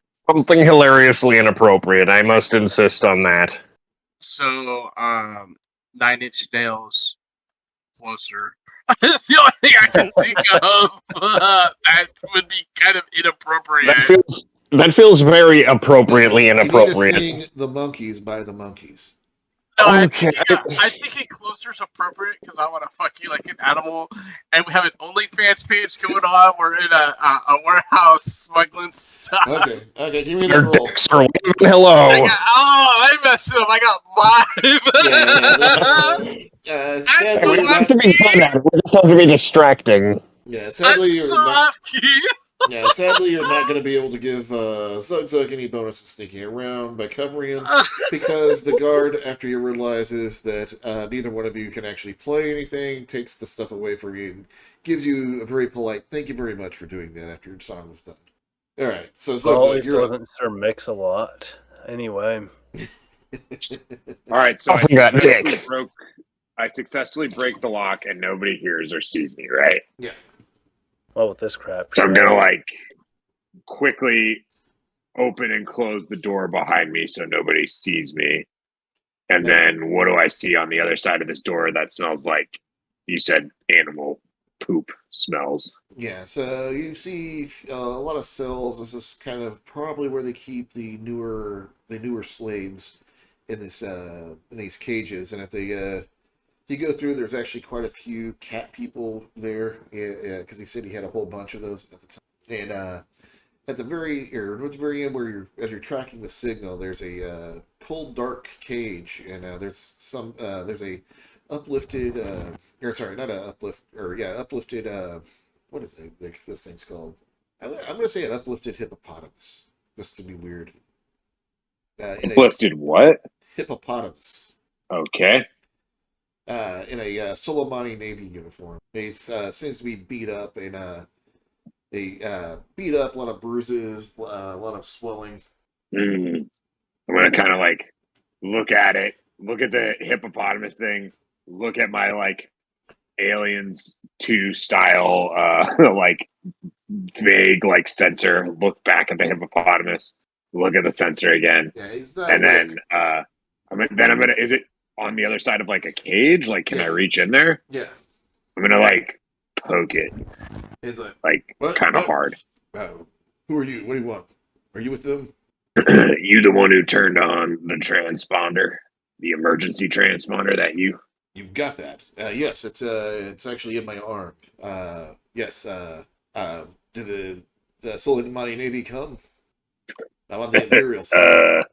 9-inch nails closer. That's the only thing I can think of that would be kind of inappropriate. That feels very appropriately You need to inappropriate. sing "The Monkeys" by the Monkeys. No, Okay. I think it closer is appropriate because I want to fuck you like an animal, and we have an OnlyFans page going on. We're in a warehouse smuggling stuff. Okay, give me that Your roll. dicks are waving hello. I messed it up. I got 5. Sadly, We you're don't have not. to be good at it. We just have to be distracting. Yeah, sadly, That's you're not. soft. Yeah, sadly, you're not going to be able to give Zug any bonus to sneaking around by covering him, because the guard, after you realizes that neither one of you can actually play anything, takes the stuff away from you and gives you a very polite "thank you very much for doing that" after your song was done. All right, so Well, at Zug, least it you're up. wasn't Sir Mix-a-Lot. Anyway. All right, so Fucking that dick. I successfully break the lock and nobody hears or sees me, right? Yeah. Well, with this crap. So I'm gonna like quickly open and close the door behind me so nobody sees me. And then what do I see on the other side of this door that smells like, you said, animal poop smells? Yeah, so you see a lot of cells. This is kind of probably where they keep the newer slaves in these cages. And if you go through, there's actually quite a few cat people there, because he said he had a whole bunch of those at the time. And at the very end, where you're tracking the signal, there's a cold, dark cage, and there's a uplifted, uplifted. What is this thing's called? I'm gonna say an uplifted hippopotamus, just to be weird. Uplifted what? Hippopotamus. Okay. In a Solomani Navy uniform. He seems to be beat up, and a lot of bruises, a lot of swelling. I'm gonna kind of like look at it, look at the hippopotamus thing, look at my like Aliens 2 style like vague like sensor, look back at the hippopotamus, look at the sensor again. Yeah, he's not. And then I'm gonna, is it on the other side of like a cage? Like, can I reach in there? Yeah. I'm gonna like poke it. It's like kind of hard. Who are you? What do you want? Are you with them? You the one who turned on the transponder, the emergency transponder? That you? You've got that. Yes, it's actually in my arm. Yes. Did the Solomani Navy come? I'm on the Imperial side.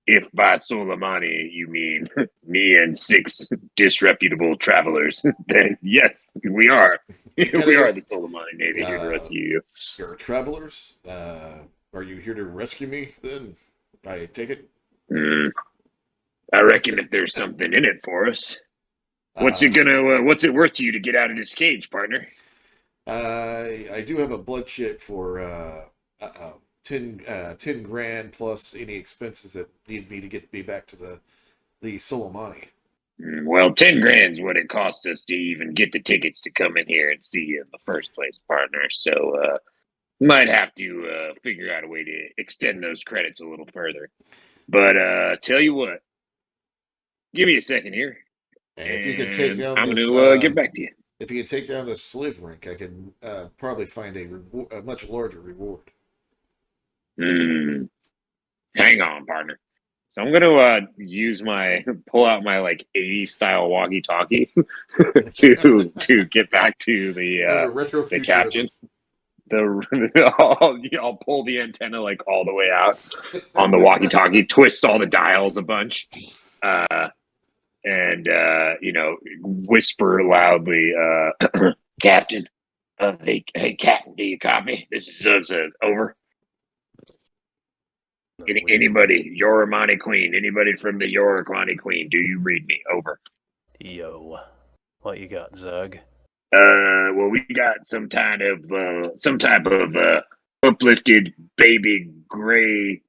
If by Solomani you mean me and 6 disreputable travelers, then yes, we are. We are the Solomani Navy here to rescue you. You're travelers? Are you here to rescue me, then? I take it? I reckon if there's something in it for us. What's it worth to you to get out of this cage, partner? I do have a blood chit for 10 grand plus any expenses that need me to get me back to the Solomani. Well, 10 grand's what it costs us to even get the tickets to come in here and see you in the first place, partner. So might have to figure out a way to extend those credits a little further. But tell you what, give me a second here. And if you could take down I'm this, going to get back to you. If you could take down the slave rank, I can probably find a much larger reward. Hang on, partner. So I'm going to pull out my like 80s style walkie-talkie to get back to the captain. I'll pull the antenna like all the way out on the walkie-talkie, twist all the dials a bunch, and whisper loudly, "Captain, hey, Captain, do you copy? This is Zug, over. Anybody, Yoramani Queen, anybody from the Yoramani Queen, do you read me? Over." Yo, what you got, Zug? Well, we got some type of uplifted baby gray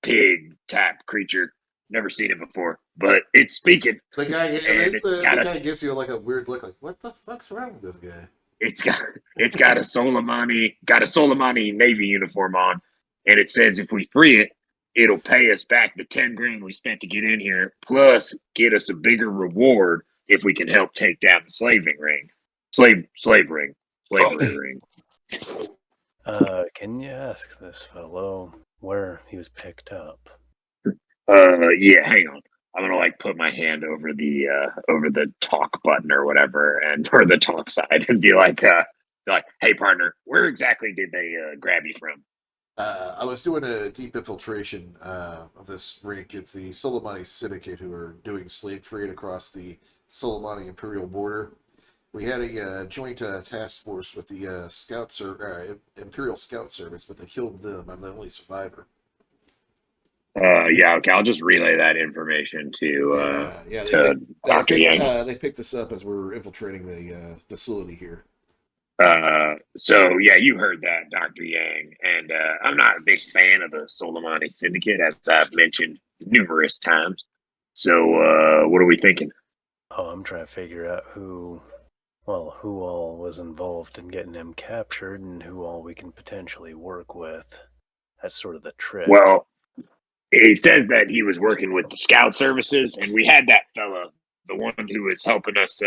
pig type creature. Never seen it before, but it's speaking. The guy gives you like a weird look, like, what the fuck's wrong with this guy? It's got a Solomani Navy uniform on, and it says if we free it, it'll pay us back the 10 grand we spent to get in here, plus get us a bigger reward if we can help take down the slavery ring. Slavery ring. Can you ask this fellow where he was picked up? Yeah, hang on. I'm gonna like put my hand over the talk button or whatever, or the talk side, and be like, hey partner, where exactly did they grab you from? I was doing a deep infiltration of this ring. It's the Solomani Syndicate who are doing slave trade across the Solomani Imperial border. We had a joint task force with the Imperial Scout Service, but they killed them. I'm the only survivor. Yeah, okay. I'll just relay that information to Dr. Yang. They picked us up as we were infiltrating the facility here. So yeah, you heard that, Dr. Yang, and I'm not a big fan of the Solomani Syndicate, as I've mentioned numerous times. So what are we thinking? Oh, I'm trying to figure out who all was involved in getting him captured and who all we can potentially work with. That's sort of the trick. Well, he says that he was working with the scout services, and we had that fella, the one who was helping us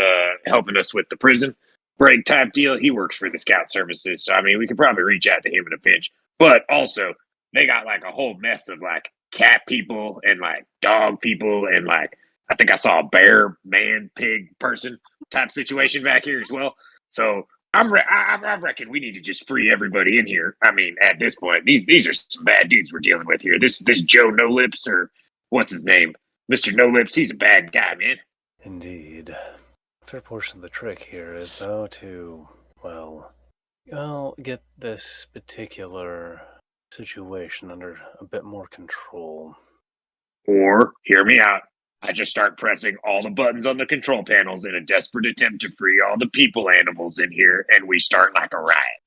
with the prison break type deal. He works for the scout services, so I mean, we could probably reach out to him in a pinch. But also, they got like a whole mess of like cat people and like dog people, and like I think I saw a bear, man, pig person type situation back here as well. So I reckon we need to just free everybody in here. I mean, at this point, these are some bad dudes we're dealing with here. This Joe No Lips, or what's his name, Mr. No Lips. He's a bad guy, man. Indeed. A fair portion of the trick here is though to get this particular situation under a bit more control. Or hear me out. I just start pressing all the buttons on the control panels in a desperate attempt to free all the people animals in here, and we start like a riot.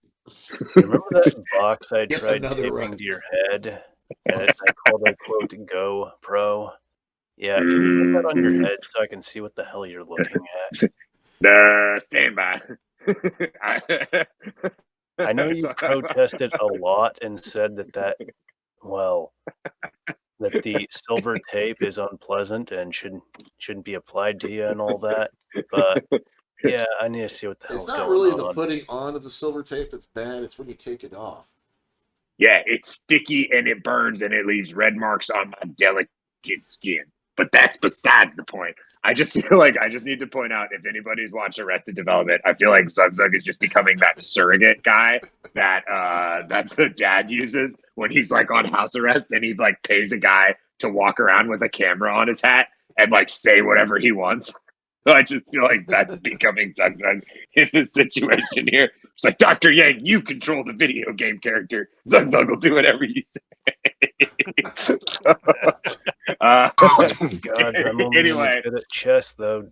Remember that box I tried taping to your head? And I called it, quote, Go Pro? Yeah, can you put that on your head so I can see what the hell you're looking at? Stand by. I know you protested a lot and said that the silver tape is unpleasant and shouldn't be applied to you and all that. But yeah, I need to see what the hell's going on. It's not really the putting on of the silver tape that's bad. It's when you take it off. Yeah, it's sticky and it burns and it leaves red marks on my delicate skin. But that's besides the point. I just feel like I just need to point out, if anybody's watched Arrested Development, I feel like Zug Zug is just becoming that surrogate guy that the dad uses when he's like on house arrest, and he like pays a guy to walk around with a camera on his hat and like say whatever he wants. So I just feel like that's becoming Zug Zug in this situation here. It's like, Dr. Yang, you control the video game character. Zug Zug will do whatever you say. God, I'm only anyway, good at chess, though.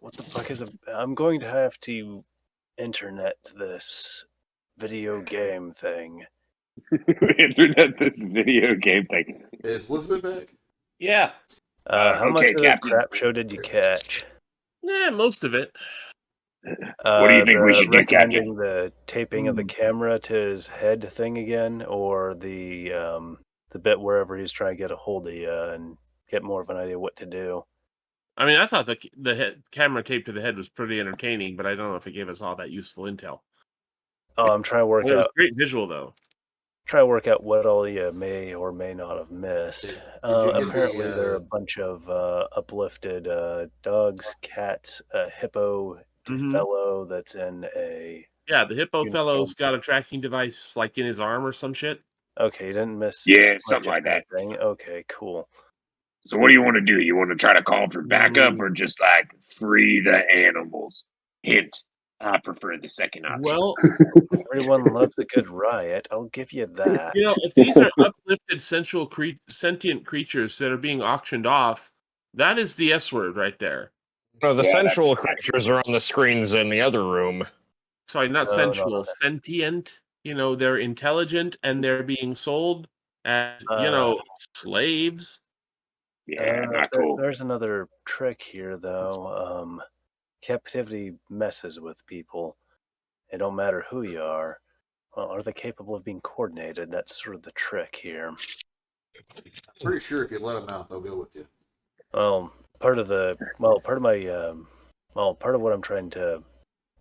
What the fuck is I'm going to have to internet this video game thing. Internet this video game thing. Is Elizabeth back? Yeah. How much of that crap show did you catch? Yeah, most of it. What do you think we should do, recommending the taping of the camera to his head thing again, or the bit wherever he's trying to get a hold of you and get more of an idea what to do? I mean, I thought the camera tape to the head was pretty entertaining, but I don't know if it gave us all that useful intel. Oh, I'm trying to work out. It was great visual, though. Try to work out what all you may or may not have missed. Apparently, there are a bunch of uplifted dogs, cats, a hippo fellow that's in a... Yeah, the hippo fellow's got a tracking device like in his arm or some shit. Okay, you didn't miss... Yeah, something like that. Okay, cool. So what do you want to do? You want to try to call for backup or just like free the animals? Hint, I prefer the second option. Well, everyone loves a good riot. I'll give you that. You know, if these are uplifted sentient creatures that are being auctioned off, that is the S word right there. No, the sensual creatures are on the screens in the other room. Sorry, not sensual, sentient. You know, they're intelligent and they're being sold as, slaves. Yeah, not cool. There's another trick here, though. Captivity messes with people. It don't matter who you are. Well, are they capable of being coordinated? That's sort of the trick here. Pretty sure if you let them out, they'll go with you. Well, part of what I'm trying to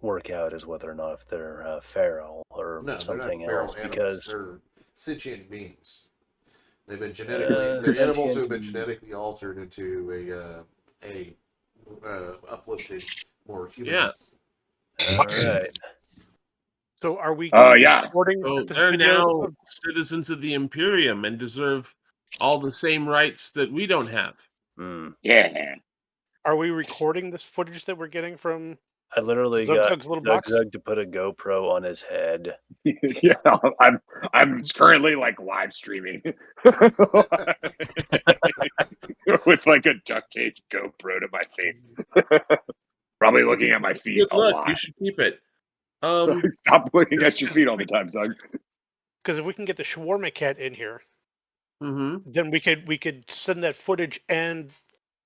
work out is whether or not if they're feral or No, something they're not feral else. animals. Because They're sentient beings. They've been genetically. They're animals who have been genetically altered into a uplifted, more human. Yeah. All right. So are we yeah. recording So this they're video now of- citizens of the Imperium and deserve all the same rights that we don't have. Yeah. Are we recording this footage that we're getting from I literally Zug got Zug's little box? Zug to put a GoPro on his head. Yeah, I'm currently like live streaming with like a duct tape GoPro to my face. Probably looking at my feet Good a luck. lot. You should keep it. Stop looking at your feet all the time, Zug. Because if we can get the Shawarma Cat in here, Mm-hmm. then we could send that footage and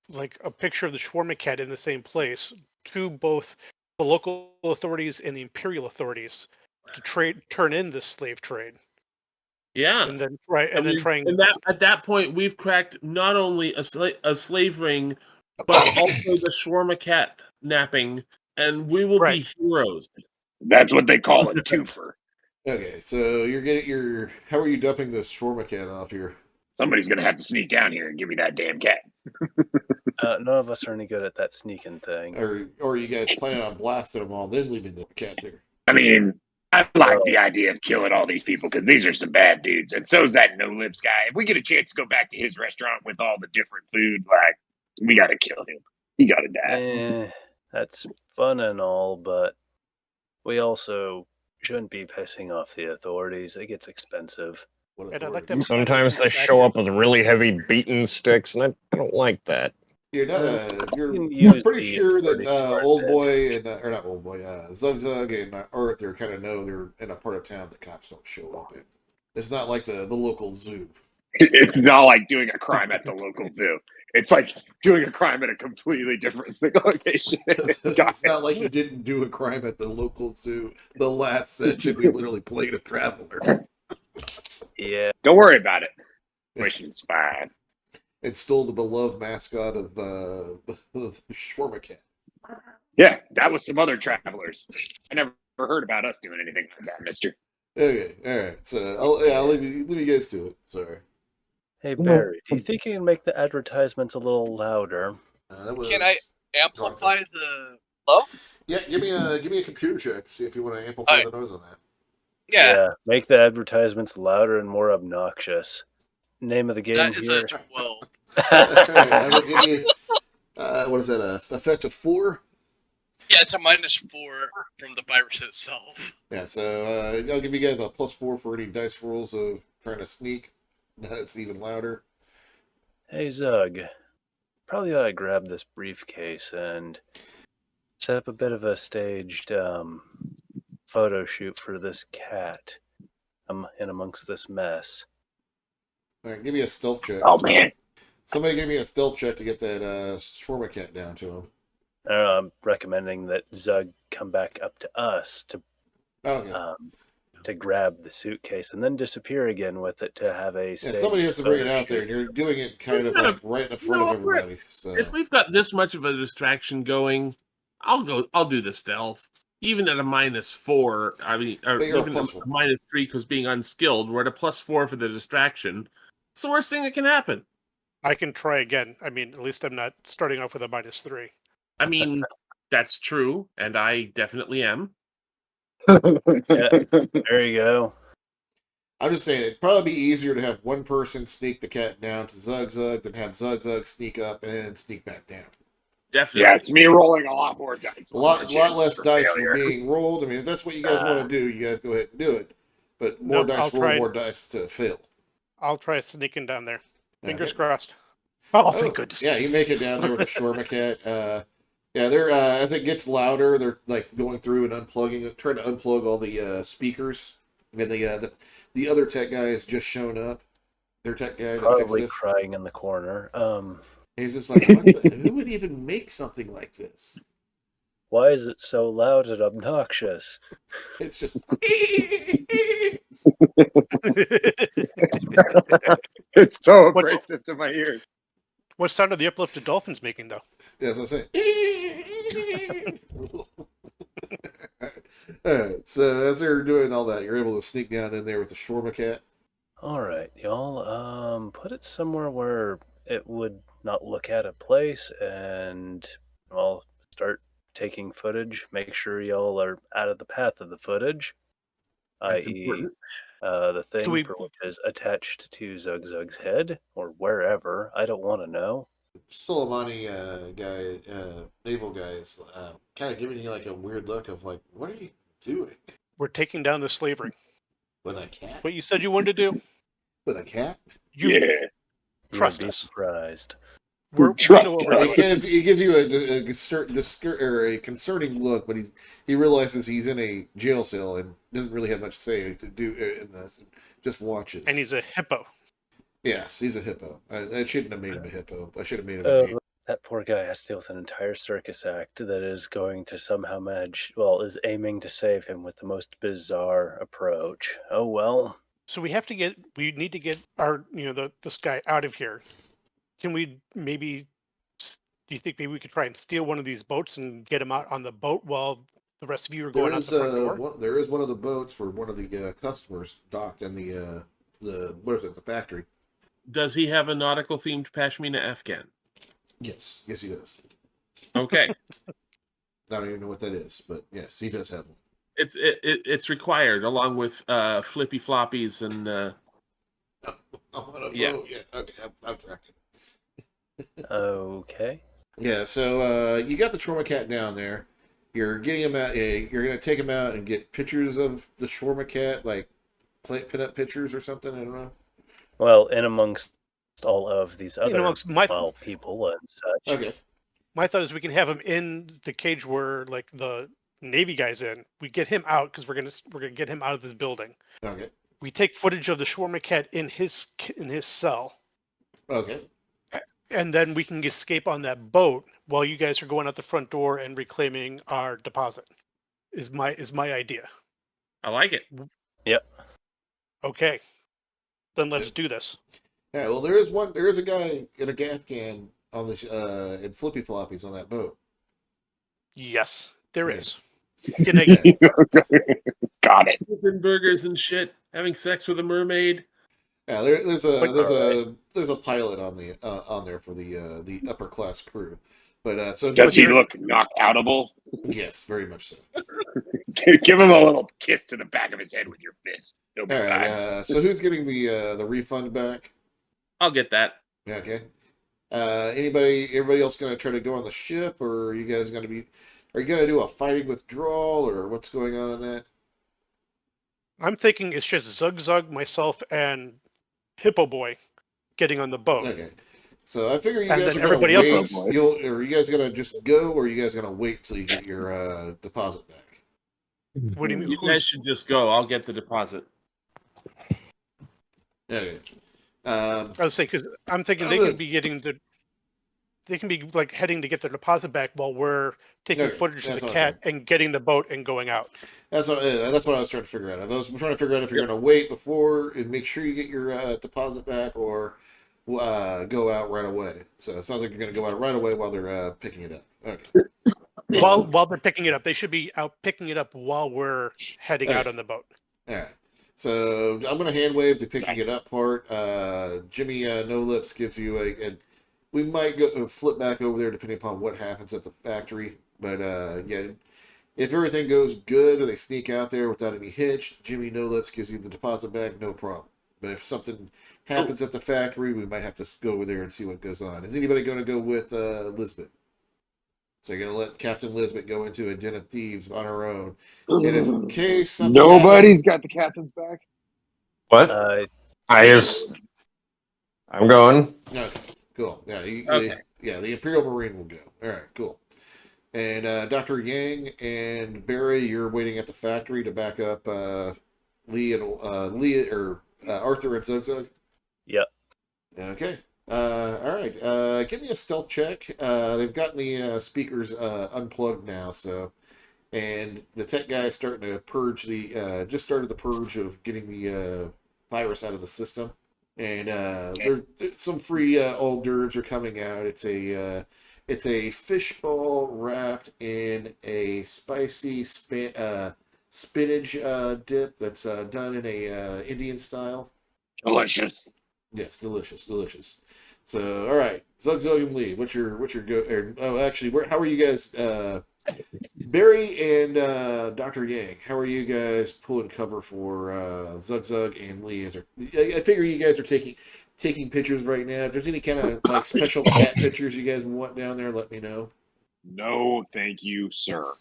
like a picture of the Shawarma Cat in the same place to both the local authorities and the imperial authorities to turn in this slave trade. Yeah. And then trying at that point we've cracked not only a slave ring, but also the Shawarma Cat napping, and we will be heroes. That's what they call a twofer. Okay, so you're getting your. How are you dumping this Shawarma Cat off here? Somebody's gonna have to sneak down here and give me that damn cat. None of us are any good at that sneaking thing. Or are you guys planning on blasting them all, then leaving the cat there? I mean, I like the idea of killing all these people because these are some bad dudes, and so's that No Lips guy. If we get a chance to go back to his restaurant with all the different food, like we gotta kill him. He gotta die. That's fun and all, but we also shouldn't be pissing off the authorities. It gets expensive. And I'd like to Sometimes they show up with really heavy beaten sticks, and I don't like that. You're not. can You're use pretty the sure that authority to our Old advantage. Boy and or not Old Boy, Zug Zug and Arthur kind of know they're in a part of town the cops don't show up in. It's not like the local zoo. It's not like doing a crime at the local zoo. It's like doing a crime at a completely different location. It's not like you didn't do a crime at the local zoo. The last session, we literally played a traveler. Yeah. Don't worry about it. Mission's fine. And stole the beloved mascot of the Shawarma Cat. Yeah, that was some other travelers. I never heard about us doing anything like that, mister. Okay, all right. So I'll leave you guys to it. Sorry. Hey, Barry, do you think you can make the advertisements a little louder? Can I amplify the low? Yeah, give me a computer check. See if you want to amplify the noise on that. Yeah. Make the advertisements louder and more obnoxious. Name of the game That is here. a 12. All right, I will give you. What is that? Effect of 4? Yeah, it's a -4 from the virus itself. Yeah, so I'll give you guys a +4 for any dice rolls of trying to sneak. Now it's even louder. Hey, Zug. Probably ought to grab this briefcase and set up a bit of a staged photo shoot for this cat in amongst this mess. All right, give me a stealth check. Oh, man. Somebody give me a stealth check to get that Shawarma Cat down to him. I'm recommending that Zug come back up to us to grab the suitcase and then disappear again with it to have a Yeah, somebody has to bring it photo out there, shoot. and you're doing it kind of like right in the front of everybody. So If we've got this much of a distraction going, I'll do the stealth. Even at a -4, I mean, or But you're a even a +1. -3 because being unskilled, we're at a +4 for the distraction. It's the worst thing that can happen. I can try again. I mean, at least I'm not starting off with a -3. I mean, that's true, and I definitely am. There you go. I'm just saying it'd probably be easier to have one person sneak the cat down to Zug Zug than have Zug Zug sneak up and sneak back down. Definitely. Yeah, it's me rolling a lot more dice. A lot less dice were being rolled. I mean, if that's what you guys want to do, you guys go ahead and do it. But more dice roll, more dice to fail. I'll try sneaking down there. Fingers Okay. crossed. Oh, thank goodness. Yeah, you make it down there with the Shawarma Cat. Yeah, they're as it gets louder, they're like going through and unplugging it, trying to unplug all the speakers. And the other tech guy has just shown up. Their tech guy to fix Probably this. crying in the corner. He's just like, who would even make something like this? Why is it so loud and obnoxious? It's just. It's so What's- abrasive to my ears. What sound are the uplifted dolphins making, though? As I say. All right. So as they're doing all that, you're able to sneak down in there with the Shawarma Cat. All right, y'all. Put it somewhere where it would not look out of place, and I'll start taking footage. Make sure y'all are out of the path of the footage, That's i.e., important. the thing we- for which is attached to Zug Zug's head or wherever. I don't want to know. Solomani naval guy is kind of giving you like a weird look of like, what are you doing We're taking down the slavery. with a cat? What you said you wanted to do? With a cat? You Yeah. trust You'll be us. surprised. We Trust know what us. we're He doing. gives you a concerning look, but he realizes he's in a jail cell and doesn't really have much say to do in this. And just watches. And he's a hippo. Yes, he's a hippo. I shouldn't have made him a hippo. I should have made him Oh, a that poor guy has to deal with an entire circus act that is going to somehow is aiming to save him with the most bizarre approach. Oh well. So we need to get our, this guy out of here. Can we maybe, do you think maybe we could try and steal one of these boats and get him out on the boat while the rest of you are going out the front door? There is one of the boats for one of the customers docked in the the factory. Does he have a nautical themed pashmina Afghan? Yes, he does. Okay. I don't even know what that is, but yes, he does have one. It's required along with flippy floppies and On a Yeah. boat, yeah. Okay, I'm tracking. Okay. Yeah, so you got the Shawarma Cat down there. You're getting him out. You're gonna take him out and get pictures of the Shawarma Cat, like pin up pictures or something. I don't know. Well, in amongst all of these other amongst people and such. Okay. My thought is we can have him in the cage where like the Navy guy's in. We get him out because we're gonna get him out of this building. Okay. We take footage of the Shawarma Cat in his cell, Okay. and then we can escape on that boat while you guys are going out the front door and reclaiming our deposit. Is my idea. I like it. Yep. Okay, then let's do this. Yeah. Well, there is a guy in a gas can on the in flippy floppies on that boat. Yes, there Yeah. is. Good night. Got it. Flipping burgers and shit. Having sex with a mermaid. Yeah, there's a pilot on the on there for the upper class crew, but so Does he look knocked outable? Yes, very much so. Give him a little kiss to the back of his head with your fist. He'll be All fine. right. So who's getting the refund back? I'll get that. Yeah, okay. Everybody else going to try to go on the ship, or are you guys going to be? Are you going to do a fighting withdrawal, or what's going on that? I'm thinking it's just Zug Zug, myself, and Hippo Boy getting on the boat. Okay. So I figure you And guys then are going everybody to else wait. Are you guys going to just go, or are you guys going to wait till you get your deposit back? What do you mean? You guys should just go. I'll get the deposit. Okay. I was saying because I'm thinking they could be they can be like heading to get their deposit back while we're taking Okay, footage of that's the what cat and getting the boat and going out. That's what I was trying to figure out. I was trying to figure out if you're going to wait before and make sure you get your deposit back, or go out right away. So it sounds like you're going to go out right away while they're picking it up. Okay. While they're picking it up, they should be out picking it up while we're heading out on the boat. All right. So I'm going to hand wave the picking it up part. Jimmy No Lips gives you and we might go flip back over there depending upon what happens at the factory. But yeah, if everything goes good or they sneak out there without any hitch, Jimmy No Lips gives you the deposit back, no problem. But if something happens at the factory, we might have to go over there and see what goes on. Is anybody going to go with Lisbeth? So you're going to let Captain Lisbeth go into a den of thieves on her own. And if in case something Nobody's got the captain's back. What? I'm going. Okay, cool. Yeah, Okay. the Imperial Marine will go. All right, cool. And Dr. Yang and Barry, you're waiting at the factory to back up Arthur and Zug Zug? Yep. Okay. All right. Give me a stealth check. They've gotten the speakers unplugged now, so and the tech guy is starting to purge just started the purge of getting the virus out of the system, and some free hors d'oeuvres are coming out. It's a fishball wrapped in a spicy spinach dip that's done in a Indian style. Delicious. Yes, delicious, delicious. So, all right, Zug and Lee, what's your go? Actually, how are you guys? Barry and Dr. Yang, how are you guys pulling cover for Zug and Lee? I figure you guys are taking pictures right now. If there's any kind of like special cat pictures you guys want down there, let me know. No, thank you, sir.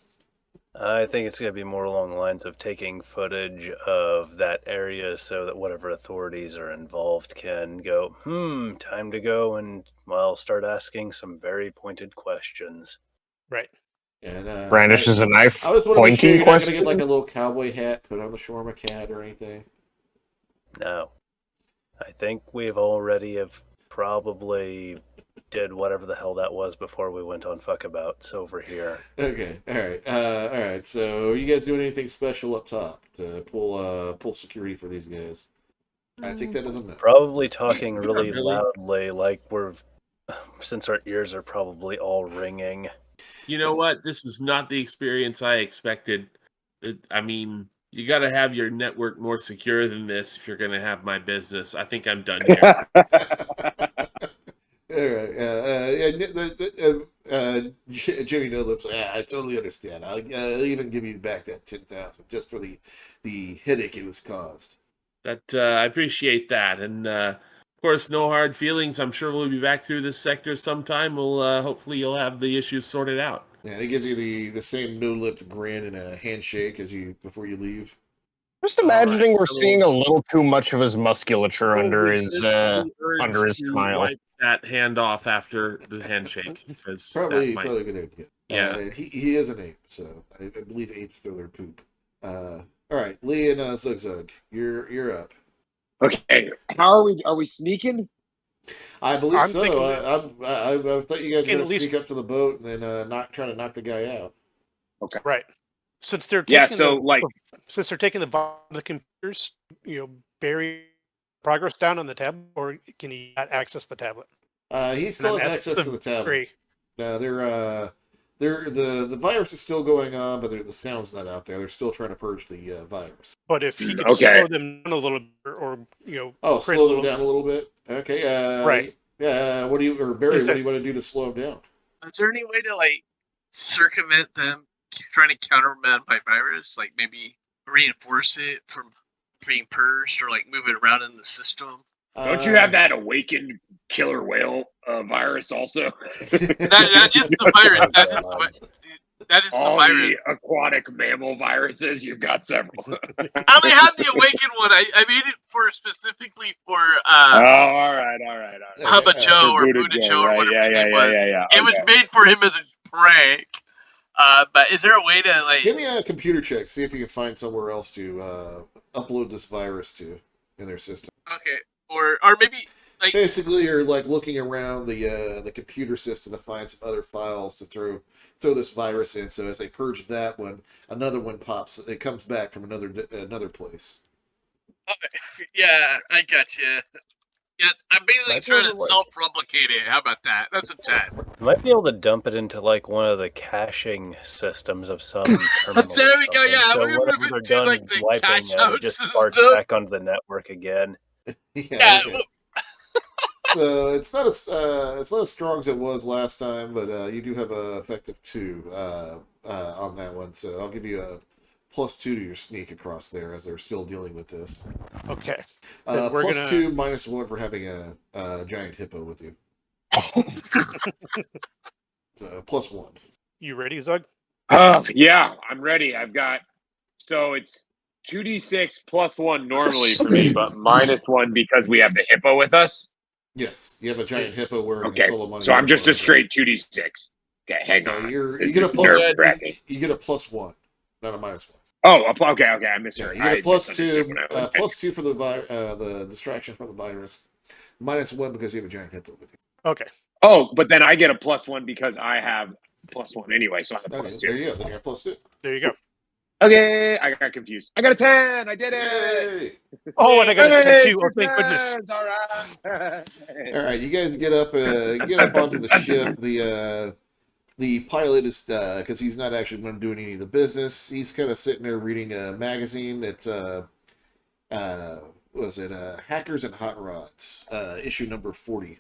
I think it's going to be more along the lines of taking footage of that area so that whatever authorities are involved can go, time to go and, well, start asking some very pointed questions. Right. And Brandishes a knife. I just want to make sure pointing you're not going to question? get like a little cowboy hat put on the Shawarma Cat or anything. No. I think we've already have probably did whatever the hell that was before we went on fuckabouts over here. Okay, all right. So, are you guys doing anything special up top to pull security for these guys? I think that doesn't matter. Probably talking really Really? loudly, like since our ears are probably all ringing. You know what? This is not the experience I expected. I mean, you got to have your network more secure than this if you're going to have my business. I think I'm done here. All right. Jimmy No Lips. Yeah, I totally understand. I'll even give you back that 10,000 just for the headache it was caused. I appreciate that, and of course, no hard feelings. I'm sure we'll be back through this sector sometime. Hopefully you'll have the issues sorted out. Yeah, and it gives you the same no-lipped grin and a handshake before you leave. Just imagining we're I will- seeing a little too much of his musculature under his The urge under his to smile. wipe that hand off after the handshake, because Probably a good idea. Yeah. And he is an ape, so I believe apes throw their poop. All right, Lee and Zug, you're up. Okay, how are we sneaking? I believe I'm so. thinking I thought you guys were At going to least- sneak up to the boat and then try to knock the guy out. Right. Since they're Yeah, taking so like since they're taking the computers, bury progress down on the tablet, or can he not access the tablet? He still And has I'm access asking to the tablet. Barry. No, the virus is still going on, but the sound's not out there. They're still trying to purge the virus. But if he could Okay. slow them down a little bit, or Oh, create slow a them little- down a little bit. Okay. Right. Yeah. Barry? Is What that- do you want to do to slow them down? Is there any way to like circumvent them trying to countermand my virus? Like maybe reinforce it from being purged, or like move it around in the system? don't you have that awakened killer whale virus also? That is the virus. That is the All virus. the aquatic mammal viruses, you've got several. I only had the awakened one. I made it specifically for all right. Hubba Joe or Buddha Buddha Joe, Joe or right? whatever Yeah, his name was. yeah. It was made for him as a prank. But is there a way to like? Give me a computer check. See if you can find somewhere else to upload this virus to in their system. Okay, or maybe like Basically, you're like looking around the computer system to find some other files to throw this virus in. So as they purge that one, another one pops. It comes back from another place. yeah, I got you. Yeah, I'm basically Might be trying able to to, like- self-replicate it. How about that? That's a 10. You might be able to dump it into like one of the caching systems of some terminal. There we go, or something. yeah, So we're gonna whatever move they're it to, done like, the wiping cache it, out it just starts system. back onto the network again. Yeah. Okay. well, So it's not as strong as it was last time, but you do have a effective 2 on that one. So I'll give you a +2 to your sneak across there as they're still dealing with this. Okay. Then we're +2, -1 for having a giant hippo with you. So +1. You ready, Zug? Yeah, I'm ready. So it's 2d6 +1 normally for me, but -1 because we have the hippo with us. Yes, you have a giant hippo wearing Okay, a Solomani so I'm just a Rim. straight 2d6. Okay, hang So on. you This get a is plus nerve-wracking. you get a +1, not a -1. Oh, okay, I Yeah, misheard. you get a I misunderstood +2, when I was +2 for the distraction from the virus, -1 because you have a giant hippo with you. Okay. Oh, but then I get a +1 because I have +1 anyway, so I have a Okay, +2. there you go. Then you have +2. There you go. Okay, I got confused. I got a 10. I did it. Yay! Oh, and I got a 10 too. Oh, two thank goodness. 10s, all right. All right, you guys get up onto the ship. The pilot is because he's not actually going to do any of the business. He's kind of sitting there reading a magazine. It's Hackers and Hot Rods, issue number 40.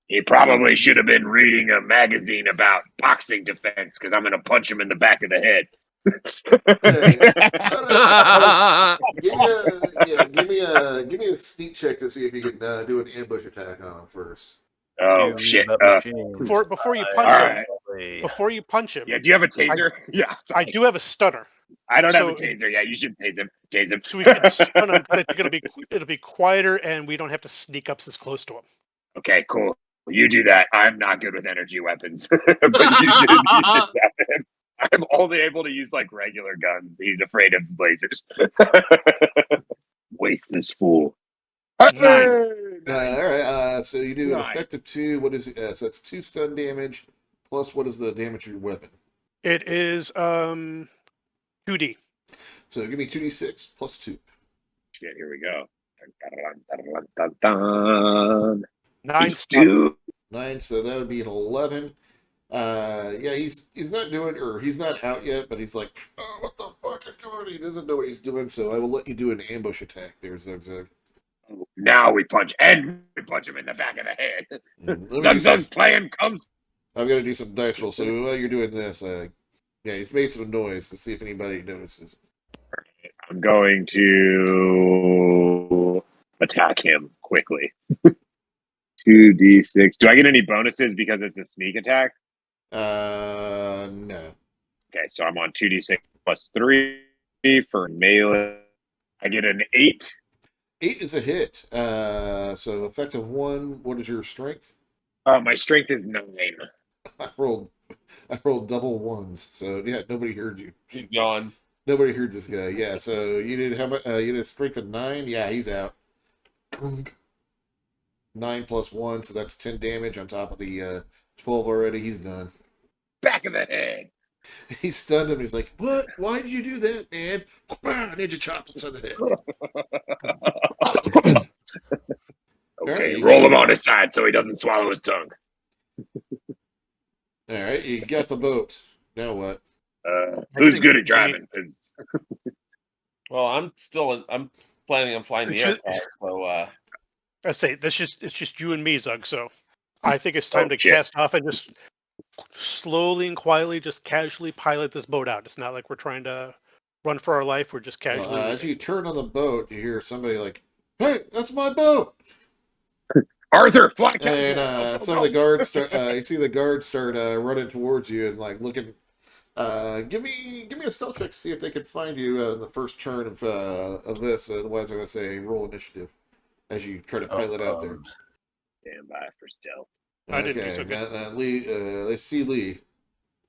He probably should have been reading a magazine about boxing defense because I'm going to punch him in the back of the head. Give me a sneak check to see if you can do an ambush attack on him first. Oh shit! Before you punch him, before you punch him. Yeah, do you have a taser? I do have a stunner. I don't have a taser. Yeah, you should tase him. Tase him. So we can stun him. I think it'll be quieter, and we don't have to sneak up as close to him. Okay, cool. You do that. I'm not good with energy weapons, but you should tap him. I'm only able to use like regular guns. He's afraid of lasers. Waste this fool. All right. So you do an effective 2. What is it? So that's 2 stun damage plus what is the damage of your weapon? It is 2D. So give me 2d6 plus 2. Shit, here we go. 9. 9. So that would be an 11. Yeah, he's not doing, or he's not out yet, but he's like, oh, what the fuck is going on? He doesn't know what he's doing, so I will let you do an ambush attack there, Zug. Now we punch him in the back of the head. Zug's plan comes. I've got to do some dice roll. So while you're doing this, yeah, he's made some noise to see if anybody notices. I'm going to attack him quickly. 2d6. Do I get any bonuses because it's a sneak attack? No. Okay, so I'm on 2d6 plus 3 for melee. I get an 8. 8 is a hit. So effective 1. What is your strength? My strength is 9. I rolled double 1s. So yeah, nobody heard you. He's gone. Nobody heard this guy. Yeah. So you did you did a strength of 9. Yeah, he's out. 9 plus 1, so that's 10 damage on top of the 12 already. He's done. Back of the head. He stunned him. He's like, "What? Why did you do that, man?" Ninja chop him on the head. Okay, roll him on his side so he doesn't swallow his tongue. All right, you got the boat. Now what? Who's good at driving? Well, I'm planning on flying the aircraft, so I say it's just you and me, Zug. So I think it's time to cast off and just slowly and quietly, just casually pilot this boat out. It's not like we're trying to run for our life. We're just casually. As you turn on the boat, you hear somebody like, "Hey, that's my boat!" Arthur, fly! And some of the guards start. You see the guards start running towards you and like looking. Give me a stealth check to see if they can find you in the first turn of this. Otherwise, I'm going to say roll initiative as you try to pilot out there. Stand by for stealth. I didn't do so good. Lee, let's see Lee.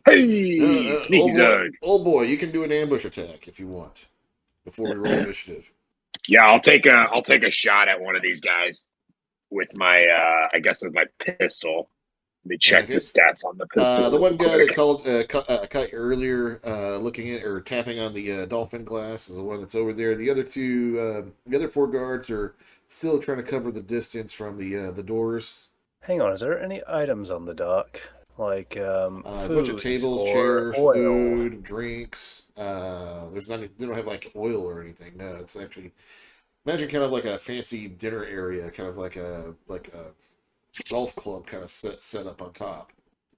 Hey, sneaky Zug. Old boy, you can do an ambush attack if you want before we roll initiative. Yeah, I'll take a shot at one of these guys with my with my pistol. Let me check the stats on the pistol. The one guy that caught you earlier, looking at or tapping on the dolphin glass, is the one that's over there. The other 4 guards are still trying to cover the distance from the doors. Hang on, is there any items on the dock? Like a bunch of tables, chairs, food, drinks. There's not. They don't have like oil or anything. No, it's actually imagine kind of like a fancy dinner area, kind of like a golf club kind of set up on top.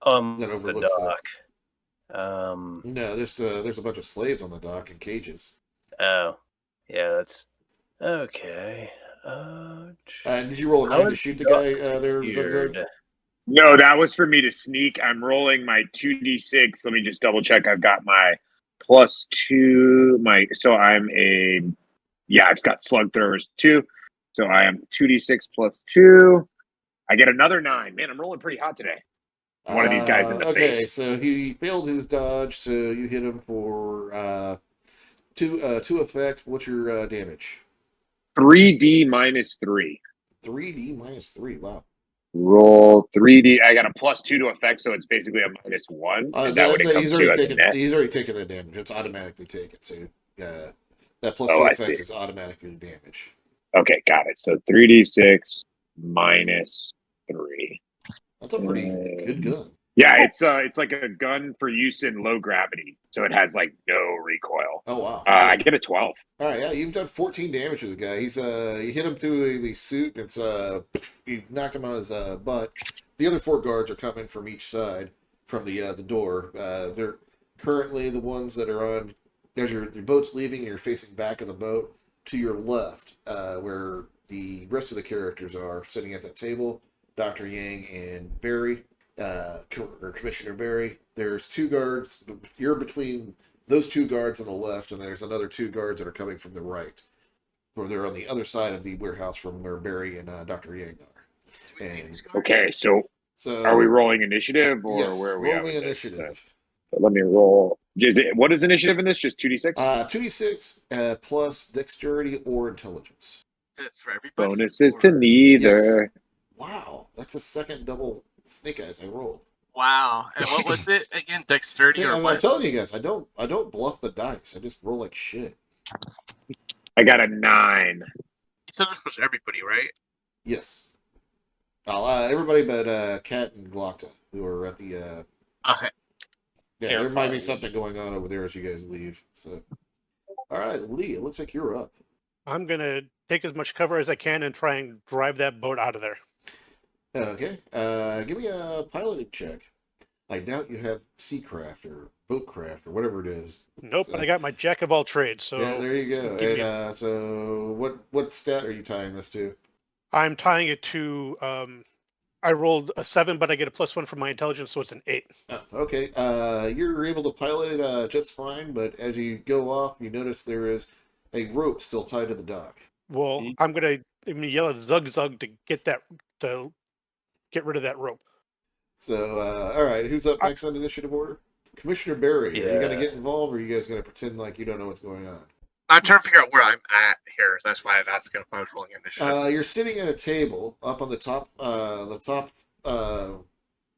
That overlooks the dock. No, there's a bunch of slaves on the dock in cages. Oh, yeah, that's okay. Did you roll a 9 to shoot the guy there? No, that was for me to sneak. I'm rolling my 2d6. Let me just double check. I've got my +2. I've got slug throwers 2. So I am 2d6 plus 2. I get another 9. Man, I'm rolling pretty hot today. One of these guys in the face. Okay, so he failed his dodge, so you hit him for 2 effect. What's your damage? 3d minus 3. 3D minus 3. Wow. Roll 3D. I got a +2 to effect, so it's basically a -1. And that would come he's to already as a taken. net. He's already taken the damage. It's automatically taken. So that +2 I effect see. is automatically damage. Okay, got it. So 3d6 minus 3. That's a pretty good gun. Yeah, it's like a gun for use in low gravity, so it has like no recoil. Oh wow! I get a 12. All right, yeah, you've done 14 damage to the guy. He's you hit him through the suit. And it's you've knocked him on his butt. The other 4 guards are coming from each side from the door. They're currently the ones that are on as your boat's leaving. You're facing back of the boat to your left, where the rest of the characters are sitting at that table. Dr. Yang and Barry. Or Commissioner Barry. There's 2 guards. You're between those 2 guards on the left, and there's another 2 guards that are coming from the right. Or they're on the other side of the warehouse from where Barry and Dr. Yang are. And Okay, so are we rolling initiative or yes, where are we at? Rolling initiative. So let me roll. What is initiative in this? Just 2d6? 2d6 plus dexterity or intelligence. That's for everybody. Bonuses to neither. Yes. Wow, that's a second double snake eyes I rolled. Wow. And what was it again? Dexterity See, or I'm what? telling you guys, I don't bluff the dice. I just roll like shit. I got a 9. You said this was everybody, right? Yes. Everybody but Kat and Glocta, who are at the. Okay. Yeah, there might be something going on over there as you guys leave. So, all right, Lee, it looks like you're up. I'm gonna take as much cover as I can and try and drive that boat out of there. Okay. Give me a piloting check. I doubt you have seacraft or boatcraft or whatever it is. Nope, So, but I got my jack of all trades. So yeah, there you go. give me And so, what stat are you tying this to? I'm tying it to. I rolled a 7, but I get a +1 from my intelligence, so it's an 8. Oh, okay. You're able to pilot it just fine, but as you go off, you notice there is a rope still tied to the dock. Well, I'm gonna yell at Zug Zug to get rid of that rope. So, all right, who's up next on initiative order? Commissioner Barry, are you going to get involved, or are you guys going to pretend like you don't know what's going on? I'm trying to figure out where I'm at here. That's why I'm asking if I was rolling initiative. You're sitting at a table up on the top.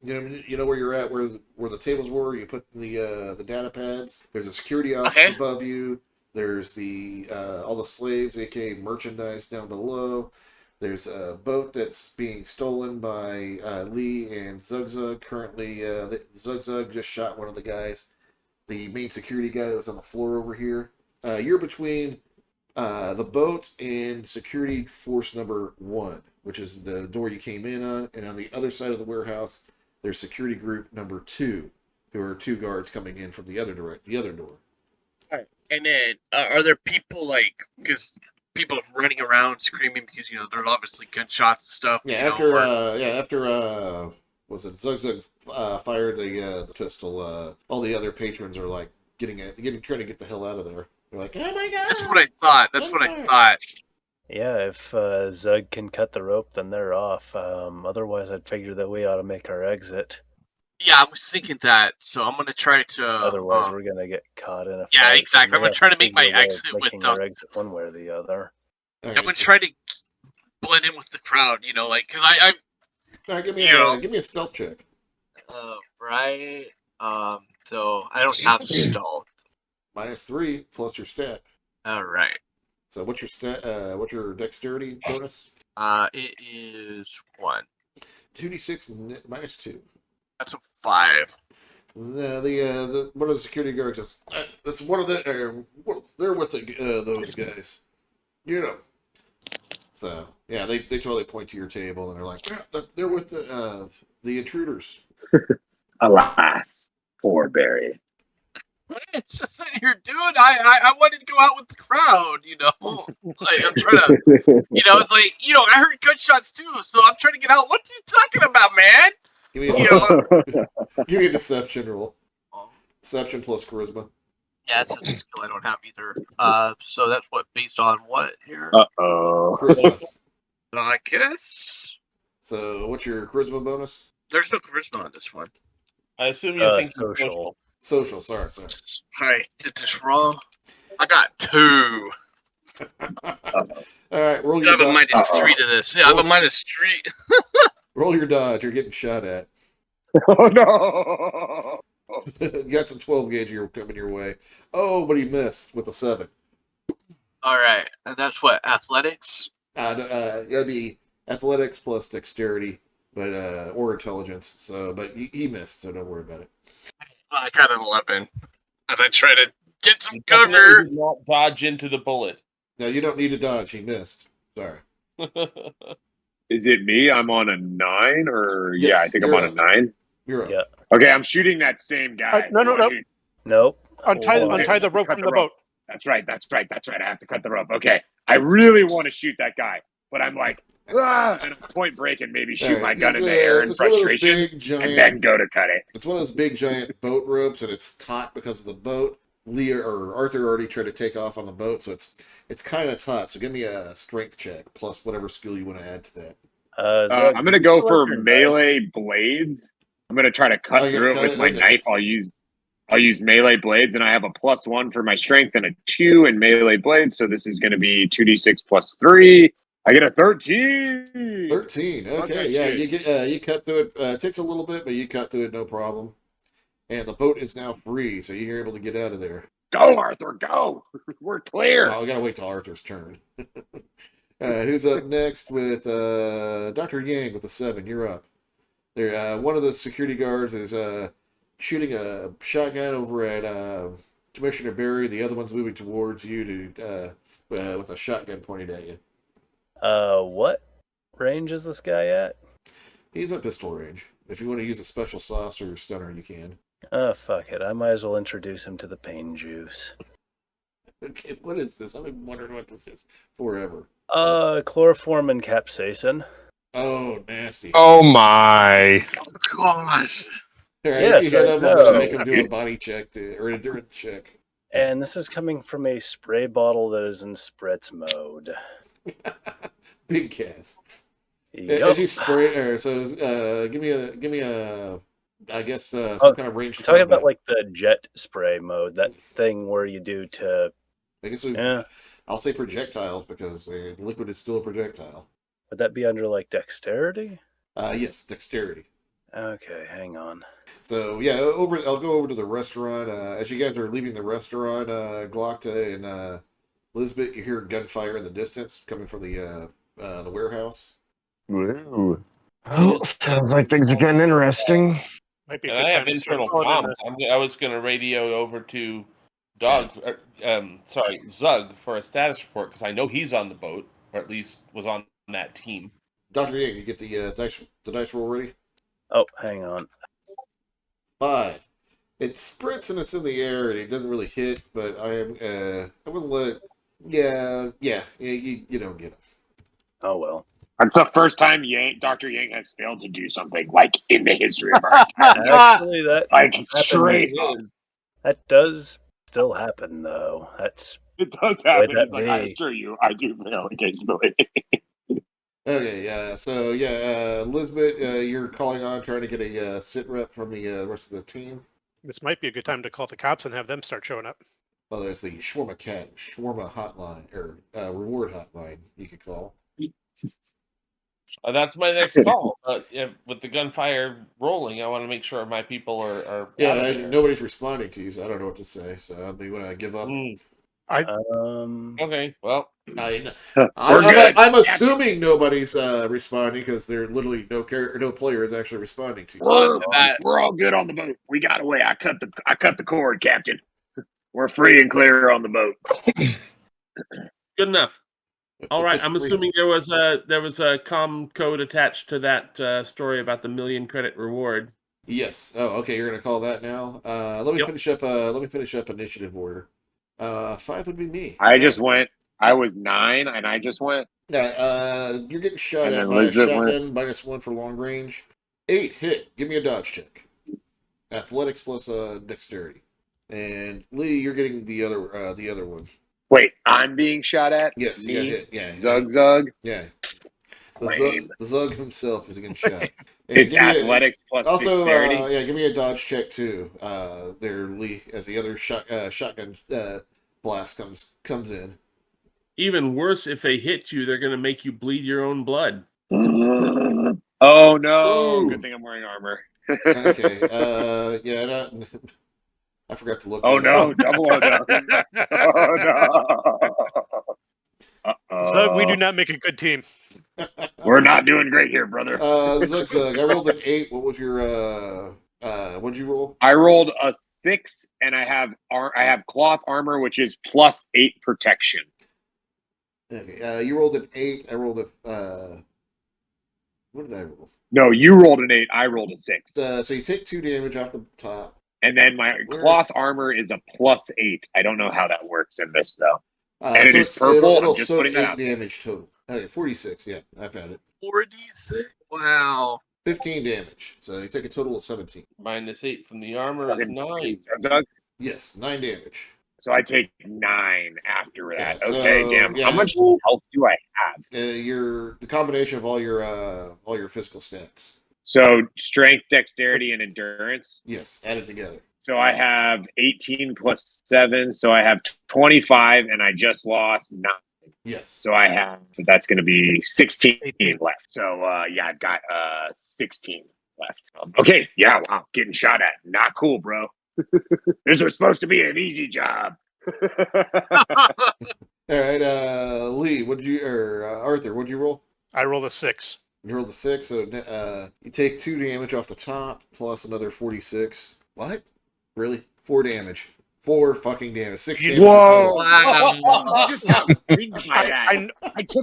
You know where you're at, where the tables were. You put the data pads. There's a security office above you. There's the all the slaves, aka merchandise, down below. There's a boat that's being stolen by Lee and Zugzug. Currently, Zugzug just shot one of the guys. The main security guy that was on the floor over here. You're between the boat and security force number 1, which is the door you came in on. And on the other side of the warehouse, there's security group number 2, who are 2 guards coming in from the other door. All right. And then, are there people because people running around screaming because there's obviously gunshots and stuff? Yeah, after was it Zugzug fired the pistol? All the other patrons are like trying to get the hell out of there. They're like, oh my god! That's what I thought. That's what I thought. Yeah, if Zug can cut the rope, then they're off. Otherwise, I'd figure that we ought to make our exit. Yeah, I was thinking that, so I'm gonna try to. Otherwise, we're gonna get caught in a. Yeah, fight, exactly. I'm gonna try to make my exit with our exit one way or the other. Okay, I'm gonna try to blend in with the crowd, because I. Give me a stealth check. Right. So I don't have stealth. -3 plus your stat. All right. So what's your stat? What's your dexterity bonus? It is 1. 2d6 -2. That's a 5. The one of the security guards is that's one of the they're with those guys. So yeah, they totally point to your table and they're like, yeah, they're with the intruders. Alas, poor Barry. It's just sitting here, dude. I wanted to go out with the crowd, I'm trying to, it's like, I heard gunshots too, so I'm trying to get out. What are you talking about, man? Give me a deception roll. Deception plus charisma. Yeah, it's a skill I don't have either. So that's based on what here? Charisma. I guess. So what's your charisma bonus? There's no charisma on this one. I assume you're thinking social. Social, sorry. I did this wrong. I got 2. All right, roll I your have a dodge. -3 to this. Yeah, I have a -3. Roll your dodge. You're getting shot at. Oh no! You got some 12 gauge coming your way. Oh, but he missed with a 7. All right, and that's what athletics. That'd be athletics plus dexterity, but or intelligence. So, but he missed, so don't worry about it. I got an 11, and I try to get some Definitely cover. did not dodge into the bullet. No, you don't need to dodge. He missed. Sorry. Is it me? I'm on a 9, or Yes, yeah, I think I'm you're on up. a 9. You're up. Yeah. Okay, I'm shooting that same guy. No. Nope. Untie Hold on. untie the rope Cut from the the rope. boat. That's right. I have to cut the rope. Okay, I really want to shoot that guy, but I'm like, and I'm point break and maybe shoot my gun in the air in It's one of those frustration, big giant. and then go to cut it. It's one of those big giant boat ropes, and it's taut because of the boat. Leah or Arthur already tried to take off on the boat, so it's kind of taut. So give me a strength check plus whatever skill you want to add to that. I'm gonna go for melee blades. I'm gonna try to cut you're through gonna it cut with it? my Okay. knife. I'll use melee blades, and I have a +1 for my strength and a 2 in melee blades. So this is going to be 2d6 plus 3. I get a 13. 13. Okay, yeah, you cut through it. It takes a little bit, but you cut through it no problem. And the boat is now free, so you're able to get out of there. Go, Arthur, go! We're clear. Oh, I gotta wait till Arthur's turn. Who's up next with Dr. Yang with a 7? You're up. There, one of the security guards is shooting a shotgun over at Commissioner Barry. The other one's moving towards you to with a shotgun pointed at you. What range is this guy at? He's at pistol range. If you want to use a special sauce or stunner, you can. Oh, fuck it. I might as well introduce him to the pain juice. Okay, what is this? I've been wondering what this is forever. Chloroform and capsaicin. Oh, nasty. Oh my! Gosh. All right, Yes, you hit I him. I'm know. gonna make him do a body check or a endurance check. And this is coming from a spray bottle that is in spritz mode. Big casts. Yup. As you spray, give me a, I guess some kind of range. I'm talking about like the jet spray mode, that thing where you do to. I guess Yeah. I'll say projectiles because liquid is still a projectile. Would that be under like dexterity? Yes, dexterity. Okay, hang on. So yeah, I'll go over to the restaurant. As you guys are leaving the restaurant, Glockta and Lisbeth, you hear gunfire in the distance coming from the warehouse. Woo. Oh, sounds like things are getting interesting. Might be a And good I time have to start internal calling in comms. I was going to radio over to Zug for a status report because I know he's on the boat, or at least was on that team. Dr. Yang, you get the dice roll ready? Oh, hang on. 5. It sprints and it's in the air and it doesn't really hit, but I'm gonna let it. Yeah. You don't get it. Oh well. That's the first time Dr. Yang has failed to do something like in the history of our Actually, that like happens. straight up. That does still happen, though. That's It does way happen. that It's like I be. assure you, I do fail occasionally. Okay, yeah. So yeah, Lisbeth, you're calling on trying to get a sit rep from the rest of the team. This might be a good time to call the cops and have them start showing up. Well, there's the Shawarma Cat, Shawarma hotline or reward hotline you could call. That's my next call. With the gunfire rolling, I want to make sure my people are out of there. Nobody's responding to you, so I don't know what to say. So do you want to give up? Okay, well, I'm assuming nobody's responding because there literally no player is actually responding to you. We're all good on the boat. We got away. I cut the cord, Captain. We're free and clear on the boat. good enough. All right, I'm assuming there was a com code attached to that story about the 1 million credit reward. Yes. Oh, okay. You're gonna call that now. Let me finish up. Let me finish up initiative order. 5 would be me. I just went. I was 9, and I just went. Yeah. You're getting shot And at then by a Elizabeth shotgun, -1 for long range. 8 hit. Give me a dodge check. Athletics plus dexterity. And Lee, you're getting the other one. Wait, I'm being shot at? Yes, you got Me? hit. Yeah. Zug. Yeah. Lame. The Zug himself is getting shot. And It's give me athletics plus also, dexterity. give me a dodge check too. There, Lee, as the other shotgun blast comes in. Even worse, if they hit you, they're going to make you bleed your own blood. Oh no! Ooh. Good thing I'm wearing armor. Okay. Yeah. I forgot to look. Oh no! Double oh no! Oh no! Zug, we do not make a good team. We're not doing great here, brother. Zug. I rolled an 8. What was your what'd you roll? I rolled a 6, and I have cloth armor, which is +8 protection. Okay. You rolled an 8. I rolled a what did I roll? No, you rolled an 8. I rolled a 6. So you take 2 damage off the top. And then my cloth armor is a +8. I don't know how that works in this though. And it is purple. It'll I'm just soak putting that 8 out. damage total. Okay, 46. Yeah, I found it. 46. Wow. 15 damage. So you take a total of 17. -8 from the armor is 9. Yes, 9 damage. So I take 9 after that. Yeah, Okay, damn. How much health do I have? The combination of all your physical stats. So strength, dexterity, and endurance. Yes, added together. So I have 18 plus 7. So I have 25, and I just lost 9. Yes. So I have, that's going to be 16 left. So yeah, I've got 16 left. Okay, yeah, wow, getting shot at. Not cool, bro. This was supposed to be an easy job. All right, Lee, Arthur, what'd you roll? I rolled a 6. You rolled a 6, so you take 2 damage off the top, plus another 46. What? Really? 4 damage. 4 fucking damage. 6 damage. Whoa! Wow.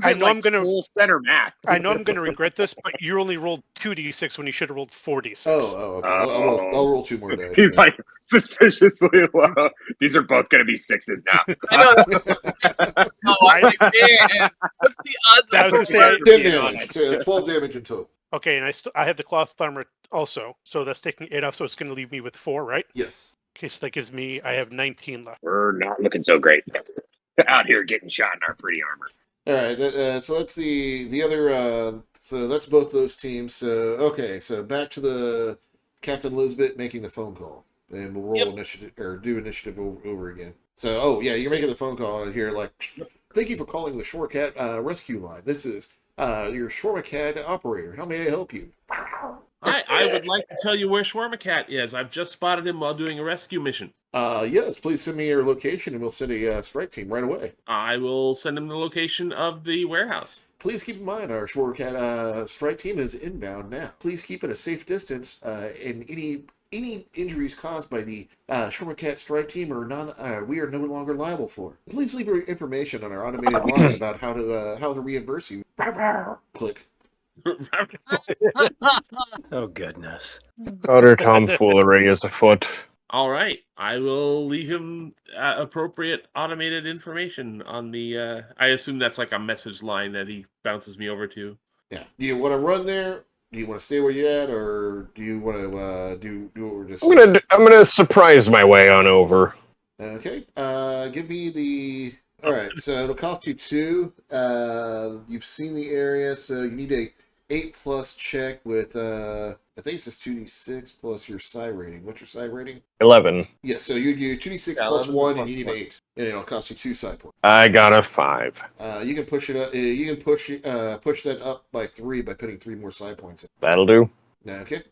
I know I'm gonna full center mass. I know I'm gonna regret this, but you only rolled 2d6 when you should have rolled 4d6. Okay. I'll roll 2 more dice. He's like suspiciously low. These are both gonna be 6s now. I know. No, I'm like, man, what's the odds I was of gonna say, 10 damage. 12 damage in total. Okay, and I have the cloth armor also, so that's taking 8 off, so it's gonna leave me with 4, right? Yes. Okay, so that gives me, I have 19 left. We're not looking so great out here getting shot in our pretty armor. All right, so that's the other. So that's both those teams. So okay, so back to the Captain Lisbeth making the phone call, and we'll roll initiative or do initiative over again. So you're making the phone call here. Like, thank you for calling the Shawarma Cat rescue line. This is your Shawarma Cat operator. How may I help you? I would like to tell you where Shawarma Cat is. I've just spotted him while doing a rescue mission. Yes, please send me your location and we'll send a strike team right away. I will send him the location of the warehouse. Please keep in mind our Shawarma Cat strike team is inbound now. Please keep at a safe distance, and any injuries caused by the Shawarma Cat strike team we are no longer liable for. Please leave your information on our automated line about how to reimburse you. Click. Oh, goodness. Utter tomfoolery is afoot. All right. I will leave him appropriate automated information on the... I assume that's like a message line that he bounces me over to. Yeah. Do you want to run there? Do you want to stay where you're at? Or do you want to do what we're just... I'm gonna surprise my way on over. Okay. Give me the... All right. So it'll cost you 2. You've seen the area, so you need a 8+ check with I think it's just 2d6 plus your psi rating. What's your psi rating? 11. Yes, so you 2d6 plus 1 and you need an 8. And it'll cost you 2 psi points. I got a 5. You can push it up you can push that up by 3 by putting 3 more psi points in. That'll do. Okay.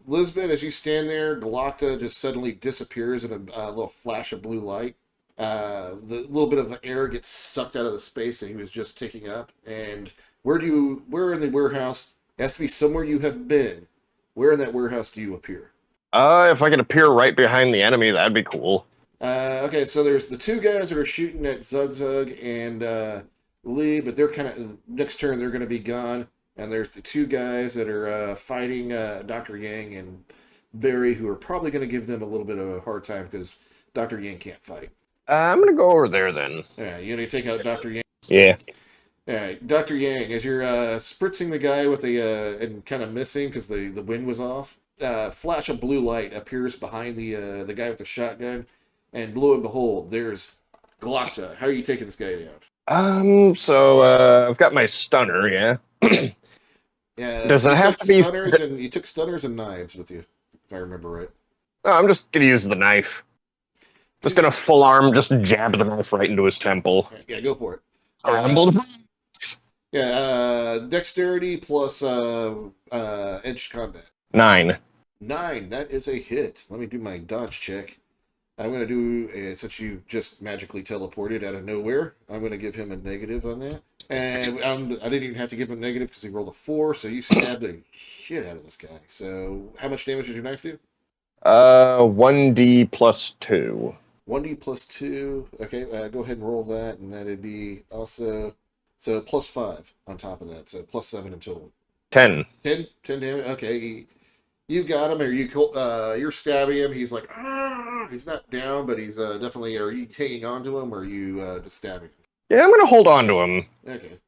Lisbeth, as you stand there, Galacta just suddenly disappears in a little flash of blue light. The little bit of air gets sucked out of the space that he was just taking up, and where in the warehouse, it has to be somewhere you have been. Where in that warehouse do you appear? If I could appear right behind the enemy, that'd be cool. Okay, so there's the 2 guys that are shooting at Zug and Lee, but they're kind of, next turn they're going to be gone. And there's the 2 guys that are fighting Dr. Yang and Barry, who are probably going to give them a little bit of a hard time because Dr. Yang can't fight. I'm going to go over there then. Yeah, you're going to take out Dr. Yang? Yeah. Alright, Dr. Yang, as you're spritzing the guy with and kind of missing because the wind was off, flash of blue light appears behind the guy with the shotgun, and lo and behold, there's Galacta. How are you taking this guy down? So I've got my stunner, yeah. Yeah. Does it have to be stunners and you took stunners and knives with you, if I remember right? Oh, I'm just gonna use the knife. Just gonna full arm, just jab the knife right into his temple. Yeah, go for it. Scrambled. Yeah, dexterity plus edge combat. 9. 9. That is a hit. Let me do my dodge check. I'm going to do, since you just magically teleported out of nowhere, I'm going to give him a negative on that. And I didn't even have to give him a negative because he rolled a 4, so you stabbed the shit out of this guy. So how much damage did your knife do? 1d plus 2. 1d plus 2. Okay, go ahead and roll that, and that'd be also... So plus 5 on top of that, so plus 7 in total. 10. 10 damage. Okay, you got him, or you're stabbing him. He's like, ah! He's not down, but he's definitely. Are you hanging on to him, or are you just stabbing him? Yeah, I'm gonna hold on to him. Okay.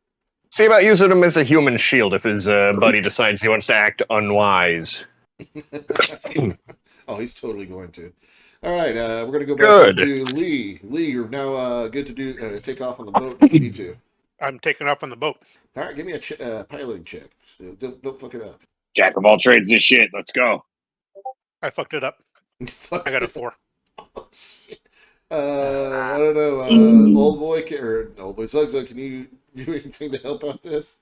See about using him as a human shield if his buddy decides he wants to act unwise. Oh, he's totally going to. All right, we're gonna go back up to Lee. Lee, you're now good to do take off on the boat if you need to. I'm taking off on the boat. All right, give me a piloting check. So don't fuck it up. Jack of all trades this shit. Let's go. I fucked it up. I got a 4. I don't know. Old boy Zugzug, can you do anything to help out this?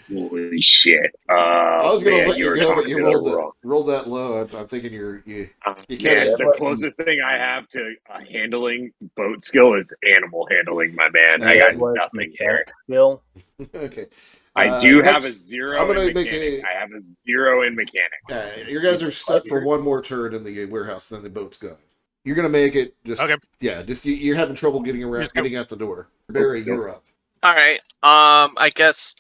Holy shit! I was gonna let you go, but you wrong. rolled that low. I'm thinking you Yeah, the closest thing I have to handling boat skill is animal handling, my man. I got nothing here. Skill. Okay. I do have a 0 I'm gonna in make mechanic. I have a 0 in mechanic. You guys are stuck for one more turn in the warehouse, then the boat's gone. You're gonna make it. Just okay. Yeah, just you're having trouble getting around, getting out the door. Barry, you're up. All right. I guess.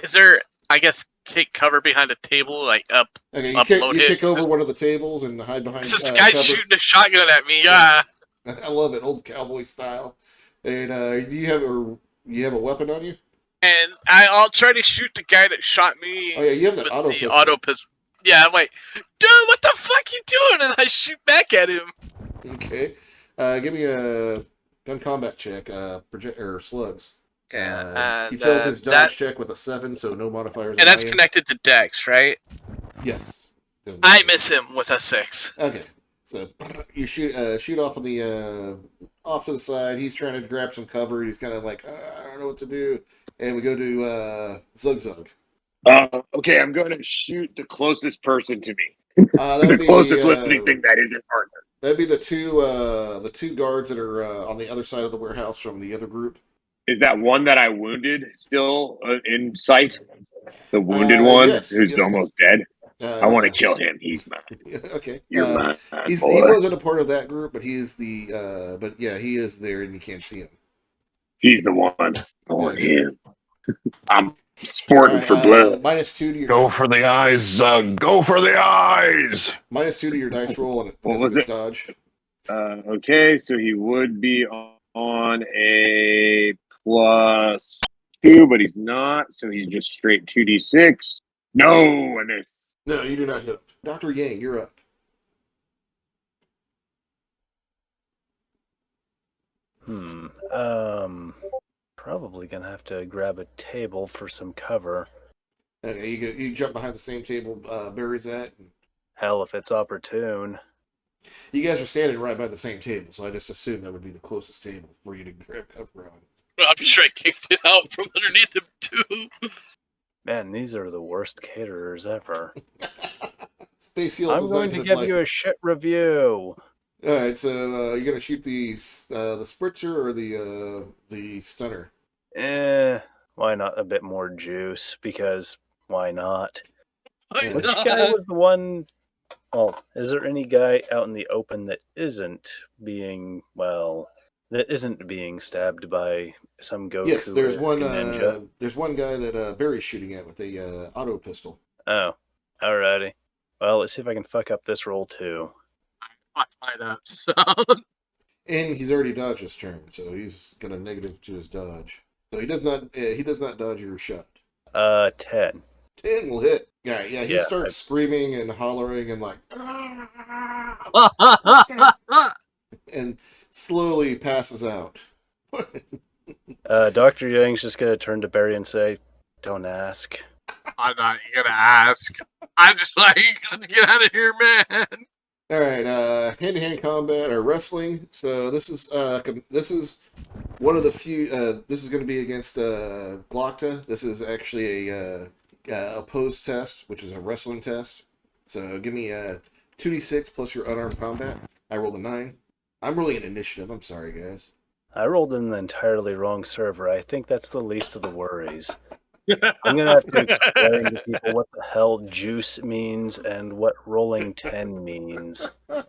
Is there? I guess take cover behind a table, like up. Okay, upload you it. kick over one of the tables and hide behind. This guy's shooting a shotgun at me. Yeah. I love it, old cowboy style. And do you have a weapon on you? And I'll try to shoot the guy that shot me. Oh yeah, you have that with auto pistol. Yeah, I'm like, dude, what the fuck you doing? And I shoot back at him. Okay, give me a gun combat check. Or slugs. Yeah, he failed his dodge check with a 7, so no modifiers. And that's connected to Dex, right? Yes. I miss him with a 6. Okay, so you shoot off off to the side. He's trying to grab some cover. He's kind of like, I don't know what to do. And we go to Zugzug. Okay, I'm going to shoot the closest person to me. The closest living thing that isn't partner. That'd be the two guards that are on the other side of the warehouse from the other group. Is that one that I wounded still in sight? The wounded one who's almost dead? I want to kill him. He's mine. Okay. You're mine. He wasn't a part of that group, but he is the. But yeah, he is there, and you can't see him. He's the one. I want him. I'm sporting for blood. -2 to your. Go for the eyes. Go for the eyes. -2 to your dice roll and what was it? Dodge. Okay, so he would be on a +2, but he's not. So he's just straight 2d6. No, I miss. No, you do not hit. Dr. Yang, you're up. Probably gonna have to grab a table for some cover. Okay, you jump behind the same table Barry's at. Hell, if it's opportune. You guys are standing right by the same table, so I just assumed that would be the closest table for you to grab cover on. I'm sure I kicked it out from underneath him too. Man, these are the worst caterers ever. Space Seal. I'm going to give you a shit review. All right, so you're gonna shoot the spritzer or the stunner? Why not a bit more juice? Because why not? Why Which not? guy was the one? Well, is there any guy out in the open that isn't being stabbed by some Goku? Yes, there's one. Ninja? There's one guy that Barry's shooting at with a auto pistol. Oh, alrighty. Well, let's see if I can fuck up this roll too. Fight up. So. And he's already dodged his turn, so he's got a negative to his dodge. So he does not dodge your shot. 10. 10 will hit. Yeah. He starts screaming and hollering and like, and slowly passes out. Dr. Yang's just gonna turn to Barry and say, "Don't ask." I'm not gonna ask. I'm just like, let's get out of here, man. All right, hand-to-hand combat or wrestling. So this is one of the few. This is going to be against Glocta. This is actually a opposed test, which is a wrestling test. So give me a 2d6 plus your unarmed combat. I rolled a 9. I'm rolling an initiative. I'm sorry, guys. I rolled in the entirely wrong server. I think that's the least of the worries. I'm going to have to explain to people what the hell juice means and what rolling 10 means. All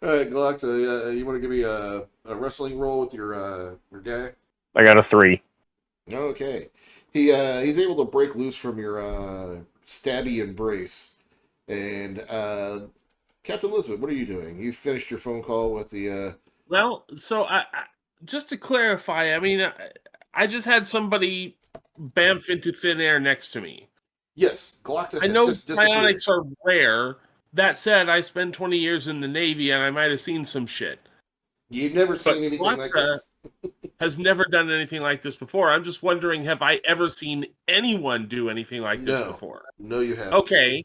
right, Glocta, you want to give me a wrestling roll with your guy? I got a 3. Okay. He's able to break loose from your stabby embrace. And Captain Elizabeth, what are you doing? You finished your phone call with the Well, so I just to clarify, I mean, I just had somebody bamf into thin air next to me. Yes, Glocta I has know just disappeared. psionics are rare. That said, I spent 20 years in the Navy and I might have seen some shit. You've never seen anything like Glocta this? has never done anything like this before. I'm just wondering, have I ever seen anyone do anything like this before? No, you haven't. Okay,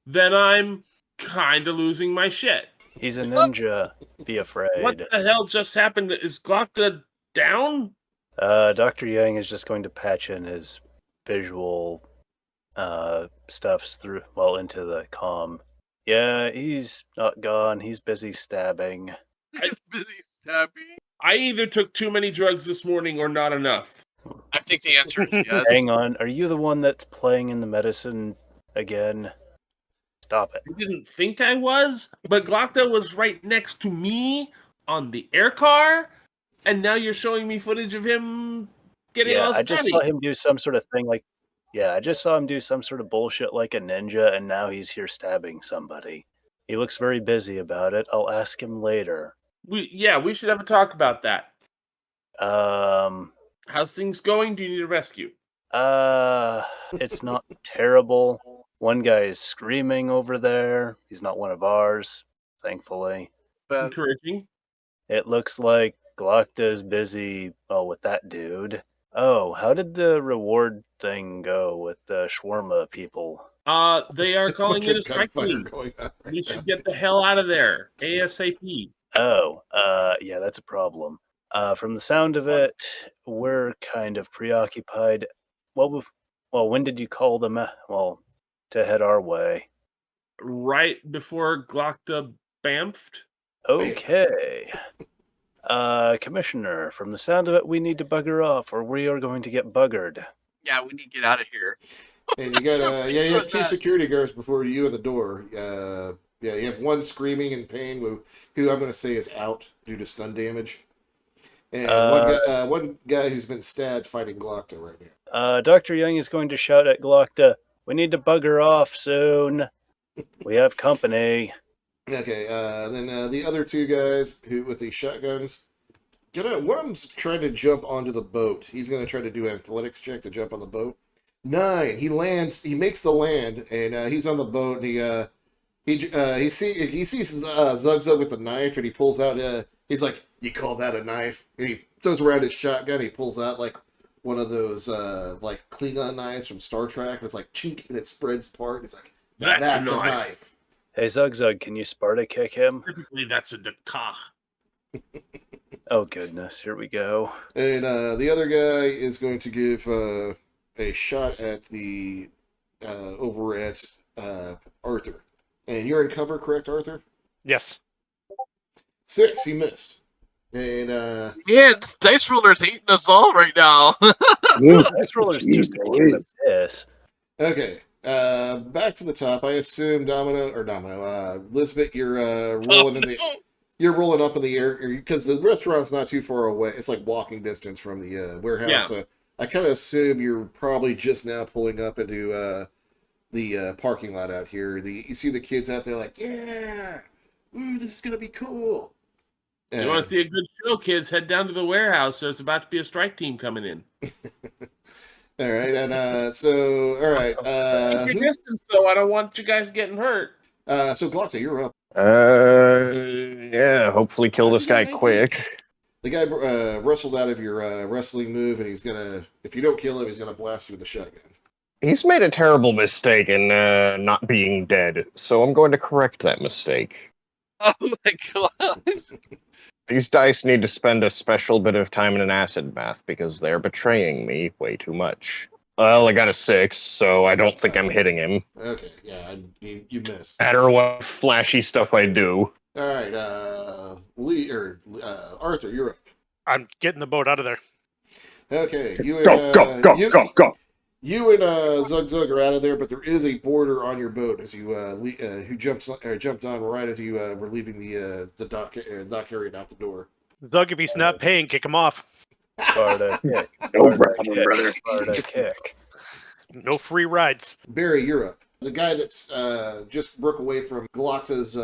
then I'm kind of losing my shit. He's a ninja. Be afraid. What the hell just happened? Is Glocta down? Dr. Yang is just going to patch in his visual stuffs into the comm. Yeah, he's not gone. He's busy stabbing. I either took too many drugs this morning or not enough. I think the answer is yes. Hang on. Are you the one that's playing in the medicine again? Stop it. I didn't think I was, but Glocta was right next to me on the air car, and now you're showing me footage of him getting all I just stabby. saw him do some sort of thing like... Yeah, I just saw him do some sort of bullshit like a ninja, and now he's here stabbing somebody. He looks very busy about it. I'll ask him later. We should have a talk about that. How's things going? Do you need a rescue? It's not terrible. One guy is screaming over there. He's not one of ours, thankfully. Encouraging. It looks like Glocta is busy, with that dude. Oh, how did the reward thing go with the shawarma people? They are calling it a strike team. We should get the hell out of there ASAP. Oh, yeah, that's a problem. From the sound of it, we're kind of preoccupied. Well, when did you call them? To head our way. Right before Glocta bamfed. Okay. Commissioner, from the sound of it, we need to bugger off, or we are going to get buggered. Yeah, we need to get out of here. And you got you have 2 security guards before you at the door. You have one screaming in pain, who I'm going to say is out due to stun damage, and one guy who's been stabbed fighting Glocta right now. Dr. Young is going to shout at Glocta, "We need to bugger off soon. We have company." Okay, then the other 2 guys who with the shotguns, one of them's trying to jump onto the boat. He's going to try to do an athletics check to jump on the boat. 9. He lands. He makes the land, and he's on the boat. And he sees Zugzug with the knife, and he pulls out. He's like, "You call that a knife?" And he throws around his shotgun. He pulls out like one of those like Klingon knives from Star Trek. And it's like chink, and it spreads apart. He's like, "That's a knife." Hey, Zugzug, can you Sparta kick him? Typically, that's a Dakah. Oh, goodness. Here we go. And the other guy is going to give a shot at the over at Arthur. And you're in cover, correct, Arthur? Yes. 6, he missed. And yeah, Dice Roller's hating us all right now. Dice Roller's just taking the piss. Okay. Back to the top. I assume Lisbeth, you're rolling in the you're rolling up in the air because the restaurant's not too far away. It's like walking distance from the warehouse. Yeah. So I kind of assume you're probably just now pulling up into the parking lot out here. You see the kids out there like, yeah, ooh, this is gonna be cool. You want to see a good show, kids? Head down to the warehouse. There's about to be a strike team coming in. All right, and all right. Keep your distance, though. I don't want you guys getting hurt. So Glocta, you're up. Yeah, hopefully kill this guy quick. The guy wrestled out of your wrestling move, and he's gonna, if you don't kill him, he's gonna blast you with a shotgun. He's made a terrible mistake in not being dead, so I'm going to correct that mistake. Oh my god. These dice need to spend a special bit of time in an acid bath because they're betraying me way too much. Well, I got a 6, so I don't think I'm hitting him. Okay, yeah, you missed. Matter what flashy stuff I do. All right, Arthur, you're up. I'm getting the boat out of there. Okay, you and Go. You and Zug Zug are out of there, but there is a boarder on your boat as you who jumped on right as you were leaving the dock area and out the door. Zug, if he's not paying, kick him off. Sparta kick. No Sparta problem, kick, brother. Sparta kick. No free rides. Barry, you're up. The guy that's just broke away from Galacta's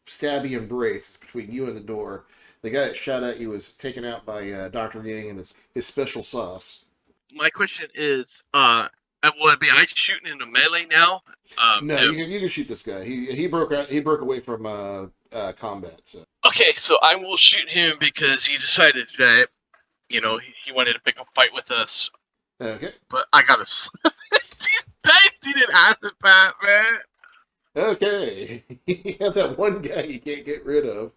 stabby embrace between you and the door. The guy that shot at you was taken out by Dr. Yang and his special sauce. My question is, would it be I shooting into melee now? No, you can shoot this guy. He broke away from combat. So. Okay, so I will shoot him because he decided that, he wanted to pick a fight with us. Okay. But I got these dice didn't ask that, man. Okay. You have that one guy you can't get rid of.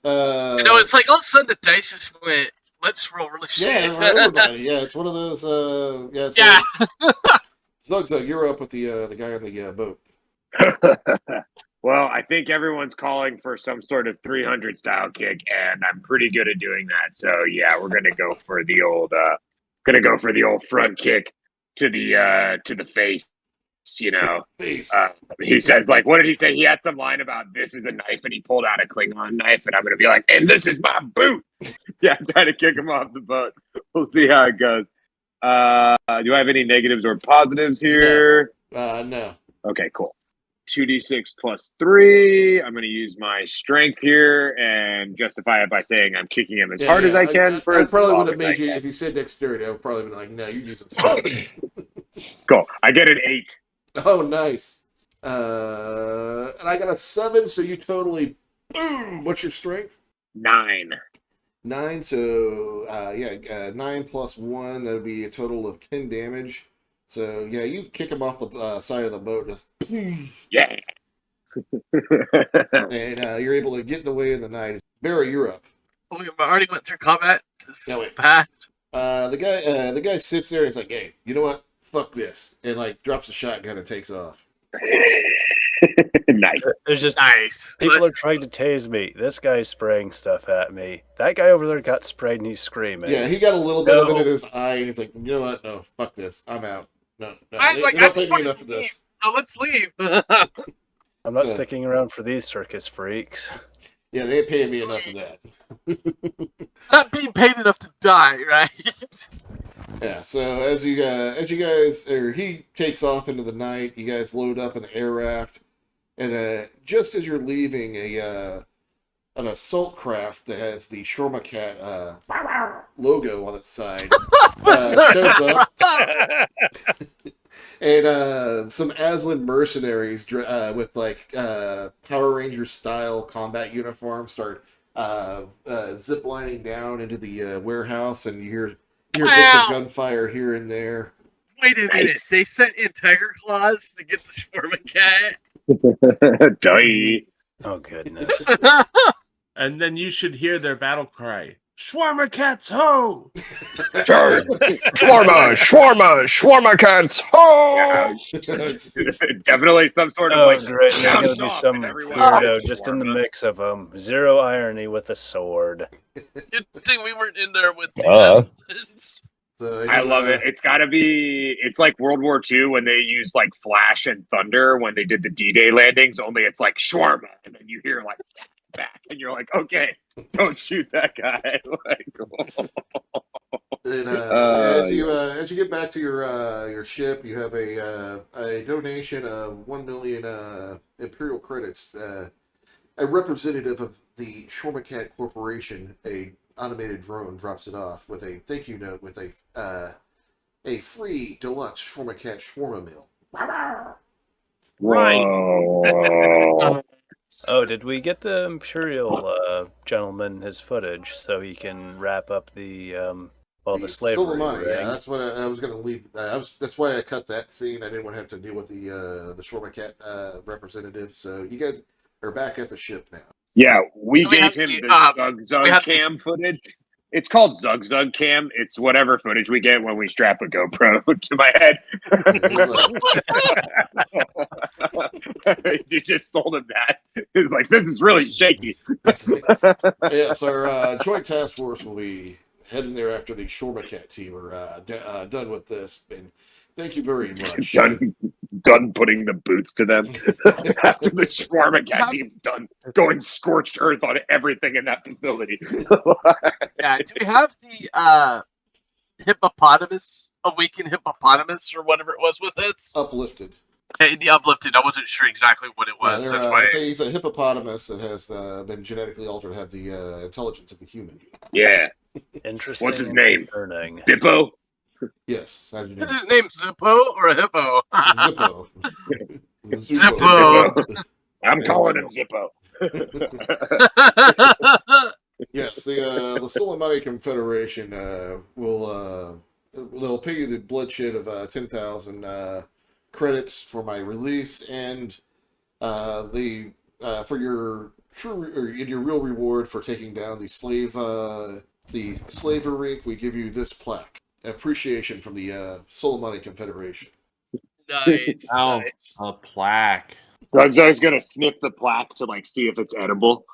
It's like all of a sudden the dice just went, let's roll really shit. Yeah, everybody. Yeah, it's one of those. Yeah. Zug, you're up with the guy on the boat. Well, I think everyone's calling for some sort of 300 style kick, and I'm pretty good at doing that. So yeah, we're gonna go for the old front kick to the face. Face. He says, like, what did he say? He had some line about this is a knife, and he pulled out a Klingon knife, and I'm gonna be like, and this is my boot. Yeah, I'm trying to kick him off the boat. We'll see how it goes. Do I have any negatives or positives here? No. Okay, cool. 2d6 plus 3. I'm going to use my strength here and justify it by saying I'm kicking him as hard as I can. I probably would have made you, if you said dexterity, I would probably have been like, no, you're using strength. Cool. I get an 8. Oh, nice. And I got a 7, so you totally, boom. What's your strength? 9. 9, so 9 plus 1, that would be a total of 10 damage. So yeah, you kick him off the side of the boat, just yeah, and you're able to get in the way in the night. Barry, you're up. We already went through combat. Yeah, wait. Fast. The guy sits there and he's like, "Hey, you know what? Fuck this," and like drops a shotgun and takes off. Nice. There's just nice. People are trying to tase me. This guy's spraying stuff at me. That guy over there got sprayed and he's screaming. Yeah, he got a little bit of it in his eye, and he's like, "You know what? No, fuck this. I'm out. No, I'm they don't pay me enough for this. So let's leave." I'm not sticking around for these circus freaks. Yeah, they ain't paying me enough for that. Not being paid enough to die, right? Yeah, so as you guys, or he takes off into the night, you guys load up in the air raft, and just as you're leaving, an assault craft that has the Shawarma Cat logo on its side shows up, and some Aslan mercenaries with like Power Ranger style combat uniforms start ziplining down into the warehouse, and you hear bits of gunfire here and there. Wait a minute. They sent in Tiger Claws to get the Shawarma Cat? Die. Oh, goodness. And then you should hear their battle cry. Shawarma Cats, ho! Shawarma Cats, ho! Definitely some sort of like. Great. There's going to be some weirdo just in the mix of them. Zero irony with a sword. Good thing we weren't in there with So I love it. It's got to be. It's like World War II when they used like flash and thunder when they did the D-Day landings. Only it's like shawarma, and then you hear like back, and you're like, okay, don't shoot that guy. And, as you get back to your ship, you have a donation of 1 million Imperial credits. A representative of the Shawarma Cat Corporation, a automated drone, drops it off with a thank you note with a free deluxe Shawarma Cat shawarma meal. Right. Oh, did we get the Imperial gentleman his footage so he can wrap up the Well, the slavery Solomani, ring. yeah, that's what I was going to leave. That's why I cut that scene. I didn't want to have to deal with the Shawarma Cat representative. So you guys are back at the ship now. Yeah, we We gave have him the, the we Zug have cam footage. It's called Zug cam. It's whatever footage we get when we strap a GoPro to my head. You just sold him that. It's like, this is really shaky. Yes, our joint task force will be heading there after the Shawarma Cat team are done with this. And thank you very much. Done putting the boots to them after the Shawarma Cat team's done going scorched earth on everything in that facility. Yeah, do we have the hippopotamus, awakened hippopotamus, or whatever it was with this? Uplifted. Hey, the uplifted. I wasn't sure exactly what it was. Yeah, That's why. he's a hippopotamus that has been genetically altered to have the intelligence of a human. Yeah. Interesting. What's his name? Concerning. Bippo? Yes. Is his name Zippo or a hippo? Zippo. Zippo. I'm calling him Zippo. Yes, the Solomani Confederation they'll pay you the bloodshed of 10,000 credits for my release, and for your your real reward for taking down the slavery, we give you this plaque, appreciation from the Solomani Confederation. Nice. Oh, Nice. a plaque. Zug's gonna sniff the plaque to see if it's edible.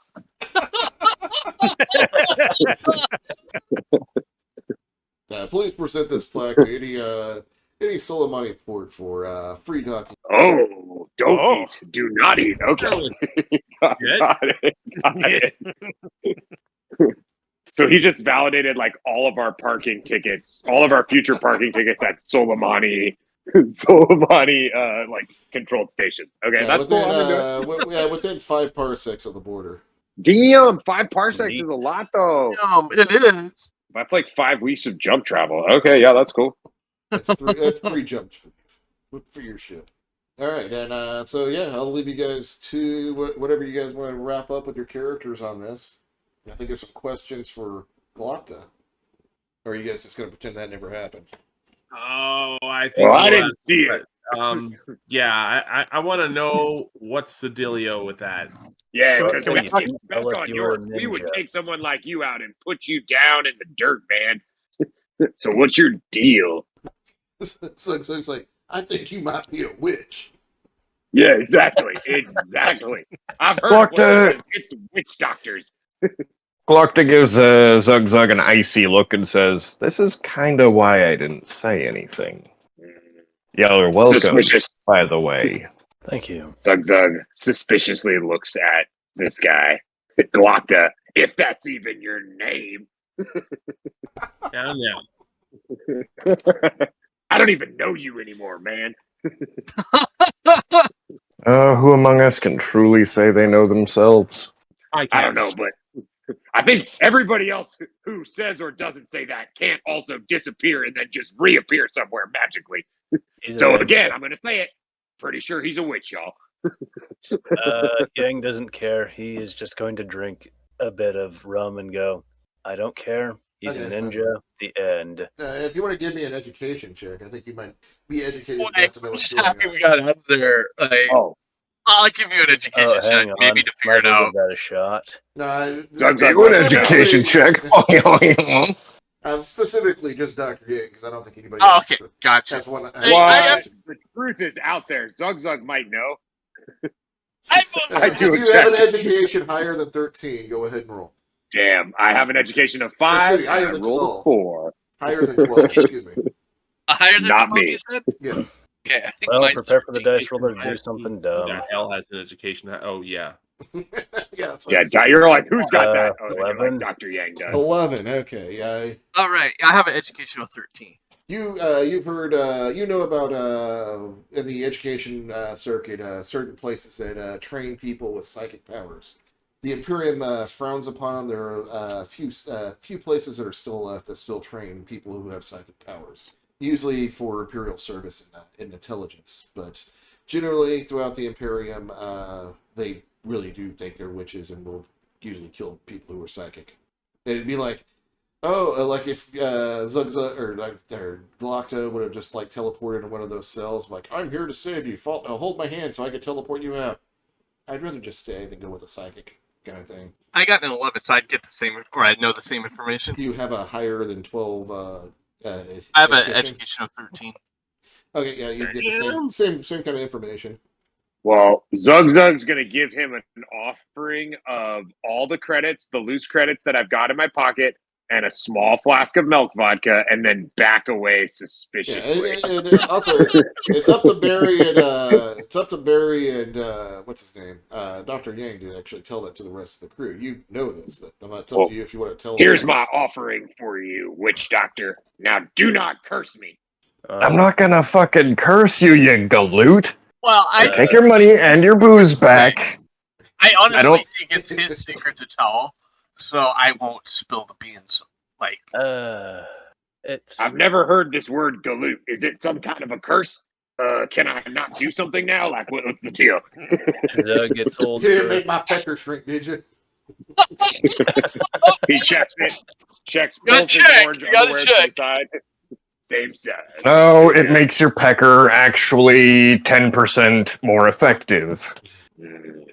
Please present this plaque to any Solomani port for free docking. Oh, don't eat. Do not eat. Okay. Got it. So he just validated all of our parking tickets, all of our future parking tickets at Solomani controlled stations. Okay, that's within, cool. within 5 parsecs of the border. Damn, 5 parsecs is a lot though. It is. That's 5 weeks of jump travel. Okay, yeah, that's cool. That's 3 jumps for your ship. All right, and so yeah, I'll leave you guys to whatever you guys want to wrap up with your characters on this. I think there's some questions for Glocta. Or are you guys just going to pretend that never happened? Oh, I think. Well, I didn't see it. Yeah, I want to know what's the dealio with that. Yeah, because Can we back on York, we would take someone like you out and put you down in the dirt, man. So what's your deal? So it's like, I think you might be a witch. Yeah, exactly. Exactly. I've heard it's witch doctors. Glocta gives Zug an icy look and says, "This is kind of why I didn't say anything." Y'all are welcome, Suspicious. by the way. Thank you. Zug suspiciously looks at this guy. Glocta, if that's even your name. Down now. I don't even know you anymore, man. Who among us can truly say they know themselves? I don't know, but I think everybody else who says or doesn't say that can't also disappear and then just reappear somewhere magically. So again, I'm going to say it. Pretty sure he's a witch, y'all. Yang doesn't care. He is just going to drink a bit of rum and go, I don't care. He's a ninja. The end. If you want to give me an education check, I think you might be educated Boy, enough to know I'm what's just going happy on. we got out of there. I'll give you an education check, maybe to figure it out. Give that a shot. No, Do an education check. Specifically just Dr. Yang, because I don't think anybody Oh, else okay, gotcha. has one. The truth is out there. Zug might know. If you have an education higher than 13, go ahead and roll. Damn, I have an education of 5. Higher I than rolled 12. a 4. Higher than 12, excuse me. Higher than Not 12, me. you said? Yes. Okay, I think Well, mine's prepare for the dice roller to do Higher- something Who dumb. the hell has an education? Oh, yeah. That's what Yeah, I said. you're like, who's got that? Oh, then you're 11. like, Dr. Yang does. 11, okay. Yeah. All right, I have an education of 13. You've heard, you know about, in the education circuit, certain places that train people with psychic powers. The Imperium frowns upon them. There are few places that are still left that still train people who have psychic powers. Usually for Imperial service in intelligence. But generally, throughout the Imperium, they really do think they're witches and will usually kill people who are psychic. It'd be like, Oh, like if Zugzug or Galacta would have just like teleported into one of those cells, like I'm here to save you. Hold my hand so I can teleport you out. I'd rather just stay than go with a psychic kind of thing. I got an 11, so I'd get the same, or I'd know the same information. Do you have a higher than 12? I have an education of 13. Okay, yeah, you get the same kind of information. Well, Zugzug's going to give him an offering of all the credits, the loose credits that I've got in my pocket, and a small flask of milk vodka, and then back away suspiciously. Yeah, and also, it's up to Barry and what's his name, Dr. Yang, to actually tell that to the rest of the crew. You know this, but it's up to you if you want to tell. Here's my offering for you, witch doctor. Now, do not curse me. I'm not gonna fucking curse you, you galoot. Well, Take your money and your booze back. I honestly think it's his secret to tell, so I won't spill the beans. Like, I've never heard this word galoot. Is it some kind of a curse? Can I not do something now? Like, what's the deal? Zug gets old. You didn't make my pecker shrink, did you? He checks it. Checks Good both check. his orange You gotta underwear check. to the side. Same size. No, it makes your pecker actually 10% more effective.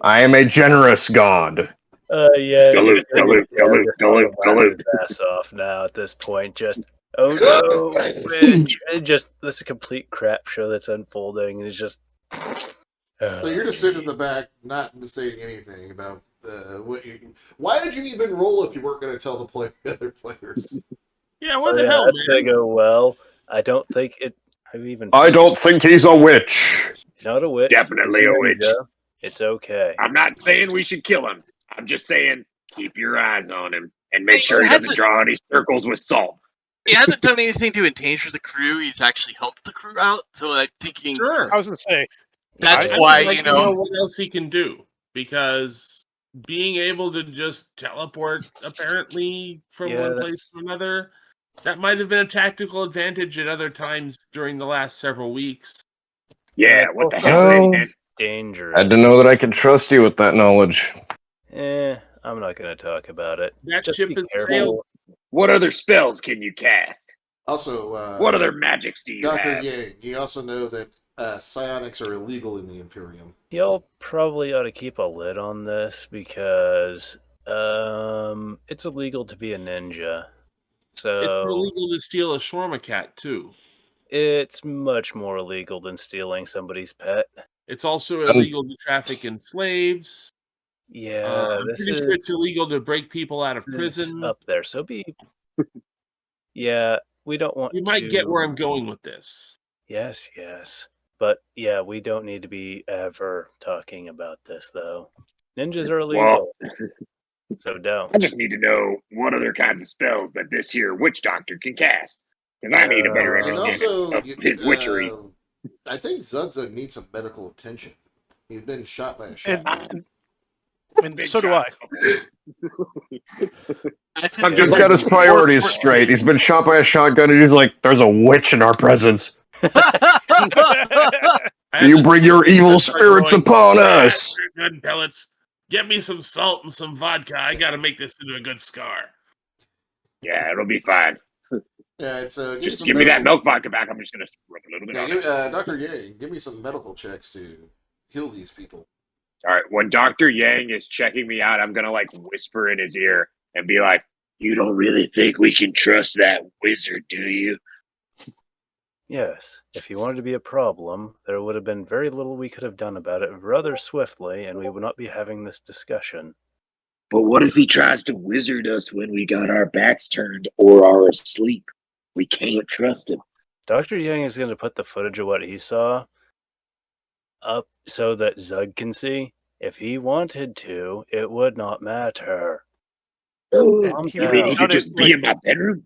I am a generous god. Yeah. Galoot, galoot. His ass off now at this point. Just, oh no, witch. Just, this is a complete crap show that's unfolding. It's just. So you're just sitting in the back, not saying anything about what you. Why did you even roll if you weren't going to tell the other players? Yeah, what the hell, that's man? gonna go well. I don't think it. I don't think he's a witch. He's not a witch. Definitely a witch. It's okay. I'm not saying we should kill him. I'm just saying keep your eyes on him and make sure he doesn't draw any circles with salt. He hasn't done anything to endanger the crew. He's actually helped the crew out. So I'm thinking. Sure. I was gonna say. That's I why, would like you to know. what else he can do, because being able to just teleport apparently from one place to another, that might have been a tactical advantage at other times during the last several weeks. Yeah, what the hell, man? Dangerous. I had to know that I could trust you with that knowledge. I'm not going to talk about it. That Just ship be is careful. sailed. What other spells can you cast? Also, what other magics do you Dr. have? Yang, you also know that psionics are illegal in the Imperium. Y'all probably ought to keep a lid on this because it's illegal to be a ninja. So It's illegal to steal a Shawarma Cat too. It's much more illegal than stealing somebody's pet. It's also illegal to traffic in slaves. Yeah, I'm pretty sure it's illegal to break people out of prison. Up there, so be. Yeah, we don't want. You might get where I'm going with this. Yes, but yeah, we don't need to be ever talking about this though. Ninjas are illegal, so don't. I just need to know what other kinds of spells that this here witch doctor can cast, because I need a better understanding of his witcheries. I think Zugzug needs some medical attention. He's been shot by a shotgun. And so do I. He's got his priorities straight. He's been shot by a shotgun, and he's like, "There's a witch in our presence. You bring your evil spirits upon us." Good pellets. Get me some salt and some vodka. I got to make this into a good scar. Yeah, it'll be fine. Yeah, it's just give me that milk vodka back. I'm just gonna rub a little bit on it. Dr. Yang, give me some medical checks to heal these people. All right, when Dr. Yang is checking me out, I'm gonna like whisper in his ear and be like, "You don't really think we can trust that wizard, do you?" Yes, if he wanted to be a problem, there would have been very little we could have done about it rather swiftly, and we would not be having this discussion. But what if he tries to wizard us when we got our backs turned or are asleep? We can't trust him. Dr. Yang is going to put the footage of what he saw up so that Zug can see. If he wanted to, it would not matter. You mean he could just be in my bedroom?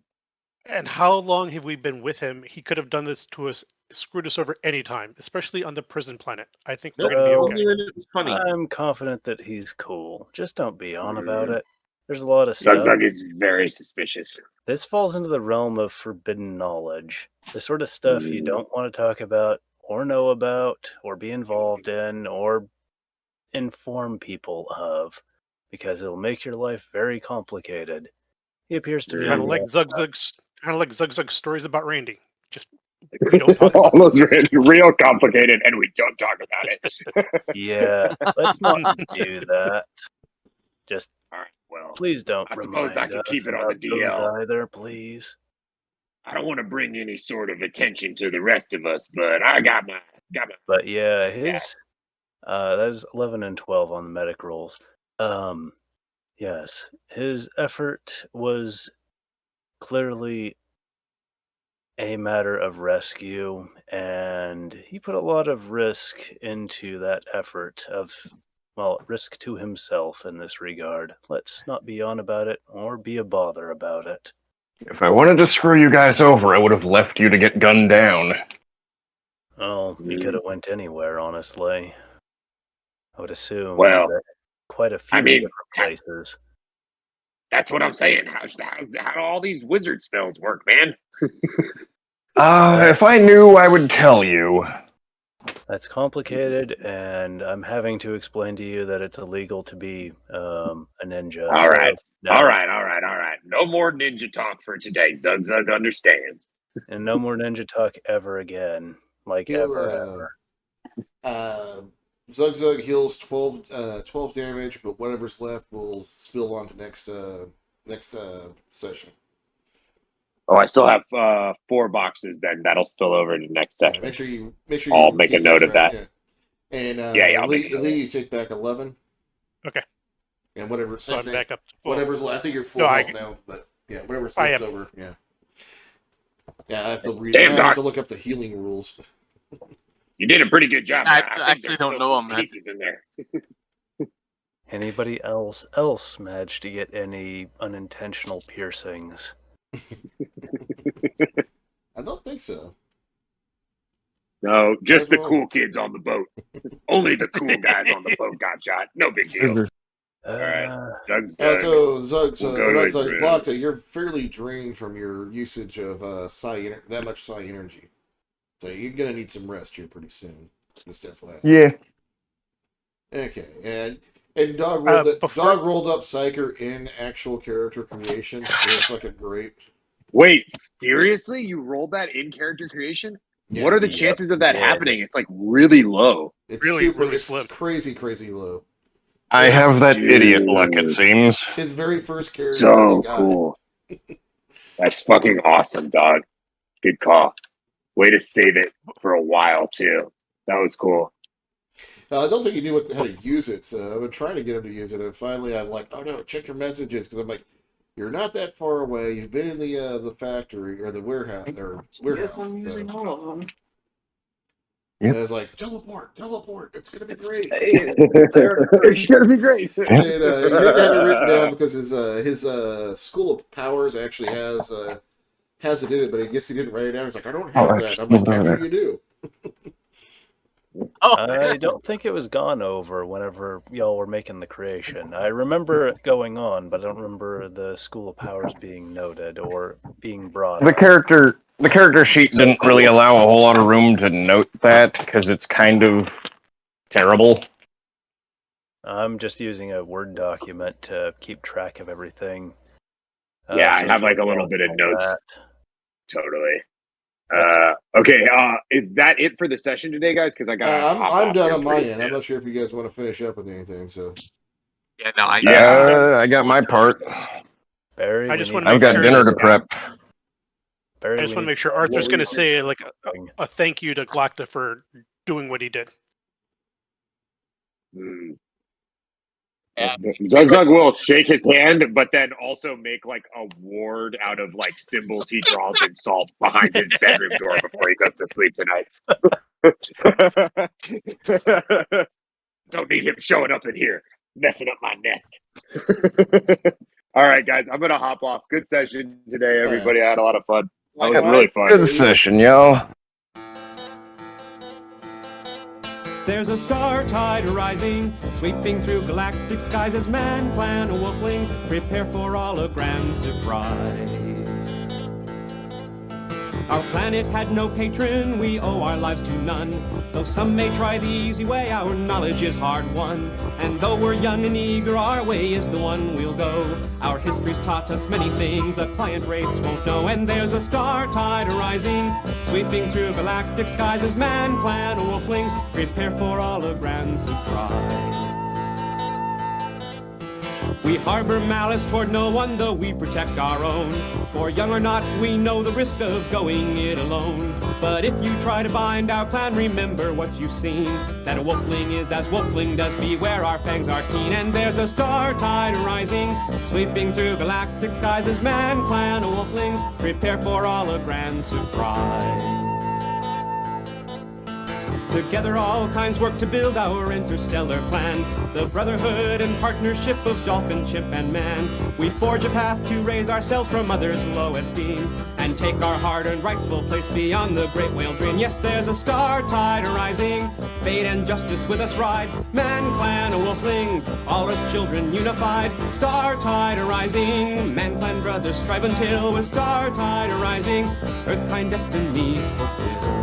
And how long have we been with him? He could have done this to us, screwed us over any time, especially on the prison planet. I think we're going to be okay. It's funny. I'm confident that he's cool. Just don't be on about it. There's a lot of stuff. Zug is very suspicious. This falls into the realm of forbidden knowledge. The sort of stuff you don't want to talk about or know about or be involved in or inform people of, because it'll make your life very complicated. He appears to be Kind of like unwell. Zugzug's stories about Randy. Just we don't talk about Almost real complicated, and we don't talk about it. Yeah, let's not do that. Just All right, well, please don't I suppose remind I could us keep it on the about those DL. either, please. I don't want to bring any sort of attention to the rest of us, but I got my. But yeah, his that was 11 and 12 on the medic rolls. Yes, his effort was clearly a matter of rescue, and he put a lot of risk into that effort risk to himself in this regard. Let's not be on about it or be a bother about it. If I wanted to screw you guys over, I would have left you to get gunned down. Oh, he could have went anywhere, honestly. I would assume Well, that quite a few different places. That's what I'm saying. How do all these wizard spells work, man? If I knew, I would tell you. That's complicated, and I'm having to explain to you that it's illegal to be a ninja. All right. No. All right. No more ninja talk for today. Zug understands. And no more ninja talk ever again. Ever. Zug heals 12 damage, but whatever's left will spill on to next session. Oh, I still have 4 boxes. Then that'll spill over to the next session. Make sure you. I'll make a note of that. Yeah. And I'll Lee, you take back 11. Okay. And whatever. So I'm back up to full. Whatever's. I think you're full health now, but yeah, whatever's left over. Yeah. Yeah, I have to read. I have to look up the healing rules. You did a pretty good job. I actually don't know them. Pieces in there. Anybody else managed to get any unintentional piercings? I don't think so. No, just the cool kids on the boat. Only the cool guys on the boat got shot. No big deal. All right. Zug's done. So Zug, We'll Blocta, you're fairly drained from your usage of that much psi energy. So you're gonna need some rest here pretty soon. Just FYI. Yeah. Okay, and Dog rolled up Psyker in actual character creation. It was fucking great. Wait, seriously? You rolled that in character creation? Yeah. What are the chances of that happening? It's like really low. It's really it's slim. crazy low. I have that idiot luck, it seems. His very first character. So cool. That's fucking awesome, dog. Good call. Way to save it for a while, too. That was cool. I don't think he knew how to use it, so I've been trying to get him to use it, and finally I'm like, oh no, check your messages, because I'm like, you're not that far away, you've been in the factory, or the warehouse, Yes, I'm using all of them. And I was like, teleport, it's going to be great. It's going to be great. And he didn't have it written down because his School of Powers actually has it in it, but I guess he didn't write it down. He's like, I don't have that. I'm like, I'm sure you do. I don't think it was gone over whenever y'all were making the creation. I remember it going on, but I don't remember the School of Powers being noted or being brought The up. character sheet didn't really allow a whole lot of room to note that, because it's kind of terrible. I'm just using a Word document to keep track of everything. Yeah, I have like a little bit of notes. Totally. Okay, is that it for the session today, guys? Because I got. I'm done on my end. I'm not sure if you guys want to finish up with anything. So. Yeah, no, I got my part. Barry, I just want I've got dinner to prep. Barry, I just want to make sure Arthur's going to say like a thank you to Glocta for doing what he did. Zug will shake his hand, but then also make like a ward out of like symbols he draws in salt behind his bedroom door before he goes to sleep tonight. Don't need him showing up in here, messing up my nest. All right, guys, I'm gonna hop off. Good session today, everybody. I had a lot of fun. That was really fun. Good session, y'all. There's a star tide rising, sweeping through galactic skies as man, clan, wolflings prepare for all a grand surprise. Our planet had no patron, we owe our lives to none. Though some may try the easy way, our knowledge is hard won. And though we're young and eager, our way is the one we'll go. Our history's taught us many things a client race won't know. And there's a star tide rising, sweeping through galactic skies as man clan wolflings prepare for all a grand surprise. We harbor malice toward no one, though we protect our own. For young or not, we know the risk of going it alone. But if you try to bind our clan, remember what you've seen. That a wolfling is as wolfling does, beware our fangs are keen. And there's a star tide rising, sweeping through galactic skies as man clan wolflings prepare for all a grand surprise. Together all kinds work to build our interstellar plan, the brotherhood and partnership of dolphin, chimp, and man. We forge a path to raise ourselves from others' low esteem and take our hard-earned rightful place beyond the great whale dream. Yes, there's a star tide rising, fate and justice with us ride. Man, clan, wolflings, all Earth children unified. Star tide rising, man, clan, brothers strive until with star tide rising, Earth kind destinies fulfilled.